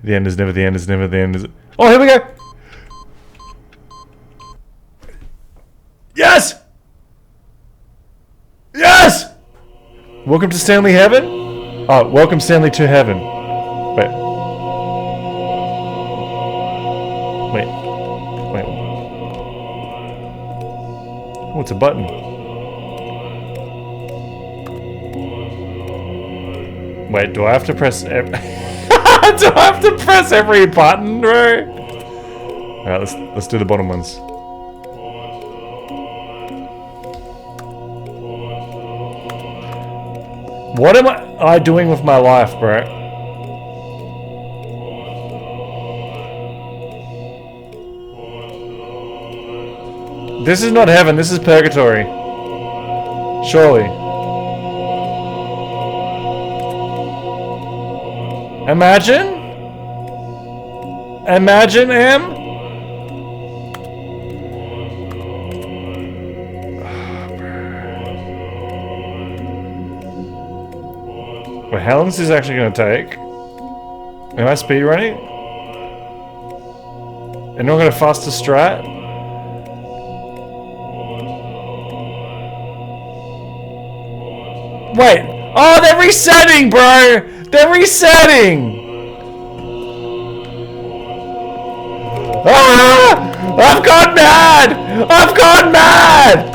The end is never the end is never the end is... Oh, here we go! Yes! Yes! Welcome to Stanley Heaven? Oh, welcome Stanley to Heaven. Wait. Wait. Wait. Oh, it's a button. Wait, do I have to press do I have to press every button, bro? Alright, let's do the bottom ones. What am I doing with my life, bro? This is not heaven, this is purgatory. Surely. Imagine? Imagine, Em? Wait, how long is this actually going to take? Am I speedrunning? And not going to faster strat? Wait! Oh, they're resetting, bro! They're resetting! Ah! I've gone mad! I've gone mad!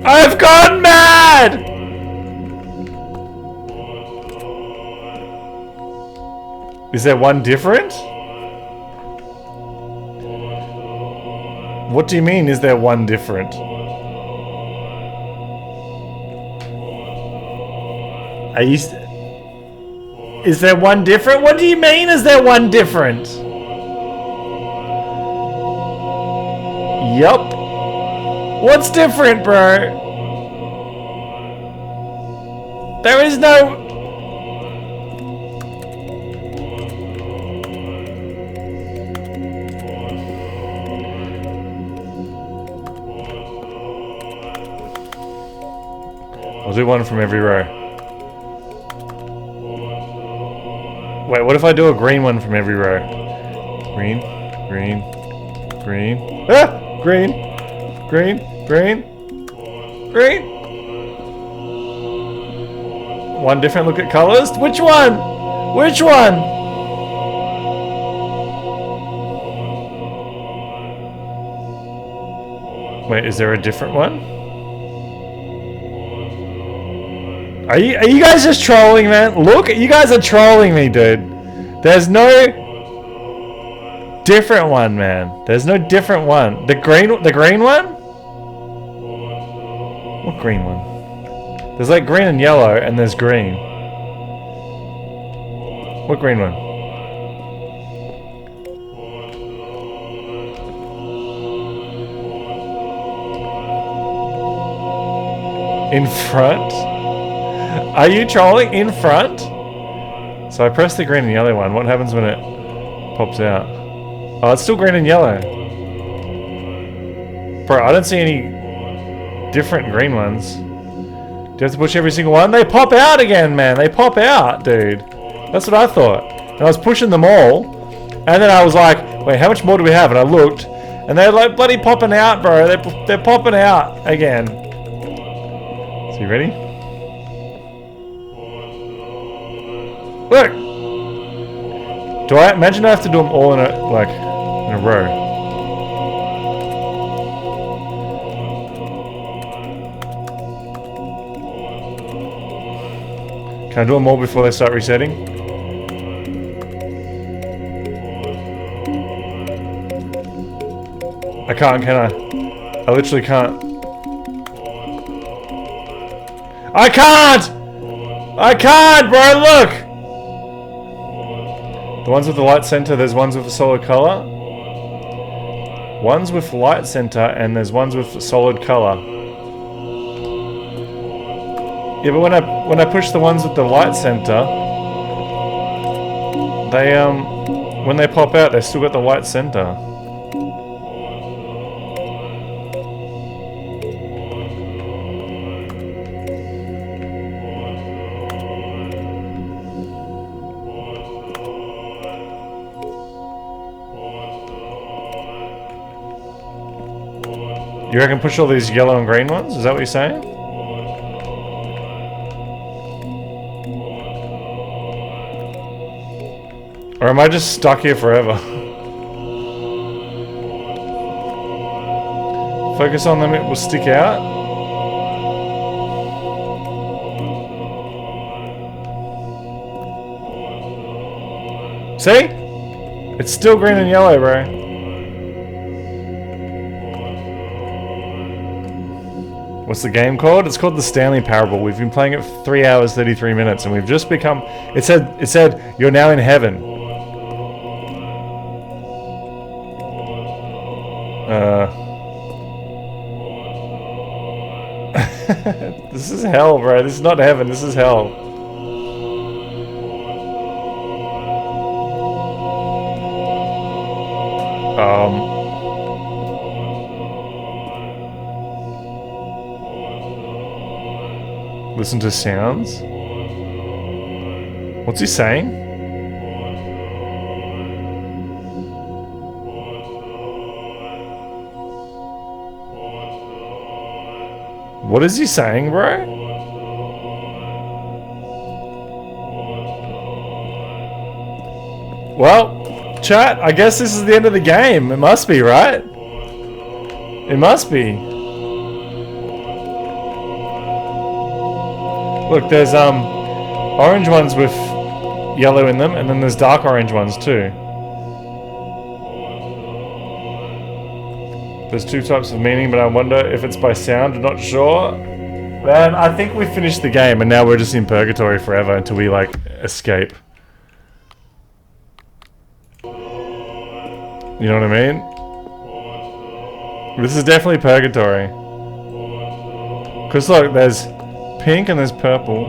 I've gone mad! Is there one different? What do you mean, is there one different? Are you... Is there one different? What do you mean, is there one different? Yup. What's different, bro? There is no... I'll do one from every row. Wait, what if I do a green one from every row? Green, green, green. Ah! Green, green, green, green. One different look at colors? Which one? Which one? Wait, is there a different one? Are you guys just trolling, man? Look, you guys are trolling me, dude. There's no different one, man. There's no different one. The green one? What green one? There's like green and yellow, and there's green. What green one? In front? Are you trolling in front? So I press the green and yellow one. What happens when it pops out? Oh, it's still green and yellow. Bro, I don't see any different green ones. Do you have to push every single one? They pop out again, man. They pop out, dude. That's what I thought. And I was pushing them all. And then I was like, wait, how much more do we have? And I looked. And they're like bloody popping out, bro. They're popping out again. So you ready? Look! Do I imagine I have to do them all in a row? Can I do them all before they start resetting? I can't, can I? I literally can't. I can't! I can't, bro, look! The ones with the light center, there's ones with a solid color. Ones with light center, and there's ones with solid color. Yeah, but when I push the ones with the light center, they when they pop out, they still got the light center. You reckon push all these yellow and green ones? Is that what you're saying? Or am I just stuck here forever? Focus on them, it will stick out. See? It's still green and yellow, bro. What's the game called? It's called the Stanley Parable. We've been playing it for 3 hours, 33 minutes, and we've just become... It said, you're now in heaven. This is hell, bro. This is not heaven. This is hell. Listen to sounds. What's he saying? What is he saying, bro? Well, chat, I guess this is the end of the game. It must be, right? It must be. Look, there's orange ones with yellow in them, and then there's dark orange ones too. There's two types of meaning, but I wonder if it's by sound. I'm not sure. Man, I think we finished the game, and now we're just in purgatory forever until we, like, escape. You know what I mean? This is definitely purgatory. Because look, there's pink and there's purple.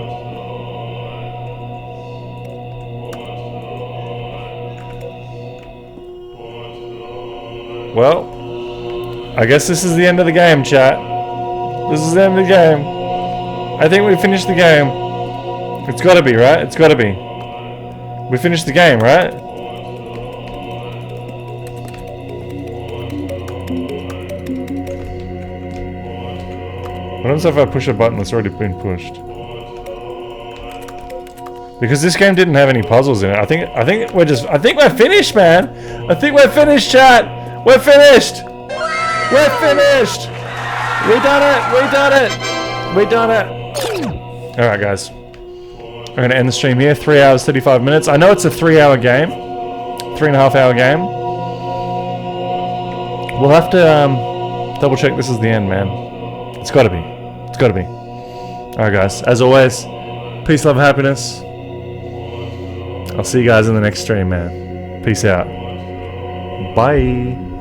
Well, I guess this is the end of the game, chat. This is the end of the game. I think we finished the game. It's gotta be, right? It's gotta be. We finished the game, right? What happens if I push a button that's already been pushed? Because this game didn't have any puzzles in it. I think we're finished, man. I think we're finished, chat. We're finished. We're finished. We done it. We done it. We done it. All right, guys. I'm gonna end the stream here. 3 hours, 35 minutes. I know it's a 3-hour game, 3.5 hour game. We'll have to double check this is the end, man. It's gotta be. It's gotta be. Alright, guys. As always, peace, love, happiness. I'll see you guys in the next stream, man. Peace out. Bye.